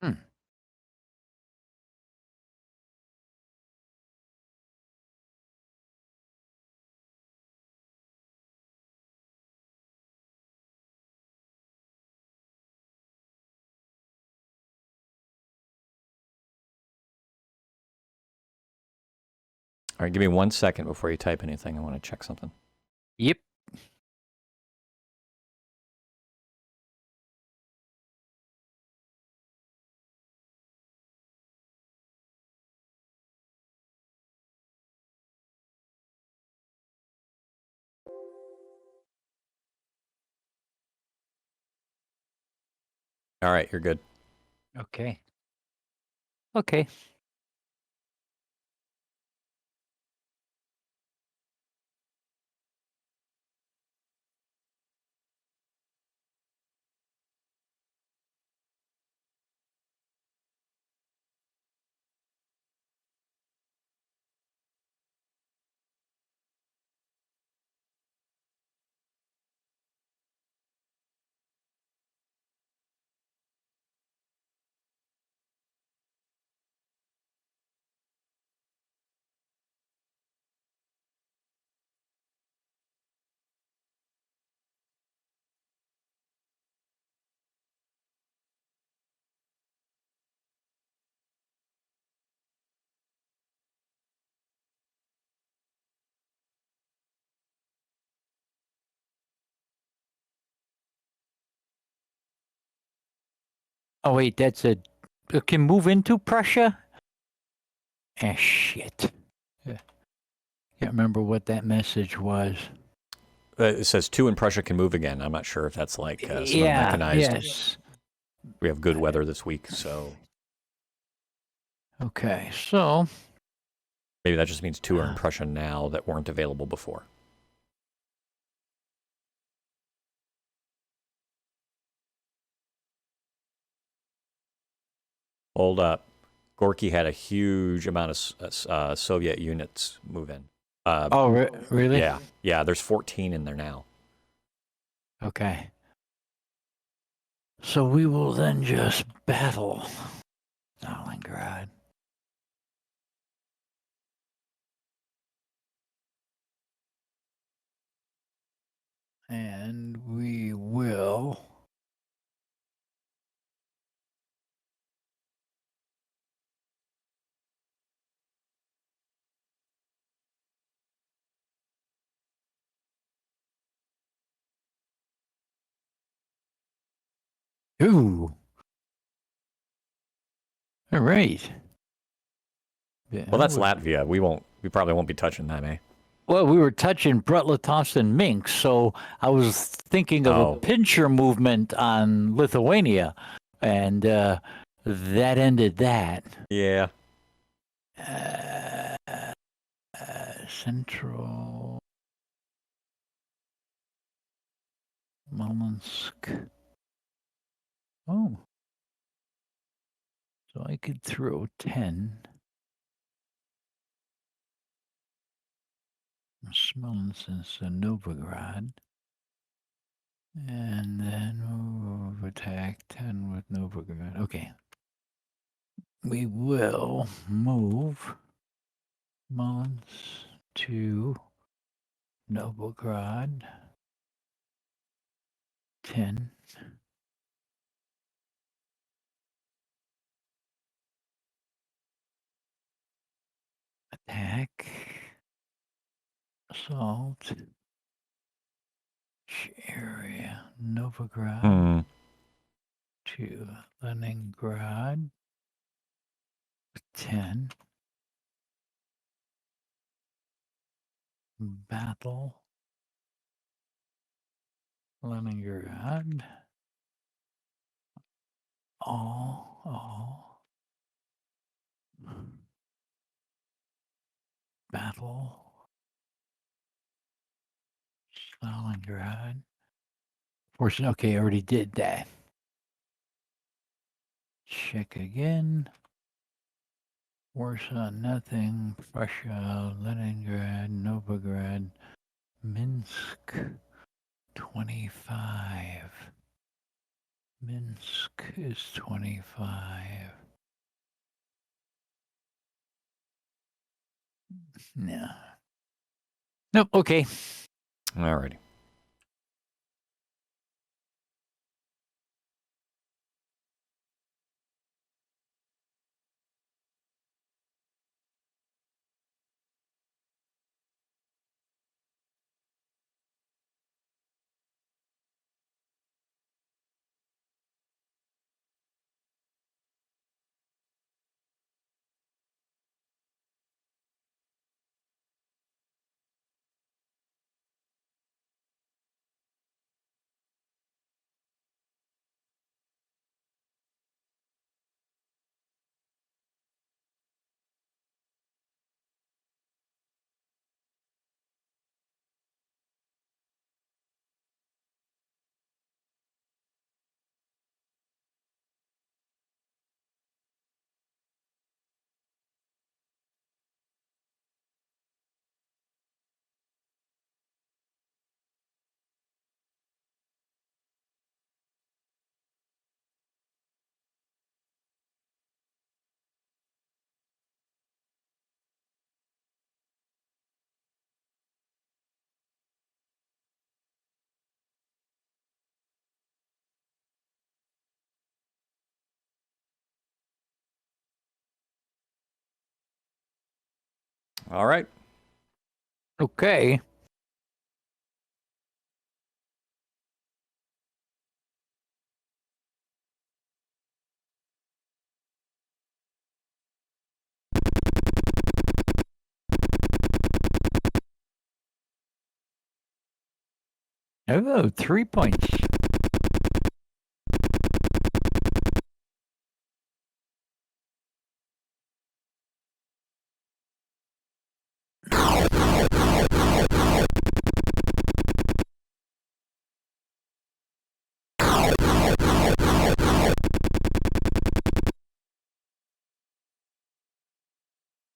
Hmm. All right, give me 1 second before you type anything. I want to check something. Yep. All right, you're good. Okay. Okay. Oh wait, that's a. It can move into Prussia. Ah, shit. Yeah. Can't remember what that message was. It says 2 in Prussia can move again. I'm not sure if that's like some of the Yeah. mechanized. Yes. We have good weather this week, so Okay. So. maybe that just means 2 are in Prussia now that weren't available before. Hold up. Gorky had a huge amount of Soviet units move in. Oh, really? Yeah. There's 14 in there now. Okay. So we will then just battle Stalingrad. And we will. Ooh. All right. Yeah, Well, that's Latvia. We probably won't be touching that, eh? well, we were touching Brut-Litovsk and Minsk, so I was thinking of a pincher movement on Lithuania, and that ended that. Yeah. Central Smolensk. Oh. So I could throw 10. Smolensk and Novograd. And then we'll attack 10 with Novograd. Okay. We will move Smolensk to Novograd. 10. Attack. Assault. Area. Novograd to Leningrad. 10. Battle. Leningrad. All. Battle. Stalingrad. Fortune. Okay, I already did that. Check again. Warsaw, nothing. Prussia, Leningrad, Novograd, Minsk, 25. Minsk is 25. No. Nope, okay. Alrighty. All right. Okay. Oh, 3 points.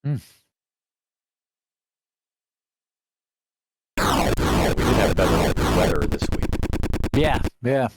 Yeah, we did have better weather this week. Yeah, yeah.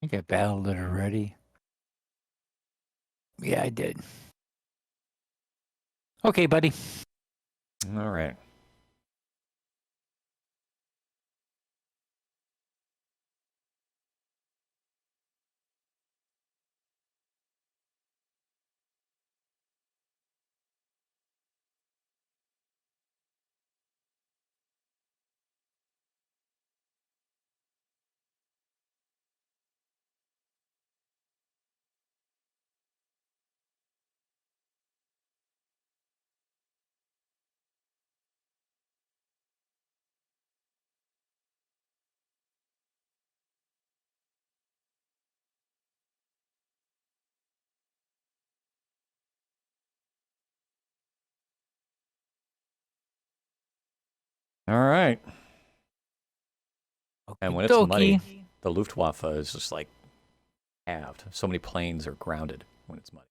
I think I battled it already. Yeah, I did. Okay, buddy. All right. All right. And when it's muddy, the Luftwaffe is just like halved. So many planes are grounded when it's muddy.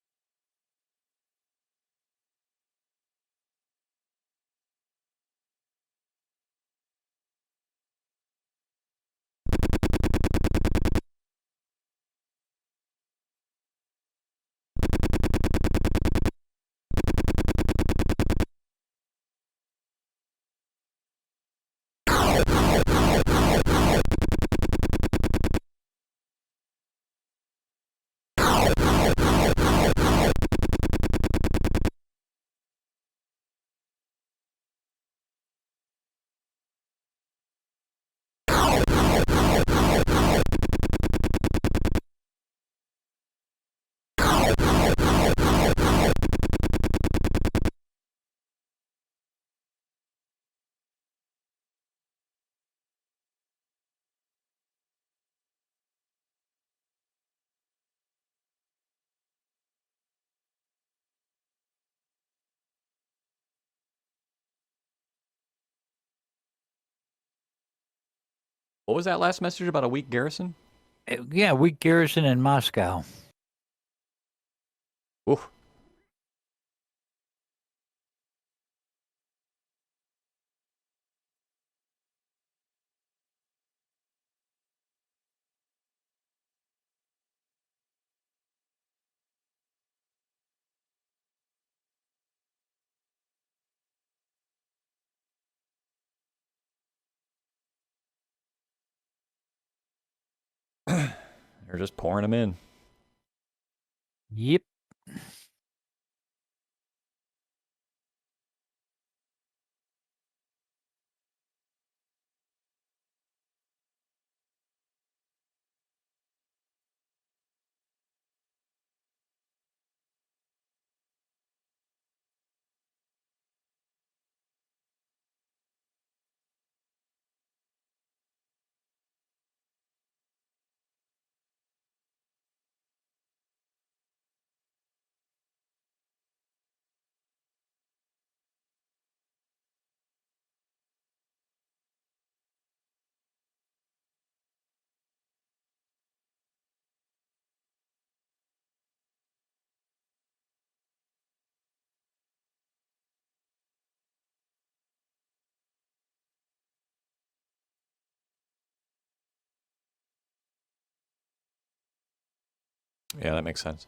What was that last message about a weak garrison? Yeah, weak garrison in Moscow. Oof. They're just pouring them in. Yep. Yeah, that makes sense.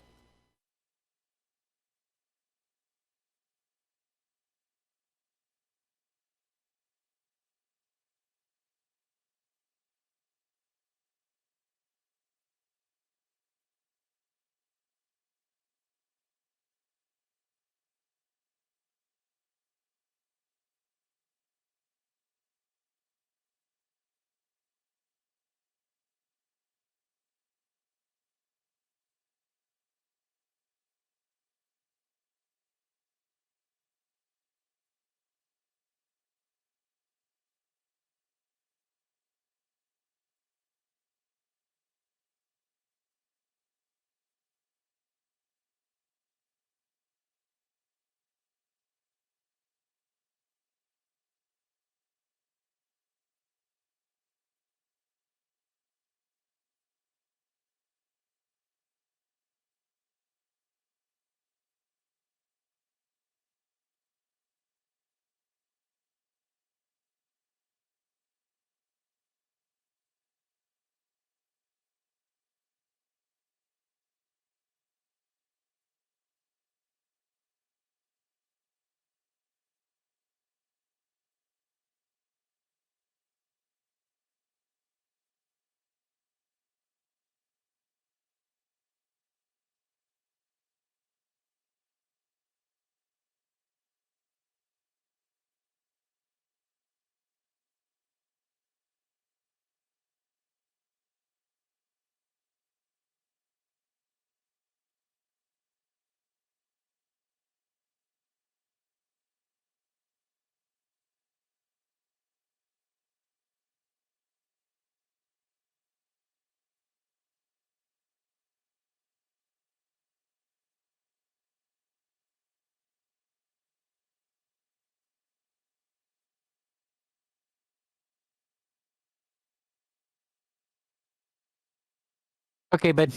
Okay, bud.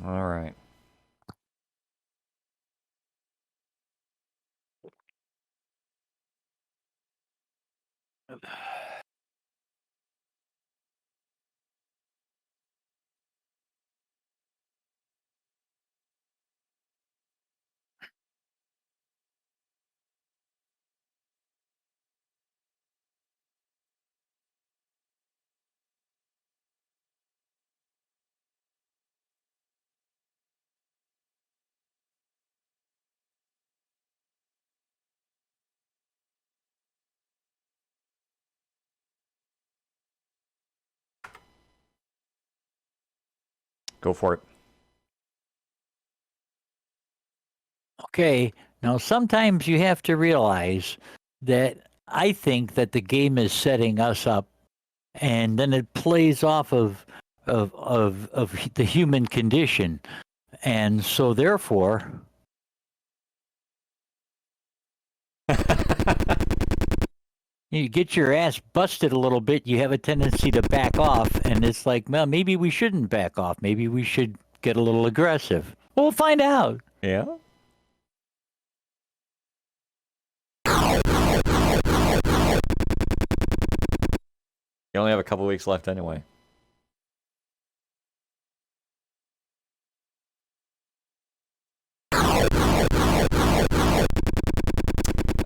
All right. Go for it. Okay. Now, sometimes you have to realize that I think that the game is setting us up, and then it plays off of the human condition, and so therefore, You get your ass busted a little bit, you have a tendency to back off, and it's like, well, maybe we shouldn't back off. Maybe we should get a little aggressive. We'll find out. Yeah. You only have a couple weeks left anyway.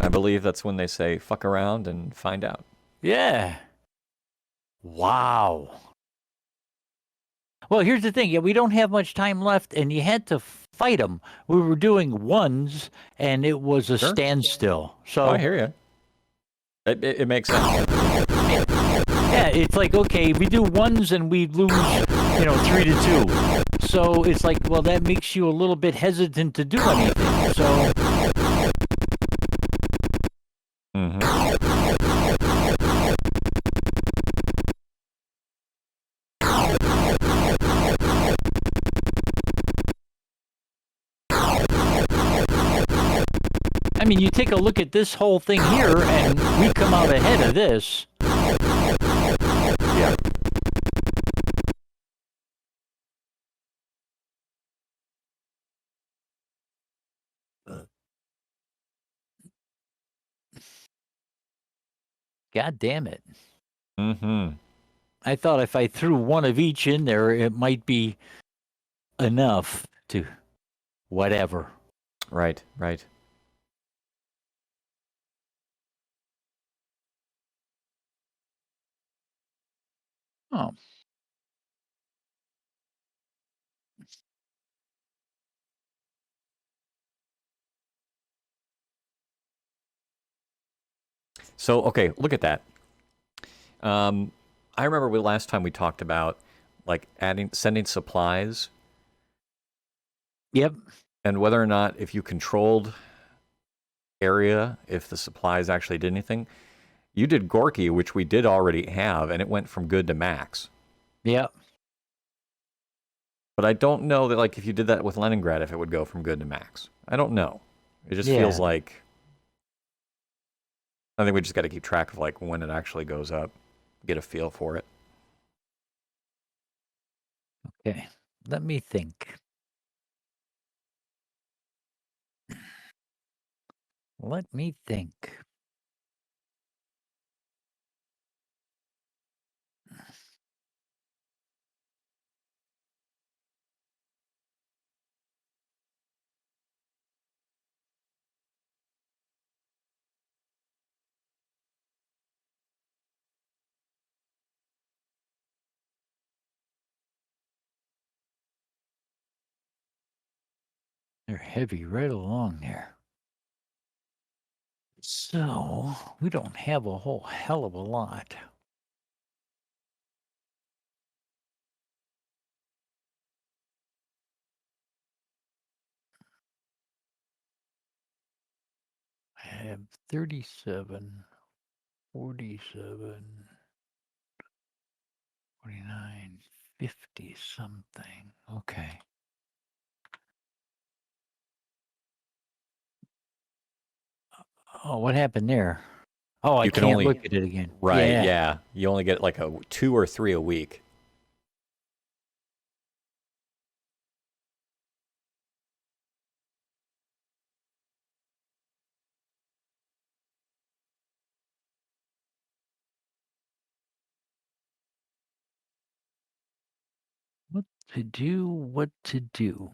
I believe that's when they say fuck around and find out. Yeah. Wow. Well, here's the thing. Yeah, we don't have much time left, and you had to fight them. We were doing ones, and it was a Sure. standstill. So Oh, I hear you. It makes sense. yeah, it's like, okay, we do ones and we lose, 3-2. So it's like, well, that makes you a little bit hesitant to do anything. So I mean, you take a look at this whole thing here, and we come out ahead of this. Yeah. God damn it. Mm-hmm. I thought if I threw one of each in there, it might be enough to whatever. Right, right. Oh. So, okay, look at that. I remember last time we talked about like sending supplies. Yep. And whether or not if you controlled area, if the supplies actually did anything. You did Gorky, which we did already have, and it went from good to max. Yep. But I don't know that, like, if you did that with Leningrad, if it would go from good to max. I don't know. It just feels like... I think we just got to keep track of, like, when it actually goes up. Get a feel for it. Okay. Let me think. Let me think. They're heavy right along there. So, we don't have a whole hell of a lot. I have 37, 47, 49, 50 something. Okay. Oh, what happened there? Oh, I You can can't only... look at it again. Right, yeah. You only get, like, 2 or 3 a week. What to do, what to do.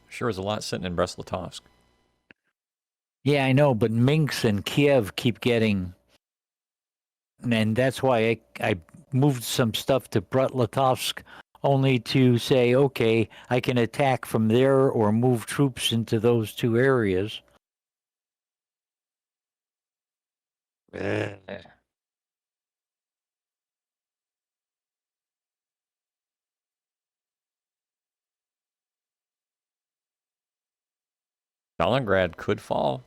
Sure is a lot sitting in Brest-Litovsk. Yeah, I know, but Minsk and Kiev keep getting, and that's why I moved some stuff to Brest-Litovsk, only to say, okay, I can attack from there or move troops into those two areas. Stalingrad could fall.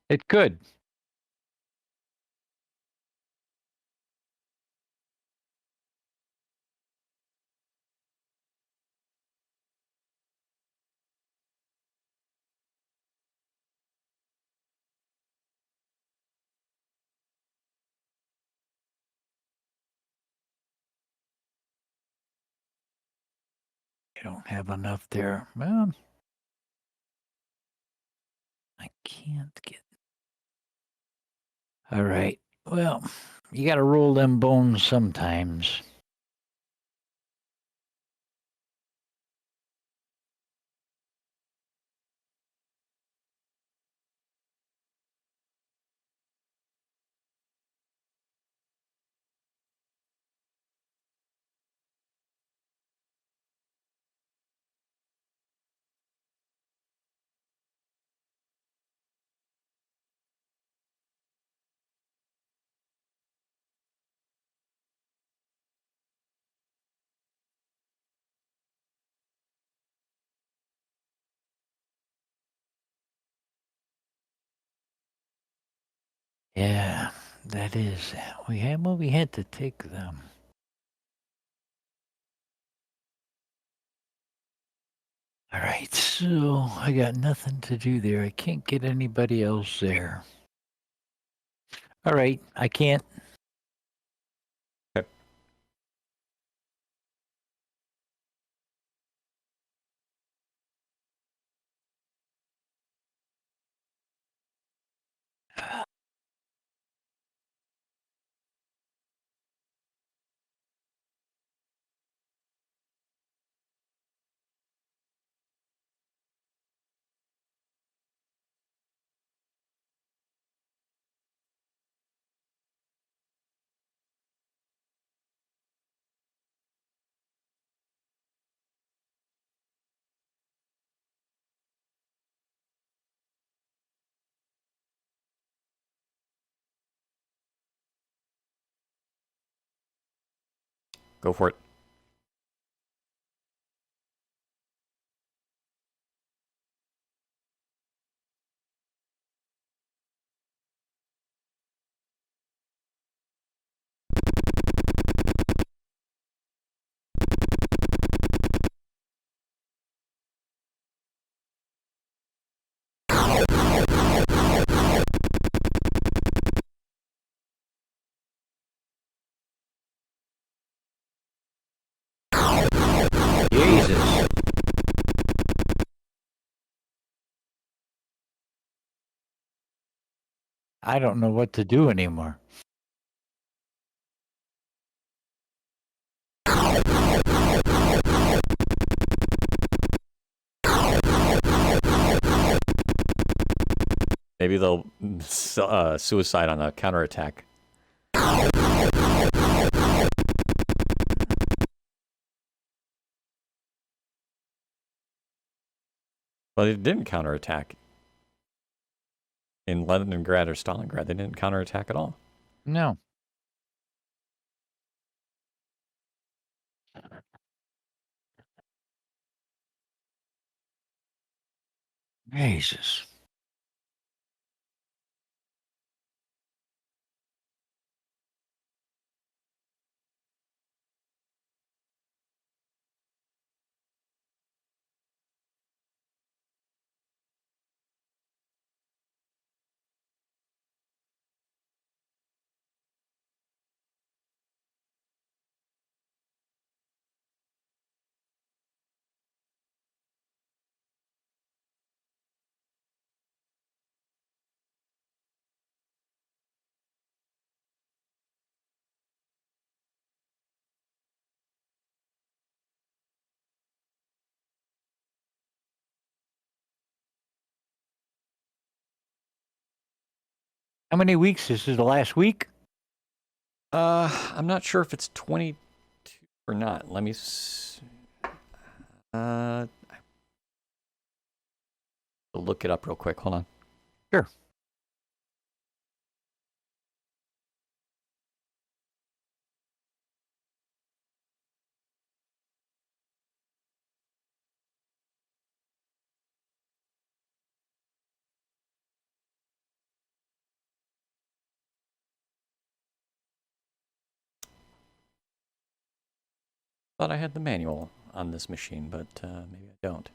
It could. You don't have enough there. Well, I can't get. All right. Well, you got to roll them bones sometimes. Yeah, that is. We had to take them. All right, so I got nothing to do there. I can't get anybody else there. All right, I can't. Okay. Go for it. Jesus. I don't know what to do anymore. Maybe they'll suicide on a counterattack. Well, they didn't counterattack in Leningrad or Stalingrad. They didn't counterattack at all. No. Jesus. How many weeks? This is the last week? I'm not sure if it's 22 or not. Let me. Look it up real quick. Hold on. Sure. Thought I had the manual on this machine, but maybe I don't.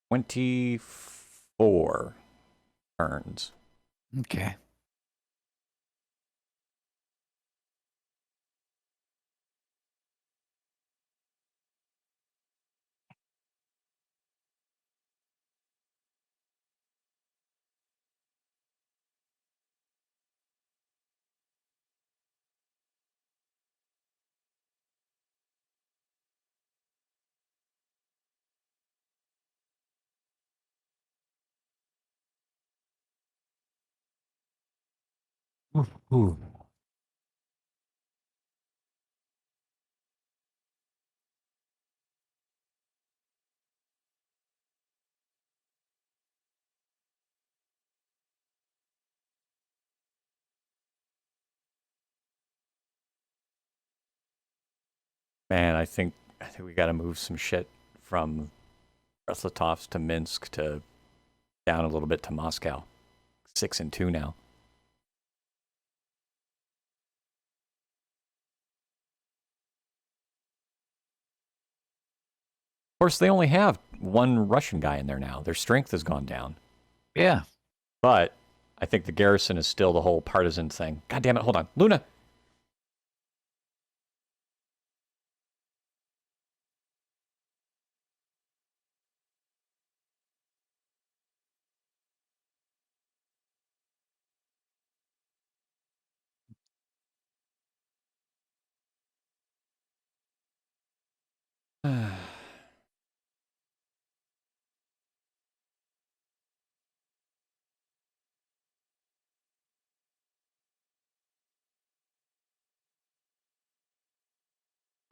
24 turns. Okay. Ooh. Man, I think we got to move some shit from Brest-Litovsk to Minsk to down a little bit to Moscow. 6-2 now. Of course, they only have one Russian guy in there now. Their strength has gone down. Yeah. But I think the garrison is still the whole partisan thing. God damn it, hold on. Luna!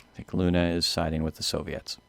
I think Luna is siding with the Soviets.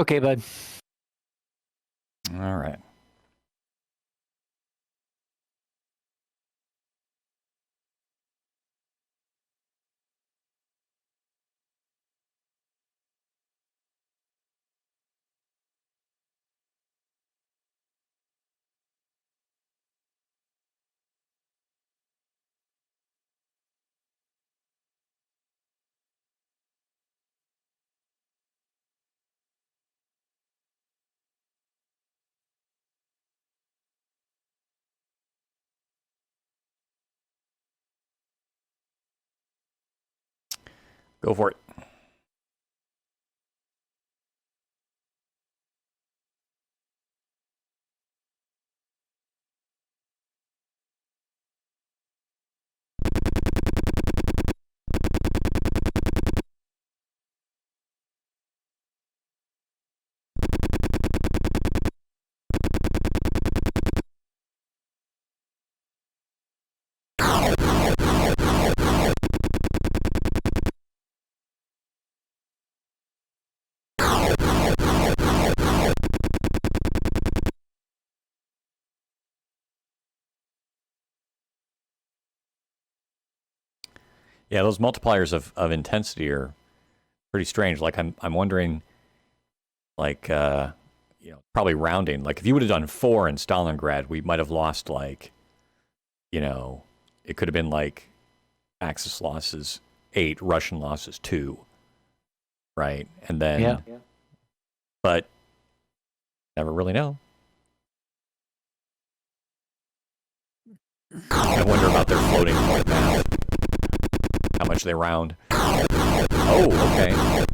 Okay, bud. All right. Go for it. Yeah, those multipliers of intensity are pretty strange. Like I'm wondering, like probably rounding. Like if you would have done 4 in Stalingrad, we might have lost like, it could have been like Axis losses 8, Russian losses 2, right? And then, but never really know. I wonder about their floating point math, how much they round. Oh, okay.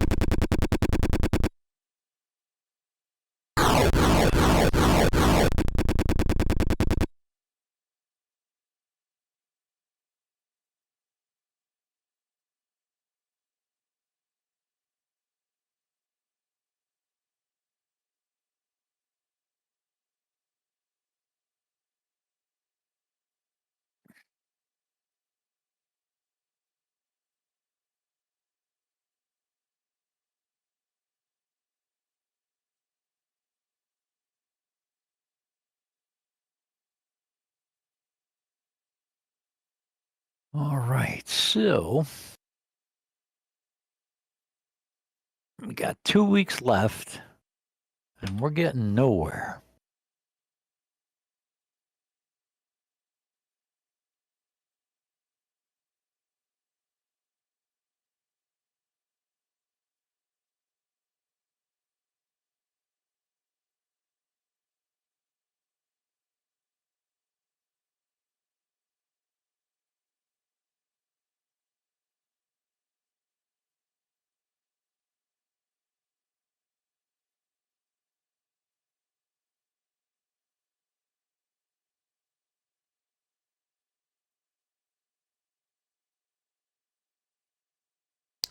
All right, so we got 2 weeks left, and we're getting nowhere.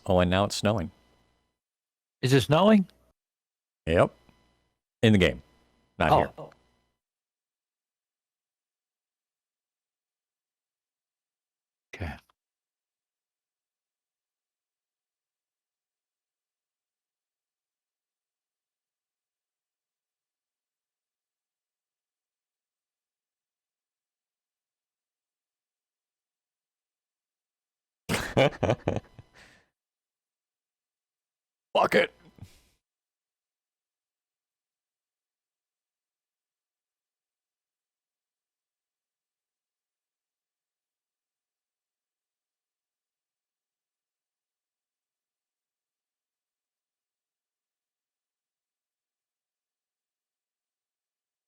Oh, and now it's snowing. Is it snowing? Yep. In the game, not here. Okay. Fuck it.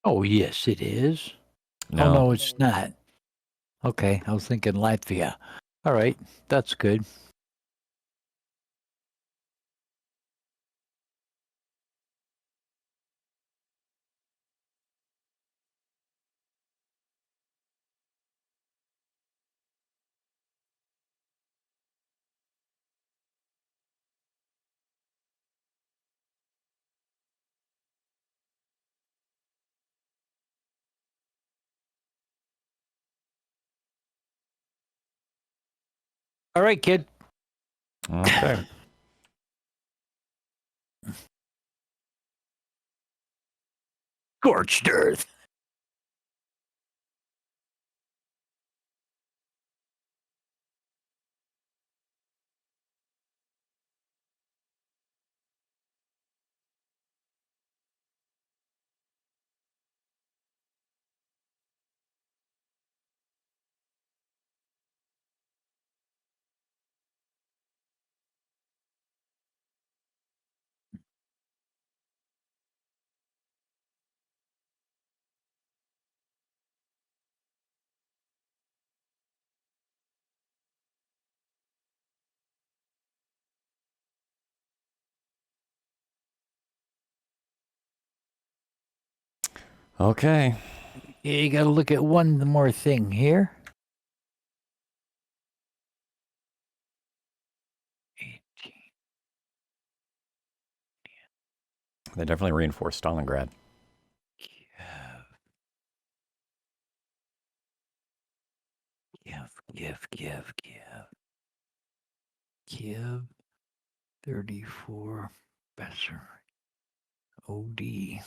Oh, yes, it is. No. Oh, no, it's not. Okay, I was thinking Latvia. All right, that's good. All right, kid. Okay. Scorched earth. Okay. You got to look at one more thing here. 18. They definitely reinforced Stalingrad. Kiev, 34, Besser, OD.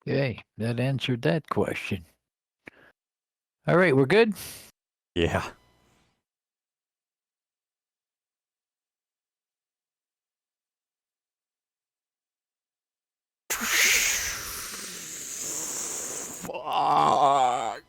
Okay, that answered that question. All right, we're good? Yeah. Fuck.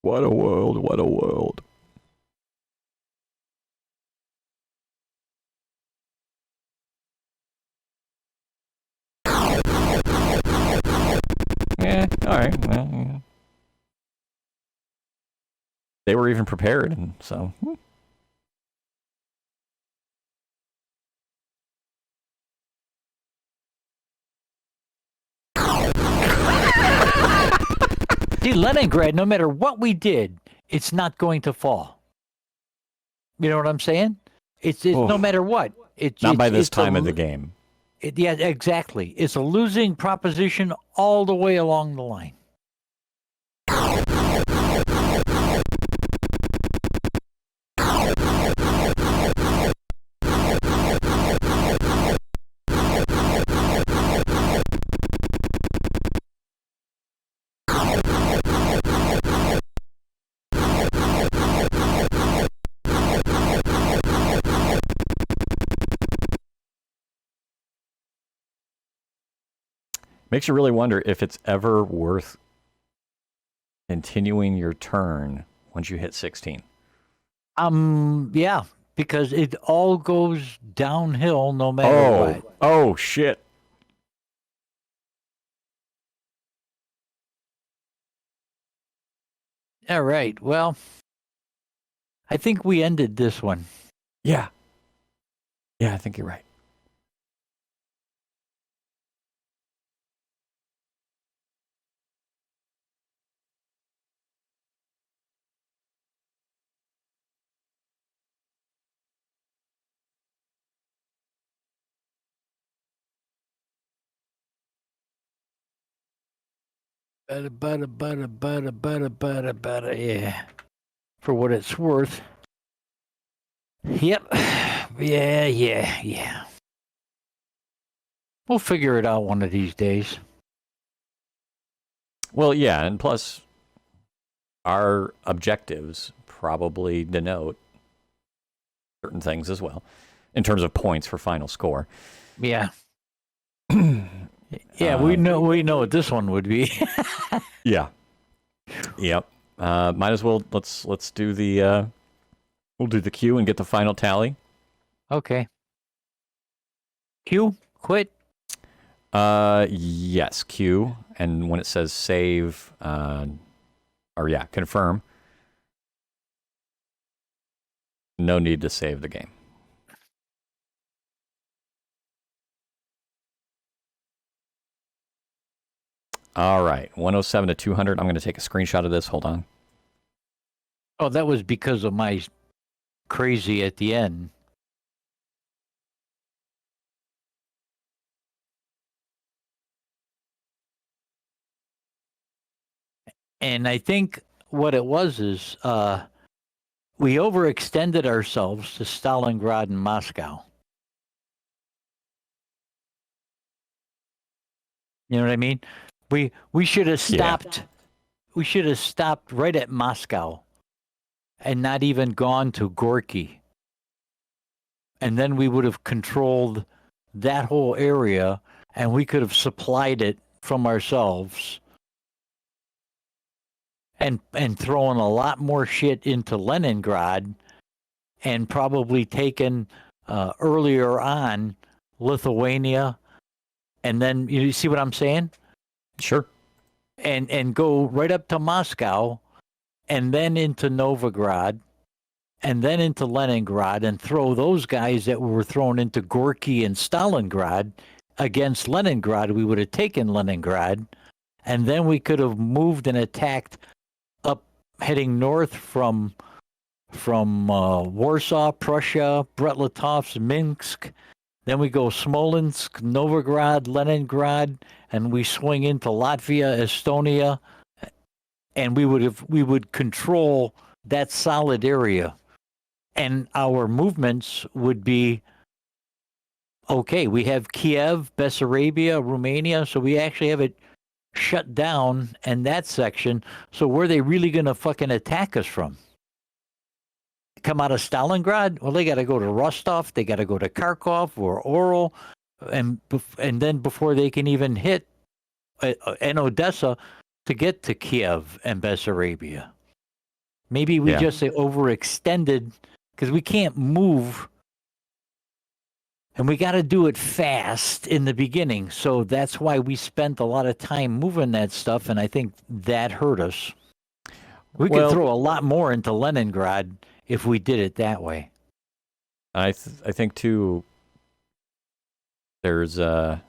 What a world, what a world. Yeah, all right. Well, yeah. They were even prepared, and so. See, Leningrad, no matter what we did, it's not going to fall. You know what I'm saying? It's no matter what. Not by this it's time of the game. Yeah, exactly. It's a losing proposition all the way along the line. Makes you really wonder if it's ever worth continuing your turn once you hit 16. Yeah, because it all goes downhill no matter what. Oh, shit. All right. Well, I think we ended this one. Yeah. Yeah, I think you're right. Yeah. For what it's worth. Yep. Yeah. We'll figure it out one of these days. Well, yeah, and plus, our objectives probably denote certain things as well in terms of points for final score. Yeah. Yeah, we know what this one would be. Yeah. Yep. Might as well let's do the we'll do the queue and get the final tally. Okay. Q, quit. Yes, Q, and when it says save, confirm. No need to save the game. All right, 107 to 200. I'm going to take a screenshot of this. Hold on. Oh, that was because of my crazy at the end. And I think what it was is we overextended ourselves to Stalingrad and Moscow. You know what I mean? We should have stopped. Yeah. We should have stopped right at Moscow and not even gone to Gorky. And then we would have controlled that whole area and we could have supplied it from ourselves and thrown a lot more shit into Leningrad and probably taken earlier on Lithuania. And then you see what I'm saying? Sure. And go right up to Moscow and then into Novograd and then into Leningrad and throw those guys that were thrown into Gorky and Stalingrad against Leningrad. We would have taken Leningrad, and then we could have moved and attacked up heading north from Warsaw, Prussia, Brest-Litovsk, Minsk, Then we go Smolensk, Novograd, Leningrad, and we swing into Latvia, Estonia, and we would control that solid area, and our movements would be okay. We have Kiev, Bessarabia, Romania, so we actually have it shut down in that section. So where are they really going to fucking attack us from? Come out of Stalingrad? Well, they got to go to Rostov, they got to go to Kharkov or Oral, and then before they can even hit and Odessa to get to Kiev and Bessarabia. Maybe we just overextended because we can't move, and we got to do it fast in the beginning. So that's why we spent a lot of time moving that stuff, and I think that hurt us. We could throw a lot more into Leningrad if we did it that way. I think too. There's the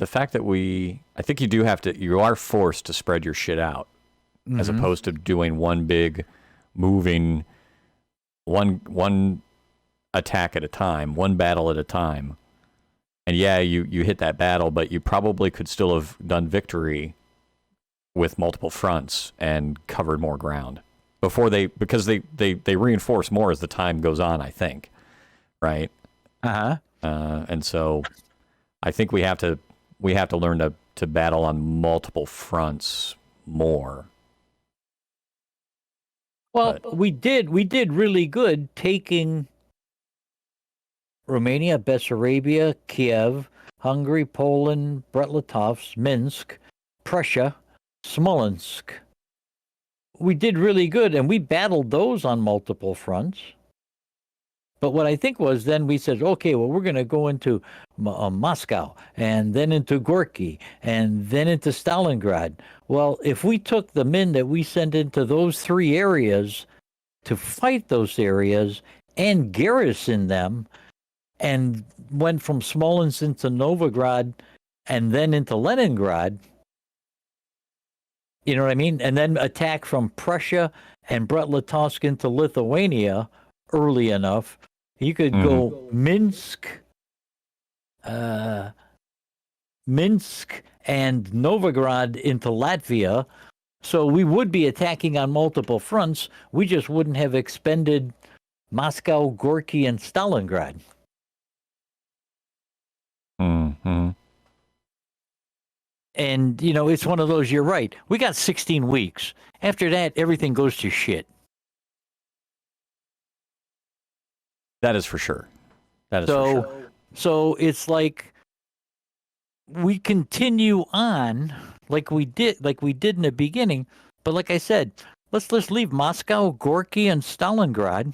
fact that I think you are forced to spread your shit out, as opposed to doing one big moving one attack at a time, one battle at a time. And yeah, you hit that battle, but you probably could still have done victory with multiple fronts and covered more ground because they reinforce more as the time goes on, I think. Right? And so I think we have to learn to battle on multiple fronts more. Well, we did really good taking Romania, Bessarabia, Kiev, Hungary, Poland, Brest-Litovsk, Minsk, Prussia, Smolensk. We did really good, and we battled those on multiple fronts. But what I think was then we said, okay, well, we're going to go into Moscow, and then into Gorky, and then into Stalingrad. Well, if we took the men that we sent into those three areas to fight those areas and garrison them, and went from Smolensk into Novograd and then into Leningrad, you know what I mean? And then attack from Prussia and Brest-Litovsk into Lithuania early enough. You could go Minsk and Novograd into Latvia. So we would be attacking on multiple fronts. We just wouldn't have expended Moscow, Gorky, and Stalingrad. And, it's one of those, you're right. We got 16 weeks. After that, everything goes to shit. That is for sure. That is for sure. So it's like we continue on like we did in the beginning. But like I said, let's leave Moscow, Gorky, and Stalingrad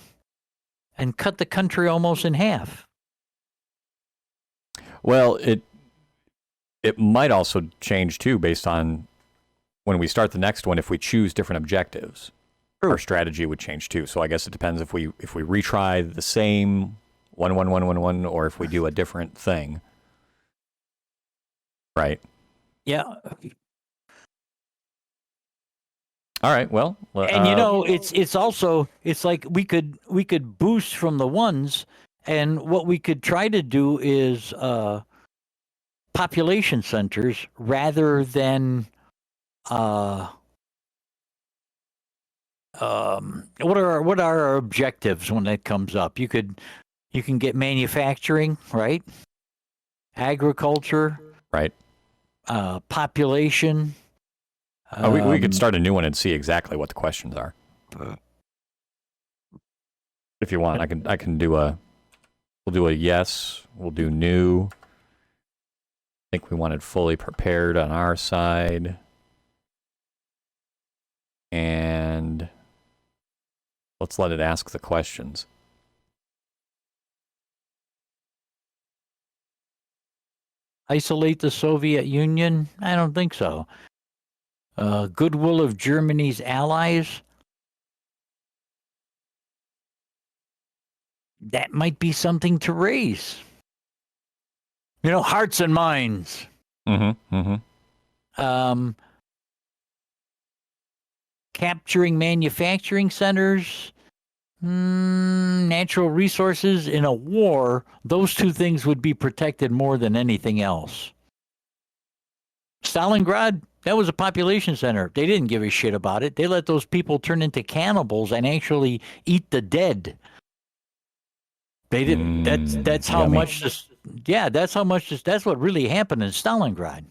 and cut the country almost in half. Well, it might also change too based on when we start the next one. If we choose different objectives, our strategy would change too. So I guess it depends if we retry the same 1-1-1-1-1 or if we do a different thing. Right. Yeah. All right. Well, and it's also like we could boost from the ones, and what we could try to do is population centers rather than what are our objectives when that comes up? You can get manufacturing, right? Agriculture, right? Population. We could start a new one and see exactly what the questions are. If you want, I can do we'll do a yes. We'll do new. I think we wanted fully prepared on our side. And let's let it ask the questions. Isolate the Soviet Union? I don't think so. Goodwill of Germany's allies? That might be something to raise. Hearts and minds. Capturing manufacturing centers? Natural resources in a war, those two things would be protected more than anything else. Stalingrad, that was a population center. They didn't give a shit about it. They let those people turn into cannibals and actually eat the dead. They didn't. That's how yummy. much this. Yeah, that's how much this. That's what really happened in Stalingrad.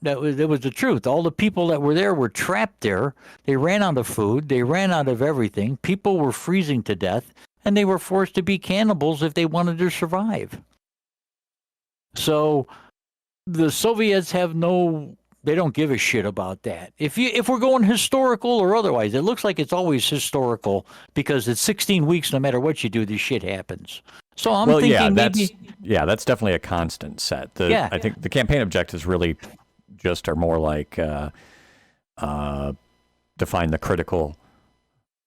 That was the truth. All the people that were there were trapped there. They ran out of food. They ran out of everything. People were freezing to death, and they were forced to be cannibals if they wanted to survive. So the Soviets have no. They don't give a shit about that. If we're going historical or otherwise, it looks like it's always historical because it's 16 weeks. No matter what you do, this shit happens. So I'm thinking that's definitely a constant set. I think the campaign objectives really just are more like define the critical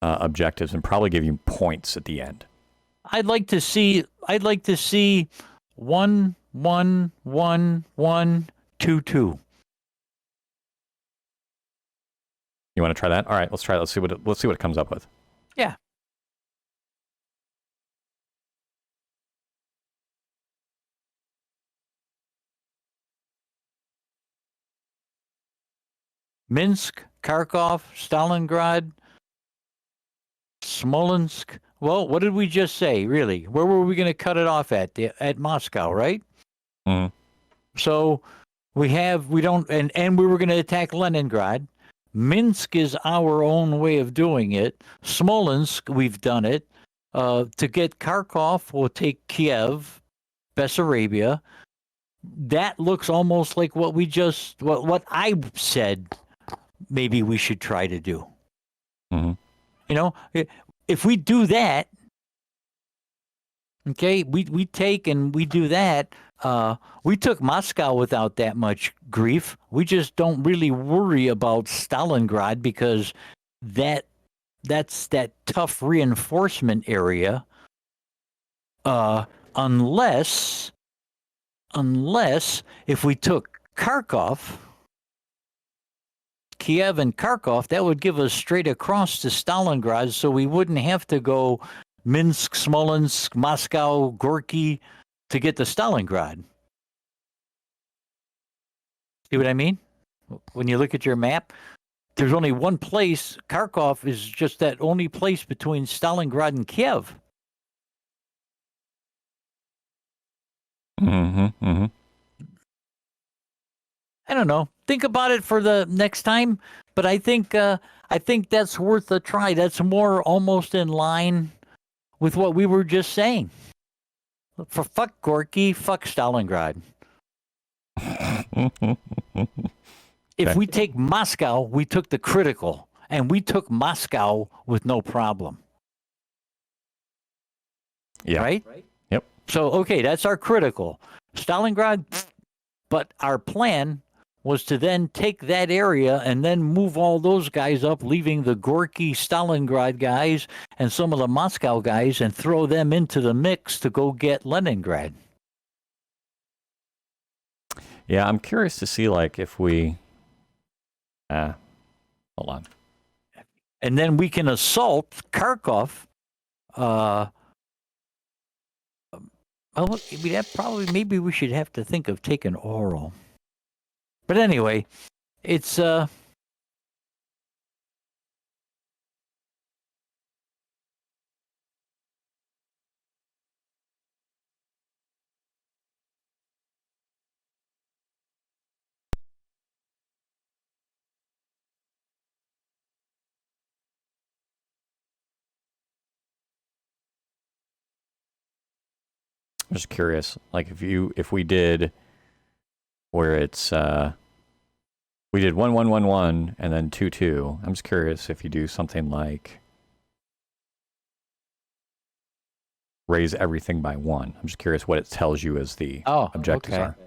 objectives and probably give you points at the end. I'd like to see 1 1 1 1 2 2. You want to try that? All right, let's try it. Let's see what it comes up with. Yeah. Minsk, Kharkov, Stalingrad, Smolensk. Well, what did we just say, really? Where were we going to cut it off at? At Moscow, right? Mm-hmm. So we were going to attack Leningrad. Minsk is our own way of doing it. Smolensk, we've done it. To get Kharkov, we'll take Kiev, Bessarabia. That looks almost like what I said maybe we should try to do. Mm-hmm. You know, if we do that, okay, we take and we do that. We took Moscow without that much grief. We just don't really worry about Stalingrad because that's that tough reinforcement area. Unless if we took Kharkov, Kiev and Kharkov, that would give us straight across to Stalingrad, so we wouldn't have to go Minsk, Smolensk, Moscow, Gorky to get to Stalingrad. See what I mean? When you look at your map, there's only one place. Kharkov is just that only place between Stalingrad and Kiev. Mm-hmm. Mm-hmm. I don't know. Think about it for the next time, but I think that's worth a try. That's more almost in line with what we were just saying. For fuck Gorky, fuck Stalingrad. If we take Moscow, we took the critical, and we took Moscow with no problem. Yeah. Right? Yep. So, okay, that's our critical. Stalingrad, but our plan was to then take that area and then move all those guys up, leaving the Gorky Stalingrad guys and some of the Moscow guys and throw them into the mix to go get Leningrad. Yeah, I'm curious to see, like, if we... hold on. And then we can assault Kharkov. Maybe we should have to think of taking Oral. But anyway, it's I'm just curious, like if we did where it's we did 1 1 1 1 and then 2 2. I'm just curious if you do something like raise everything by 1. I'm just curious what it tells you as the objectives are.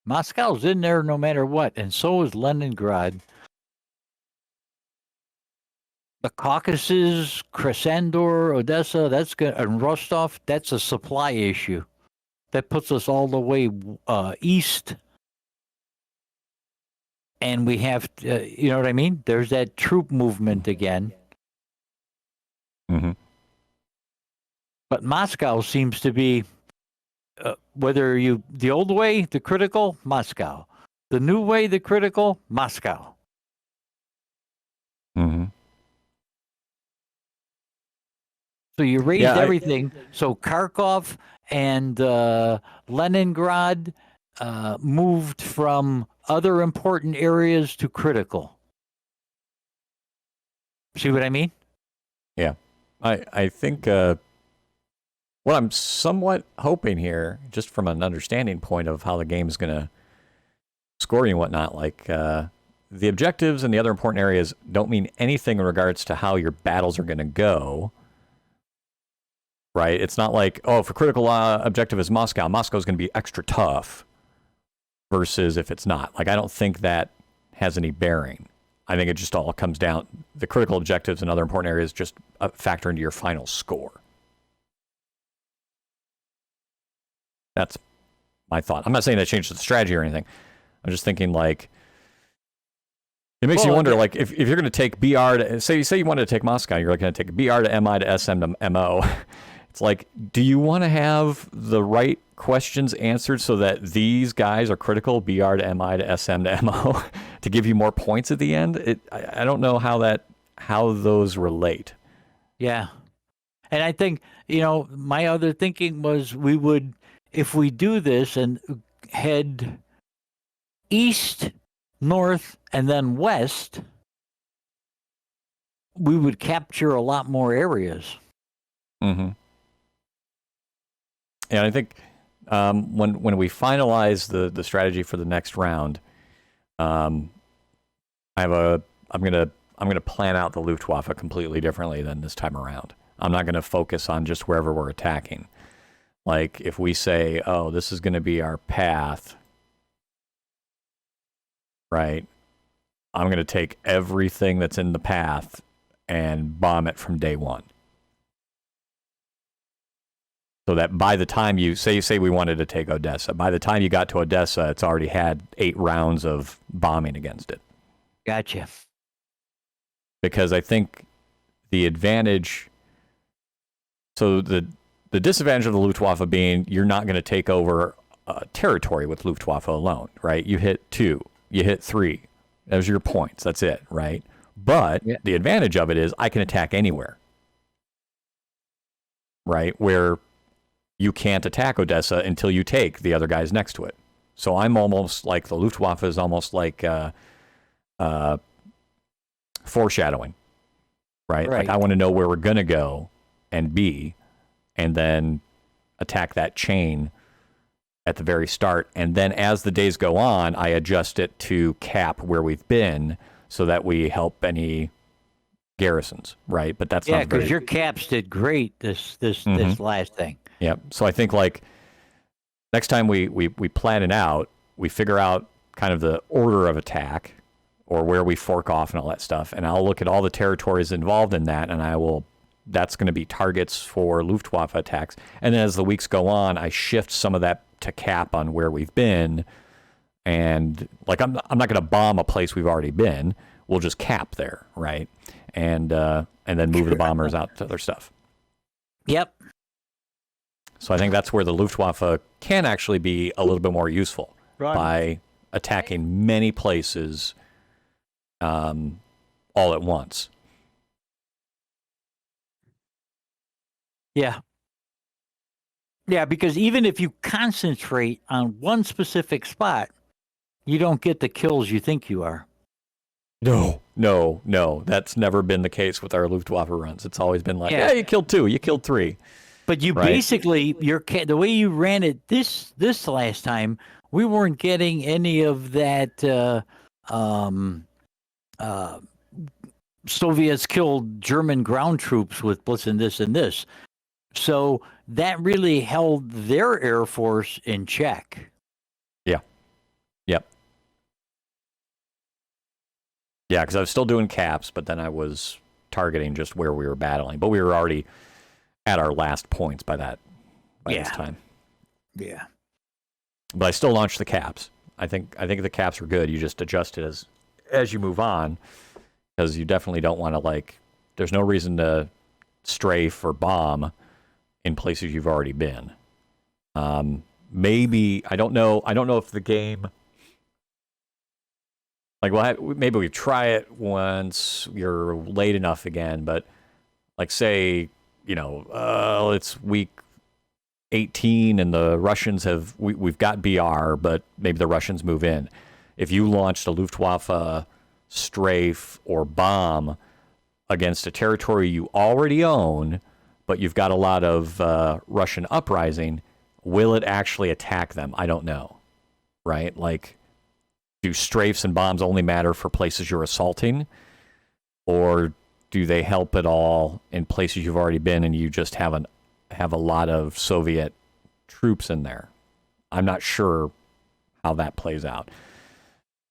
Moscow's in there no matter what, and so is Leningrad. The Caucasus, Krasnodar, Odessa, and Rostov, that's a supply issue. that puts us all the way east. And we have, you know what I mean? There's that troop movement again. Mm-hmm. But Moscow seems to be, the old way, the critical, Moscow. The new way, the critical, Moscow. Mm-hmm. So you raised everything. So Kharkov and Leningrad moved from other important areas to critical. See what I mean? Yeah. I think what I'm somewhat hoping here, just from an understanding point of how the game is going to score you and whatnot, like the objectives and the other important areas don't mean anything in regards to how your battles are going to go. Right? It's not like, oh, if a critical objective is Moscow, Moscow's going to be extra tough versus if it's not. Like, I don't think that has any bearing. I think it just all comes down, the critical objectives and other important areas just factor into your final score. That's my thought. I'm not saying that changes the strategy or anything. I'm just thinking, like, it makes you wonder, like, if you're going to take BR to, say you wanted to take Moscow, you're going to take BR to MI to SM to MO. It's like, do you want to have the right questions answered so that these guys are critical, BR to MI to SM to MO, to give you more points at the end? I don't know how those relate. Yeah. And I think, my other thinking was we would, if we do this and head east, north, and then west, we would capture a lot more areas. Mm-hmm. And I think when we finalize the strategy for the next round, I'm gonna plan out the Luftwaffe completely differently than this time around. I'm not gonna focus on just wherever we're attacking. Like, if we say, oh, this is gonna be our path, right? I'm gonna take everything that's in the path and bomb it from day one. So that by the time you say we wanted to take Odessa, by the time you got to Odessa, it's already had 8 rounds of bombing against it. Gotcha. Because I think the advantage, so the disadvantage of the Luftwaffe being you're not going to take over territory with Luftwaffe alone, right? You hit 2, you hit 3. Those are your points. That's it, right? But the advantage of it is I can attack anywhere, right? Where you can't attack Odessa until you take the other guys next to it. So I'm almost like, the Luftwaffe is almost like foreshadowing, right? Like, I want to know where we're going to go and be, and then attack that chain at the very start. And then as the days go on, I adjust it to cap where we've been so that we help any garrisons, right? But that's not because your caps did great this last thing. Yeah. So I think, like, next time we plan it out, we figure out kind of the order of attack or where we fork off and all that stuff. And I'll look at all the territories involved in that, and that's going to be targets for Luftwaffe attacks. And then as the weeks go on, I shift some of that to cap on where we've been. And, like, I'm not going to bomb a place we've already been. We'll just cap there, right? And then move the bombers out to other stuff. Yep. So I think that's where the Luftwaffe can actually be a little bit more useful by attacking many places all at once. Yeah. Yeah, because even if you concentrate on one specific spot, you don't get the kills you think you are. No. That's never been the case with our Luftwaffe runs. It's always been like, you killed 2, you killed 3. But you basically, the way you ran it this last time, we weren't getting any of that Soviets killed German ground troops with this and this and this. So that really held their Air Force in check. Yeah. Yep. Yeah, because I was still doing caps, but then I was targeting just where we were battling. But we were already at our last points by this time. Yeah. But I still launched the caps. I think the caps are good. You just adjust it as you move on, because you definitely don't want to, like, there's no reason to strafe or bomb in places you've already been. Maybe I don't know if the game, like, well, maybe we try it once you're late enough again, but like, say, it's week 18 and the Russians we've got BR, but maybe the Russians move in. If you launched a Luftwaffe strafe or bomb against a territory you already own, but you've got a lot of Russian uprising, will it actually attack them? I don't know, right? Like, do strafes and bombs only matter for places you're assaulting, or do they help at all in places you've already been and you just have a lot of Soviet troops in there? I'm not sure how that plays out.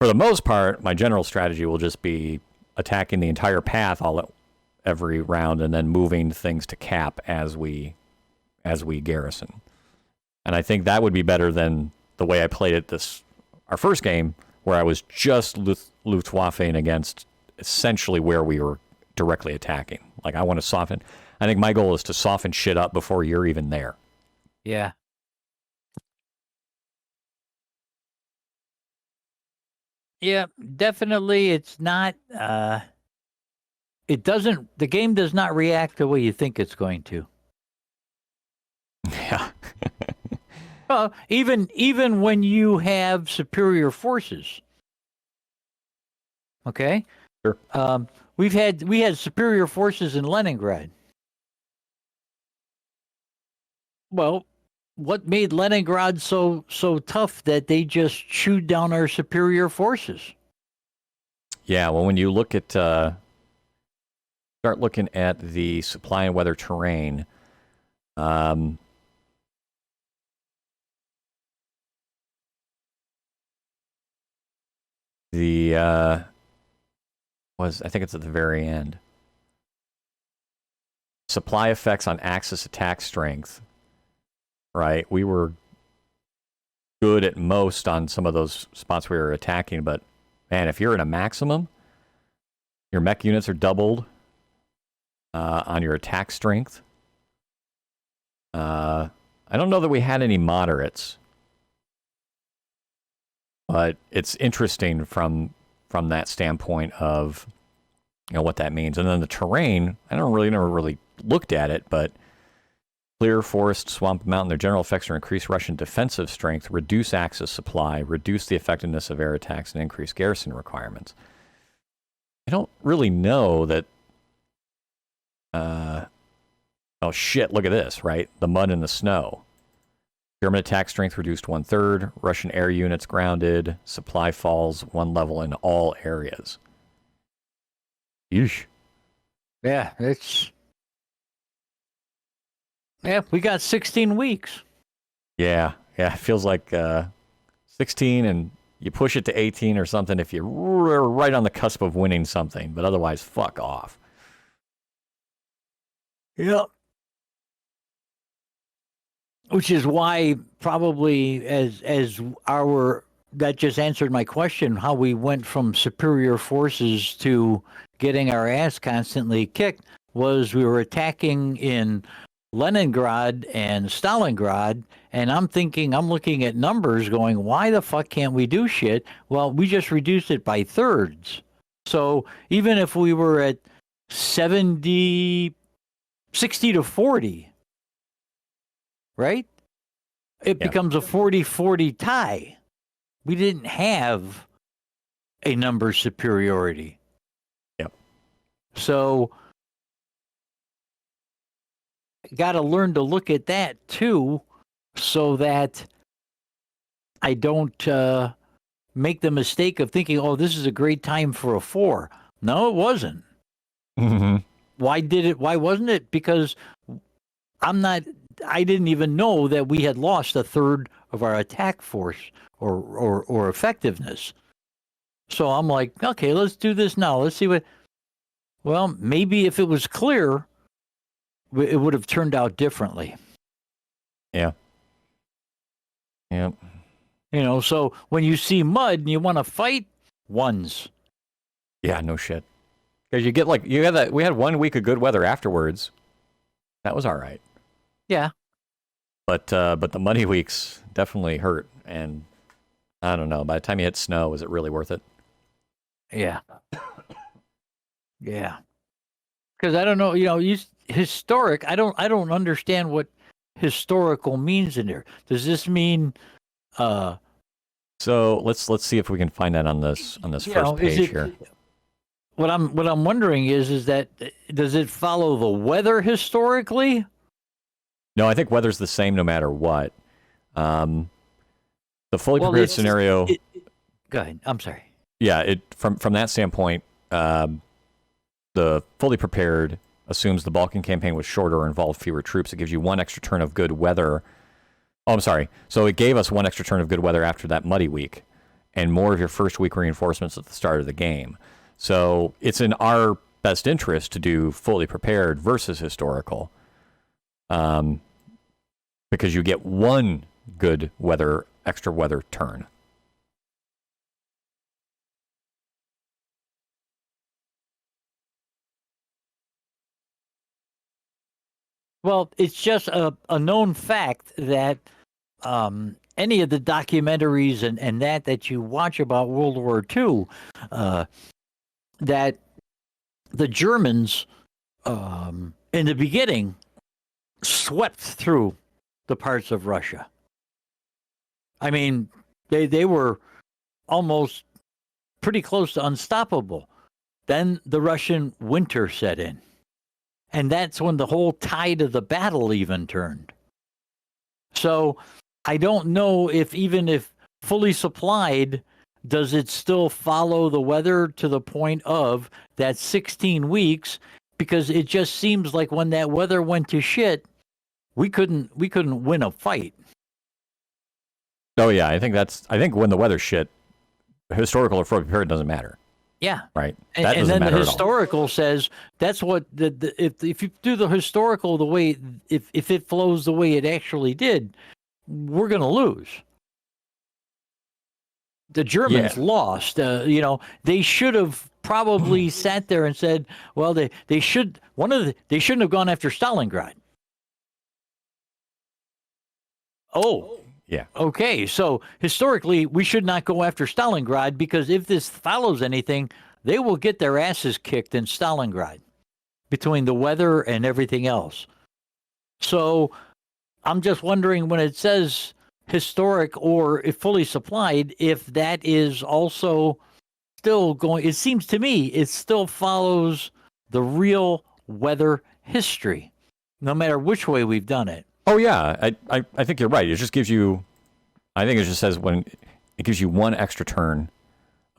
For the most part, my general strategy will just be attacking the entire path every round and then moving things to cap as we garrison. And I think that would be better than the way I played it our first game, where I was just Luftwaffeing against essentially where we were directly attacking. Like, I want to soften. I think my goal is to soften shit up before you're even there. Yeah. Yeah, definitely. It's not, the game does not react the way you think it's going to. Yeah. Well, even when you have superior forces. Okay? Sure. We had superior forces in Leningrad. Well, what made Leningrad so tough that they just chewed down our superior forces? Yeah, well, when you look at start looking at the supply and weather terrain, I think it's at the very end. Supply effects on Axis attack strength. Right, we were good at most on some of those spots we were attacking, but man, if you're in a maximum, your mech units are doubled on your attack strength. I don't know that we had any moderates, but it's interesting from that standpoint of what that means. And then the terrain, I never really looked at it, but clear forest, swamp, mountain, their general effects are increase Russian defensive strength, reduce Axis supply, reduce the effectiveness of air attacks, and increase garrison requirements. I don't really know that. Oh shit! Look at this, right? The mud and the snow. German attack strength reduced 1/3. Russian air units grounded. Supply falls 1 level in all areas. Yeesh. Yeah, we got 16 weeks. Yeah, it feels like 16, and you push it to 18 or something if you're right on the cusp of winning something, but otherwise, fuck off. Yep. Which is why probably that just answered my question, how we went from superior forces to getting our ass constantly kicked, was we were attacking in Leningrad and Stalingrad, and I'm looking at numbers going, why the fuck can't we do shit? Well, we just reduced it by thirds. So even if we were at 60 to 40, right? It becomes a 40-40 tie. We didn't have a number superiority. Yep. So got to learn to look at that too, so that I don't make the mistake of thinking, oh, this is a great time for a 4. No, it wasn't. Mm-hmm. Why wasn't it? Because I didn't even know that we had lost 1/3 of our attack force or effectiveness. So I'm like, okay, let's do this now. Let's see well, maybe if it was clear, it would have turned out differently. Yeah. Yep. So when you see mud and you want to fight, ones. Yeah, no shit. Because we had 1 week of good weather afterwards. That was all right. Yeah. But the muddy weeks definitely hurt, and I don't know. By the time you hit snow, is it really worth it? Yeah. Yeah. Because I don't know, historic. I don't understand what historical means in there. Does this mean? So let's see if we can find that on this first page here. What I'm wondering is that does it follow the weather historically? No, I think weather's the same no matter what. The fully prepared scenario. Go ahead. I'm sorry. Yeah, from that standpoint, the fully prepared assumes the Balkan campaign was shorter or involved fewer troops. It gives you one extra turn of good weather. Oh, I'm sorry. So it gave us one extra turn of good weather after that muddy week, and more of your first week reinforcements at the start of the game. So it's in our best interest to do fully prepared versus historical, because you get one good extra weather turn. Well, it's just a known fact that any of the documentaries and that you watch about World War II, that the Germans in the beginning swept through the parts of Russia. I mean, they were almost pretty close to unstoppable. Then the Russian winter set in. And that's when the whole tide of the battle even turned. So I don't know if fully supplied, does it still follow the weather to the point of that 16 weeks? Because it just seems like when that weather went to shit, we couldn't win a fight. Oh yeah, I think when the weather's shit, historical or fully prepared doesn't matter. Yeah. Right. And then the historical says that's what if you do the historical the way if it flows the way it actually did, we're going to lose. The Germans lost. They should have probably sat there and said, well, they shouldn't have gone after Stalingrad. Oh. Yeah. Okay, so historically, we should not go after Stalingrad because if this follows anything, they will get their asses kicked in Stalingrad between the weather and everything else. So I'm just wondering when it says historic or if fully supplied, if that is also still going. It seems to me it still follows the real weather history, no matter which way we've done it. Oh yeah, I think you're right. It just gives you, I think it just says when it gives you one extra turn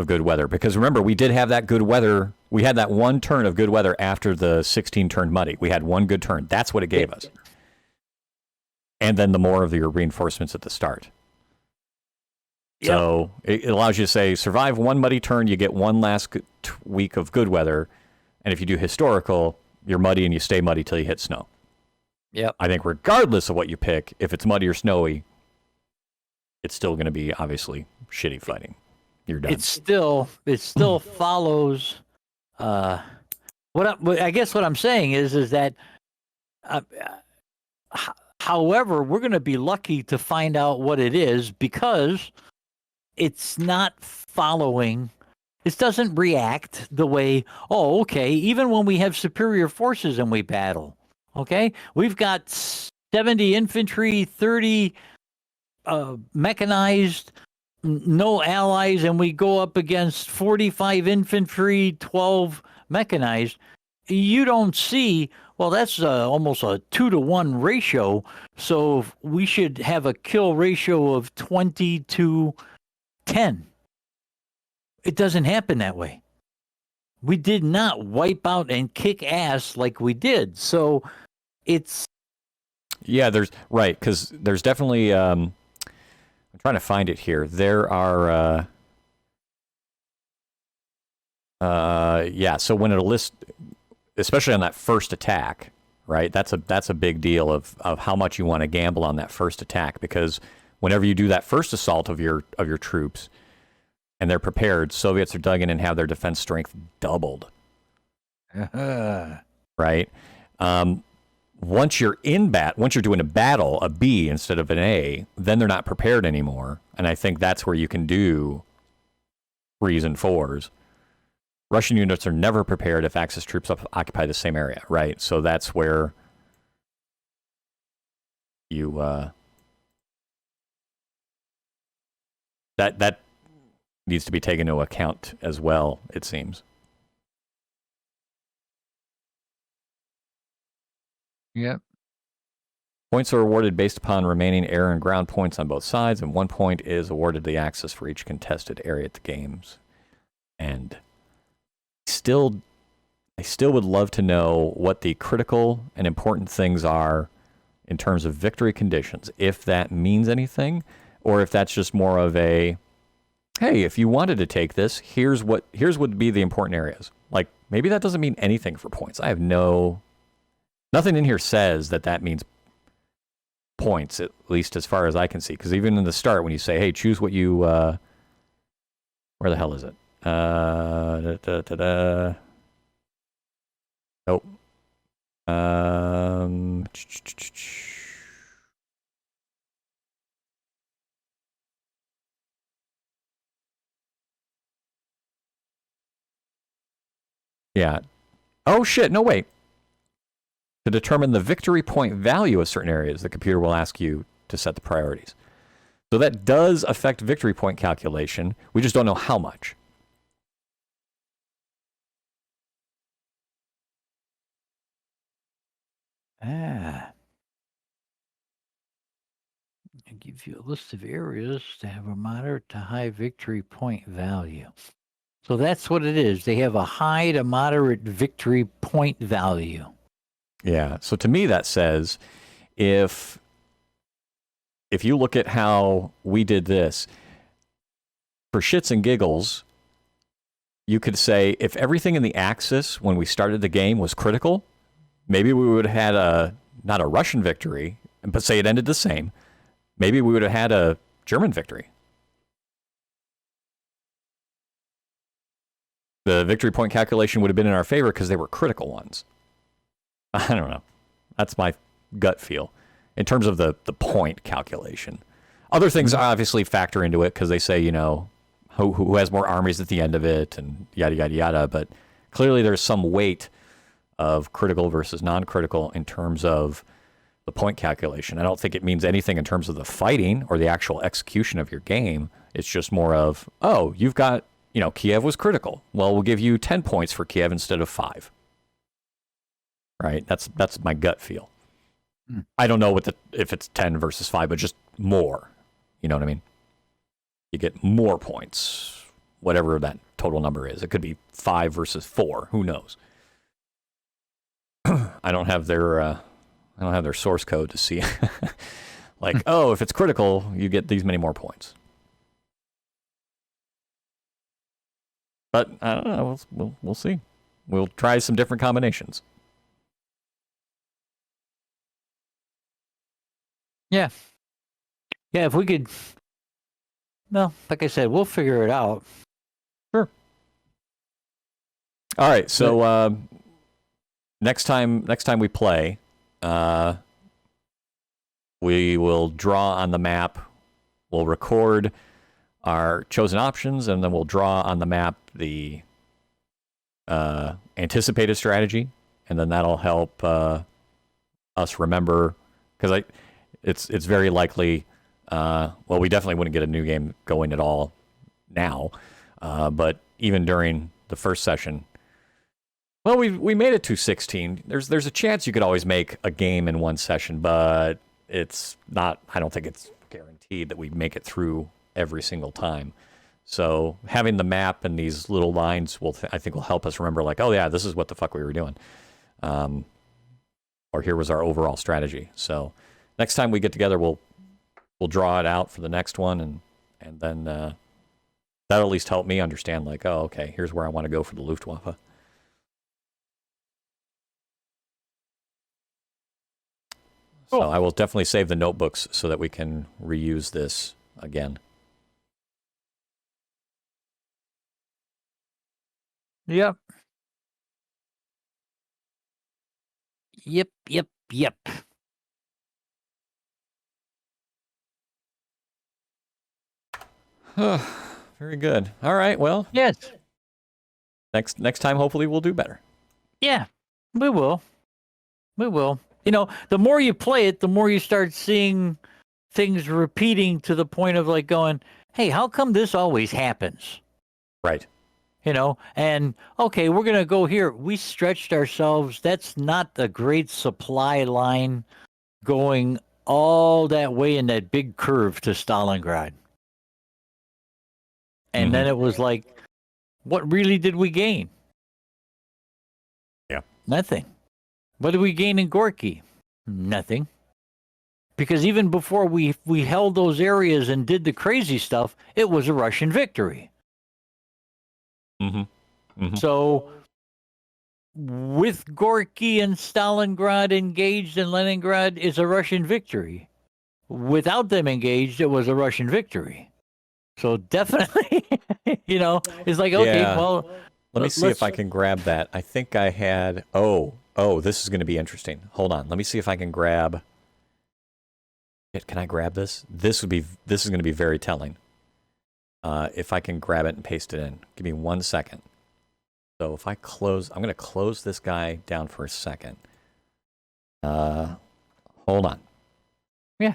of good weather. Because remember, we did have that good weather. We had that one turn of good weather after the 16 turned muddy. We had one good turn. That's what it gave us. And then the more of your reinforcements at the start. Yep. So it allows you to say, survive one muddy turn, you get one last week of good weather. And if you do historical, you're muddy and you stay muddy till you hit snow. Yep. I think regardless of what you pick, if it's muddy or snowy, it's still going to be obviously shitty fighting. You're done. It still follows. I guess what I'm saying is that, however, we're going to be lucky to find out what it is because it's not following. It doesn't react the way. Oh, okay. Even when we have superior forces and we battle. Okay, we've got 70 infantry, 30 mechanized, no allies, and we go up against 45 infantry, 12 mechanized. You don't see, well, that's almost a 2-to-1 ratio, so we should have a kill ratio of 20 to 10. It doesn't happen that way. We did not wipe out and kick ass like we did, so it's because there's definitely I'm trying to find it here. There are so when it'll list, especially on that first attack, right? That's a big deal of how much you want to gamble on that first attack, because whenever you do that first assault of your troops, and they're prepared, Soviets are dug in and have their defense strength doubled. Right? Once you're doing a battle, a B instead of an A, then they're not prepared anymore. And I think that's where you can do 3s and 4s. Russian units are never prepared if Axis troops occupy the same area, right? So that's where you that needs to be taken into account as well, it seems. Yep. Points are awarded based upon remaining air and ground points on both sides, and 1 point is awarded the Axis for each contested area at the games. And I still would love to know what the critical and important things are in terms of victory conditions, if that means anything, or if that's just more of a, hey, if you wanted to take this, here's what would be the important areas. Like, maybe that doesn't mean anything for points. I have nothing in here says that means points, at least as far as I can see. Because even in the start, when you say, hey, choose what you, where the hell is it? Nope. Yeah. Oh, shit. No, wait. To determine the victory point value of certain areas, the computer will ask you to set the priorities. So that does affect victory point calculation. We just don't know how much. It gives you a list of areas to have a moderate to high victory point value. So that's what it is. They have a high to moderate victory point value. Yeah. So to me, that says if you look at how we did this, for shits and giggles, you could say if everything in the Axis when we started the game was critical, maybe we would have had not a Russian victory, but say it ended the same. Maybe we would have had a German victory. The victory point calculation would have been in our favor because they were critical ones. I don't know. That's my gut feel in terms of the point calculation. Other things obviously factor into it because they say, who has more armies at the end of it and yada, yada, yada. But clearly there's some weight of critical versus non-critical in terms of the point calculation. I don't think it means anything in terms of the fighting or the actual execution of your game. It's just more of, oh, you've got, Kiev was critical. Well, we'll give you 10 points for Kiev instead of 5. Right? That's my gut feel. I don't know if it's 10 versus 5, but just more. You know what I mean? You get more points, whatever that total number is. It could be 5 versus 4. Who knows? I don't have their source code to see. Like, oh, if it's critical, you get these many more points. But I don't know. We'll see. We'll try some different combinations. Yeah. Yeah, if we could, well, like I said, we'll figure it out. Sure. All right, so next time we play, we will draw on the map. We'll record our chosen options, and then we'll draw on the map the anticipated strategy, and then that'll help us remember, because it's very likely, we definitely wouldn't get a new game going at all now, but even during the first session, well, we made it to 16. There's a chance you could always make a game in one session, but it's not, I don't think it's guaranteed that we make it through every single time. So having the map and these little lines I think will help us remember, like, oh yeah, this is what the fuck we were doing. Or here was our overall strategy. So next time we get together, we'll draw it out for the next one, and then that'll at least help me understand, like, oh, okay, here's where I want to go for the Luftwaffe. So Cool. I will definitely save the notebooks so that we can reuse this again. Yep. Yep. Yep. Yep. Very good. All right. Well, Yes. next time, hopefully, we'll do better. Yeah. We will. We will. You know, the more you play it, the more you start seeing things repeating to the point of like going, hey, how come this always happens? Right. You know, and okay, we're going to go here. We stretched ourselves. That's not the great supply line going all that way in that big curve to Stalingrad. And then it was like, what really did we gain? Yeah. Nothing. What did we gain in Gorky? Nothing. Because even before we held those areas and did the crazy stuff, it was a Russian victory. So with Gorky and Stalingrad engaged and Leningrad is a Russian victory. Without them engaged, it was a Russian victory. So definitely, you know, it's like, okay, Yeah. well, Let me see if I can grab that. I think I had. Oh, this is going to be interesting. Hold on. Let me see if I can grab. Can I grab this? This is going to be very telling. If I can grab it and paste it in. Give me 1 second. So if I close, I'm going to close this guy down for a second. Hold on. Yeah.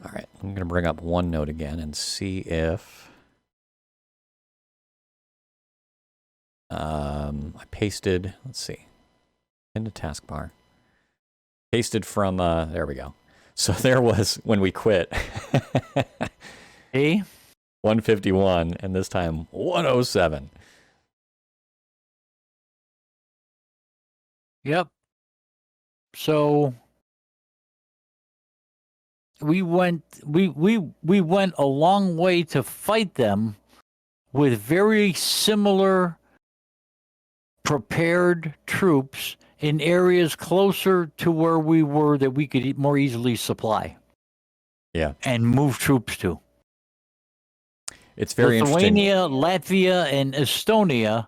All right. I'm going to bring up OneNote again and see if I pasted. Let's see. Into taskbar. Pasted from. There we go. So there was when we quit. Hey, 151, and this time 107. yep. So we went a long way to fight them with very similar prepared troops in areas closer to where we were that we could more easily supply. Yeah. And move troops to. It's very interesting. Lithuania, Latvia, and Estonia,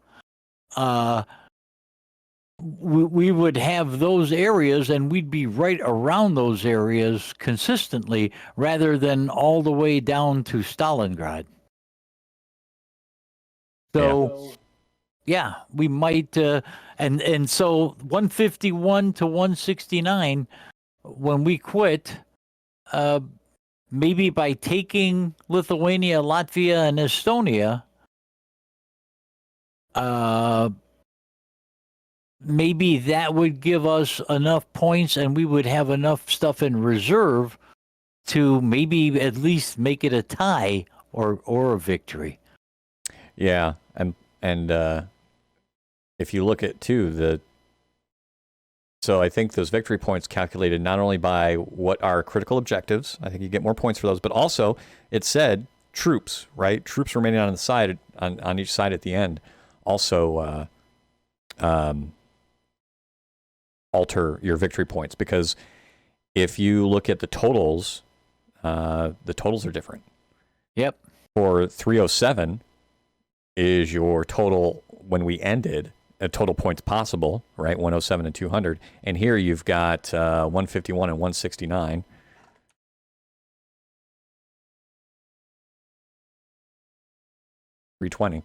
we would have those areas and we'd be right around those areas consistently rather than all the way down to Stalingrad. So, yeah, we might, and so 151 to 169, when we quit, maybe by taking Lithuania, Latvia, and Estonia, maybe that would give us enough points and we would have enough stuff in reserve to maybe at least make it a tie or a victory. Yeah, and if you look at too so I think those victory points calculated not only by what are critical objectives, I think you get more points for those, but also it said troops, right? Troops remaining on the side on each side at the end also alter your victory points, because if you look at the totals are different. Yep. For 307 is your total when we ended, total points possible, right? 107 and 200. And here you've got 151 and 169. 320.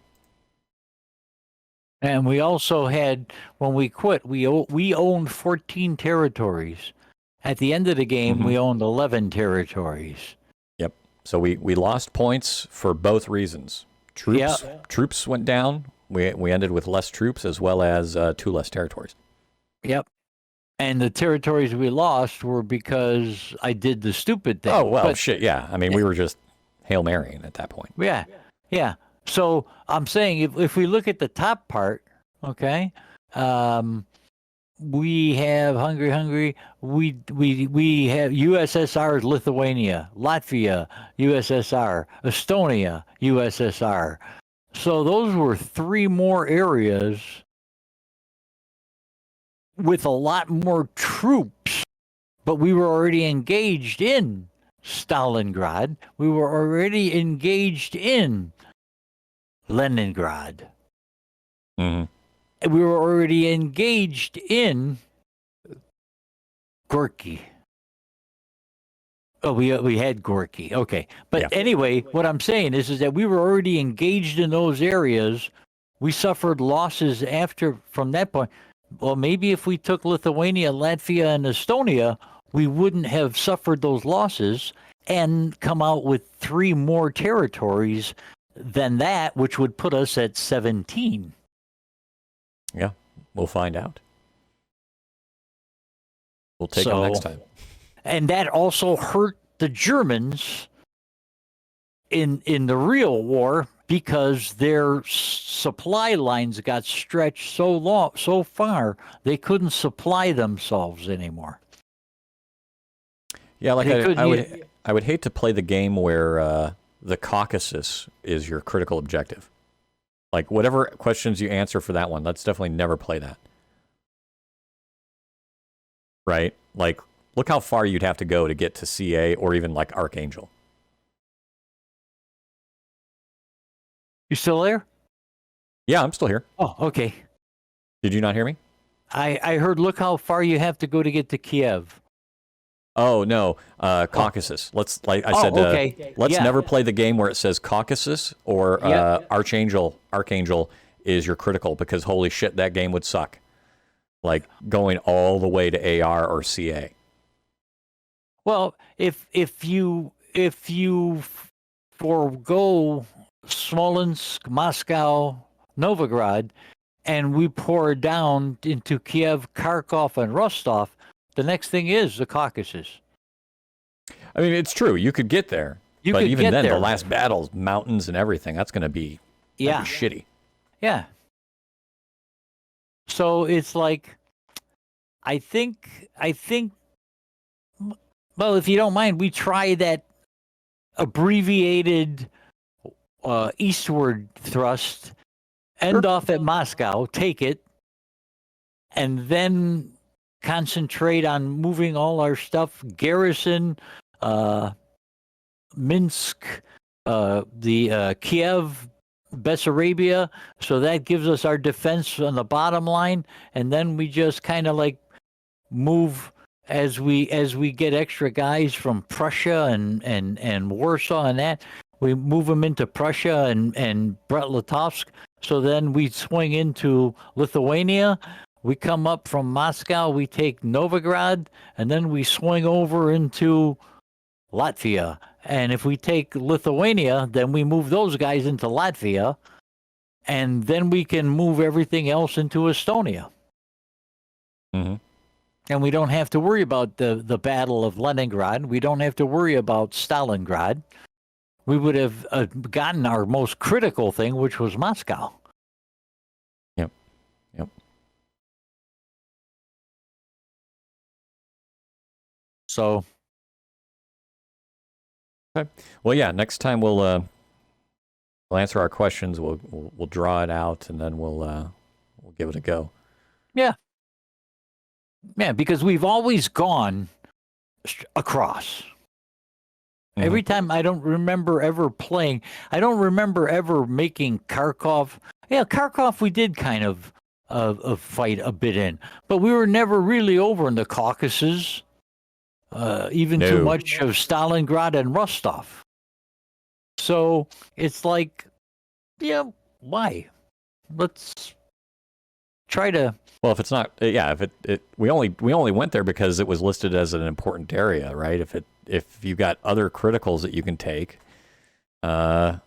And we also had, when we quit, we owned 14 territories. At the end of the game, we owned 11 territories. Yep. So we lost points for both reasons. Troops went down. We ended with less troops as well as 2 less territories. Yep. And the territories we lost were because I did the stupid thing. Oh, well, shit, yeah. I mean, we were just Hail Marying at that point. Yeah, yeah. So I'm saying if we look at the top part, okay, we have Hungary. We have USSR, Lithuania, Latvia, USSR, Estonia, USSR. So those were 3 more areas with a lot more troops, but we were already engaged in Stalingrad. We were already engaged in Leningrad. Mm-hmm. We were already engaged in Gorky. Oh, we had Gorky. Okay. But anyway, what I'm saying is that we were already engaged in those areas. We suffered losses from that point. Well, maybe if we took Lithuania, Latvia, and Estonia, we wouldn't have suffered those losses and come out with 3 more territories than that, which would put us at 17. Yeah, we'll find out. We'll take them next time. And that also hurt the Germans in the real war because their supply lines got stretched so far they couldn't supply themselves anymore. Yeah, like I would hate to play the game where the Caucasus is your critical objective. Like whatever questions you answer for that one, let's definitely never play that. Right? Like look how far you'd have to go to get to CA or even like Archangel. You still there? Yeah, I'm still here. Oh, okay. Did you not hear me? I heard look how far you have to go to get to Kiev. Oh no, Caucasus. Let's okay. Let's never play the game where it says Caucasus or Archangel. Archangel is your critical because holy shit, that game would suck. Like going all the way to AR or CA. Well, if you forego Smolensk, Moscow, Novograd, and we pour down into Kiev, Kharkov, and Rostov, the next thing is the Caucasus. I mean, it's true. You could get there. But even then, the last battles, mountains and everything, that's going to be shitty. Yeah. So it's like, I think, well, if you don't mind, we try that abbreviated eastward thrust, end off at Moscow, take it, and then concentrate on moving all our stuff, garrison, Minsk, the Kiev, Bessarabia. So that gives us our defense on the bottom line, and then we just kind of like move as we get extra guys from Prussia and Warsaw and that. We move them into Prussia and Brest-Litovsk. So then we swing into Lithuania. We come up from Moscow, we take Novograd, and then we swing over into Latvia. And if we take Lithuania, then we move those guys into Latvia, and then we can move everything else into Estonia. Mm-hmm. And we don't have to worry about the Battle of Leningrad. We don't have to worry about Stalingrad. We would have gotten our most critical thing, which was Moscow. Yep. So. Okay. Well, yeah. Next time we'll answer our questions. We'll draw it out, and then we'll give it a go. Yeah. Yeah, because we've always gone across. Mm-hmm. Every time, I don't remember ever playing. I don't remember ever making Kharkov. Yeah, Kharkov we did kind of fight a bit in, but we were never really over in the Caucasus. Too much of Stalingrad and Rostov. So it's like yeah, why? Let's try to. Well, if it's not, yeah, if we only went there because it was listed as an important area, right? If you got other criticals that you can take, go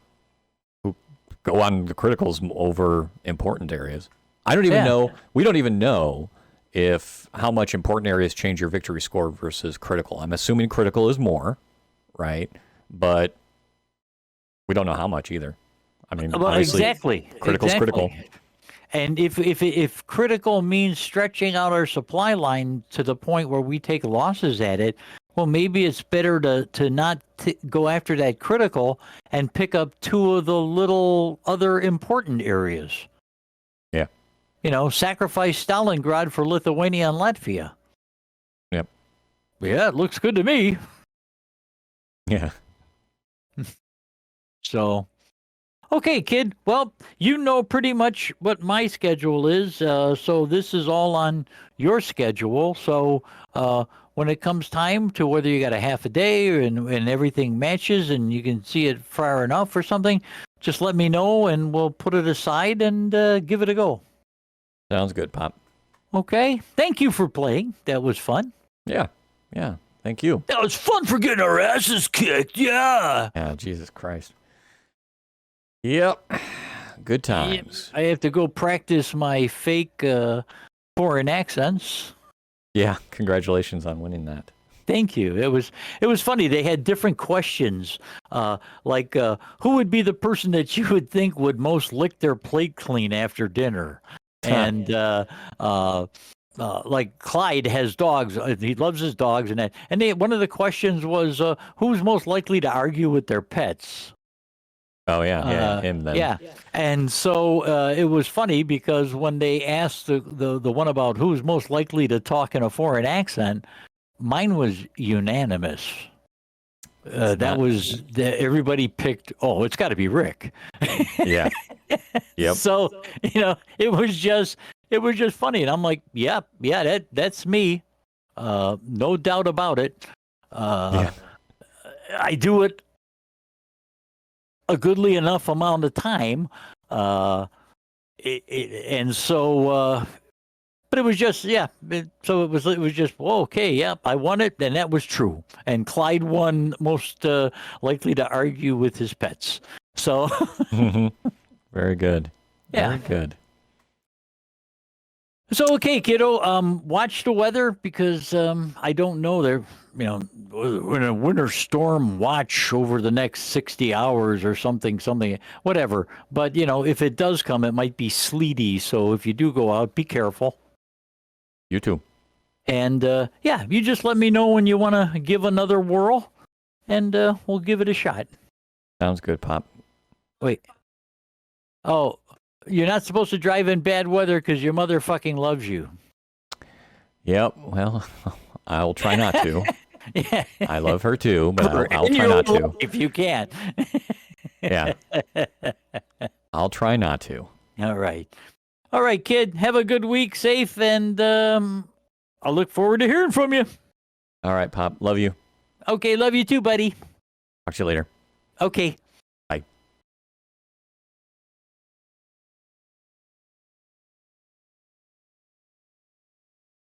on the criticals over important areas. I don't even know. We don't even know if how much important areas change your victory score versus critical. I'm assuming critical is more, right? But we don't know how much either. I mean, Well, obviously, exactly. critical's critical. And if critical means stretching out our supply line to the point where we take losses at it, well, maybe it's better to not go after that critical and pick up two of the little other important areas. Yeah. Sacrifice Stalingrad for Lithuania and Latvia. Yep. Yeah, it looks good to me. Yeah. So, okay, kid. Well, you know pretty much what my schedule is. So this is all on your schedule. So when it comes time to whether you got a half a day and everything matches and you can see it far enough or something, just let me know and we'll put it aside and give it a go. Sounds good, Pop. Okay. Thank you for playing. That was fun. Yeah. Yeah. Thank you. That was fun for getting our asses kicked. Yeah. Yeah, Jesus Christ. Yep. Good times. I have to go practice my fake foreign accents. Yeah, congratulations on winning that. Thank you. It was funny. They had different questions, like who would be the person that you would think would most lick their plate clean after dinner, and like Clyde has dogs. He loves his dogs, and that. And one of the questions was who's most likely to argue with their pets. Oh yeah, him then. Yeah, and so it was funny because when they asked the one about who's most likely to talk in a foreign accent, mine was unanimous. Everybody picked. Oh, it's got to be Rick. Yeah. Yep. So it was just funny, and I'm like, yeah, that's me. No doubt about it. I do it a goodly enough amount of time, and so. But it was just, so it was just, okay, I won it, and that was true. And Clyde won most likely to argue with his pets. So. Very good. Yeah. Very good. So, okay, kiddo, watch the weather because I don't know. They're, in a winter storm watch over the next 60 hours or something, whatever. But, if it does come, it might be sleety. So if you do go out, be careful. You too. And, you just let me know when you want to give another whirl, and we'll give it a shot. Sounds good, Pop. Wait. Oh, you're not supposed to drive in bad weather because your mother fucking loves you. Yep. Well, I'll try not to. Yeah. I love her too, but I'll try not to. If you can. Yeah. I'll try not to. All right. All right, kid. Have a good week. Safe. And I'll look forward to hearing from you. All right, Pop. Love you. Okay. Love you too, buddy. Talk to you later. Okay.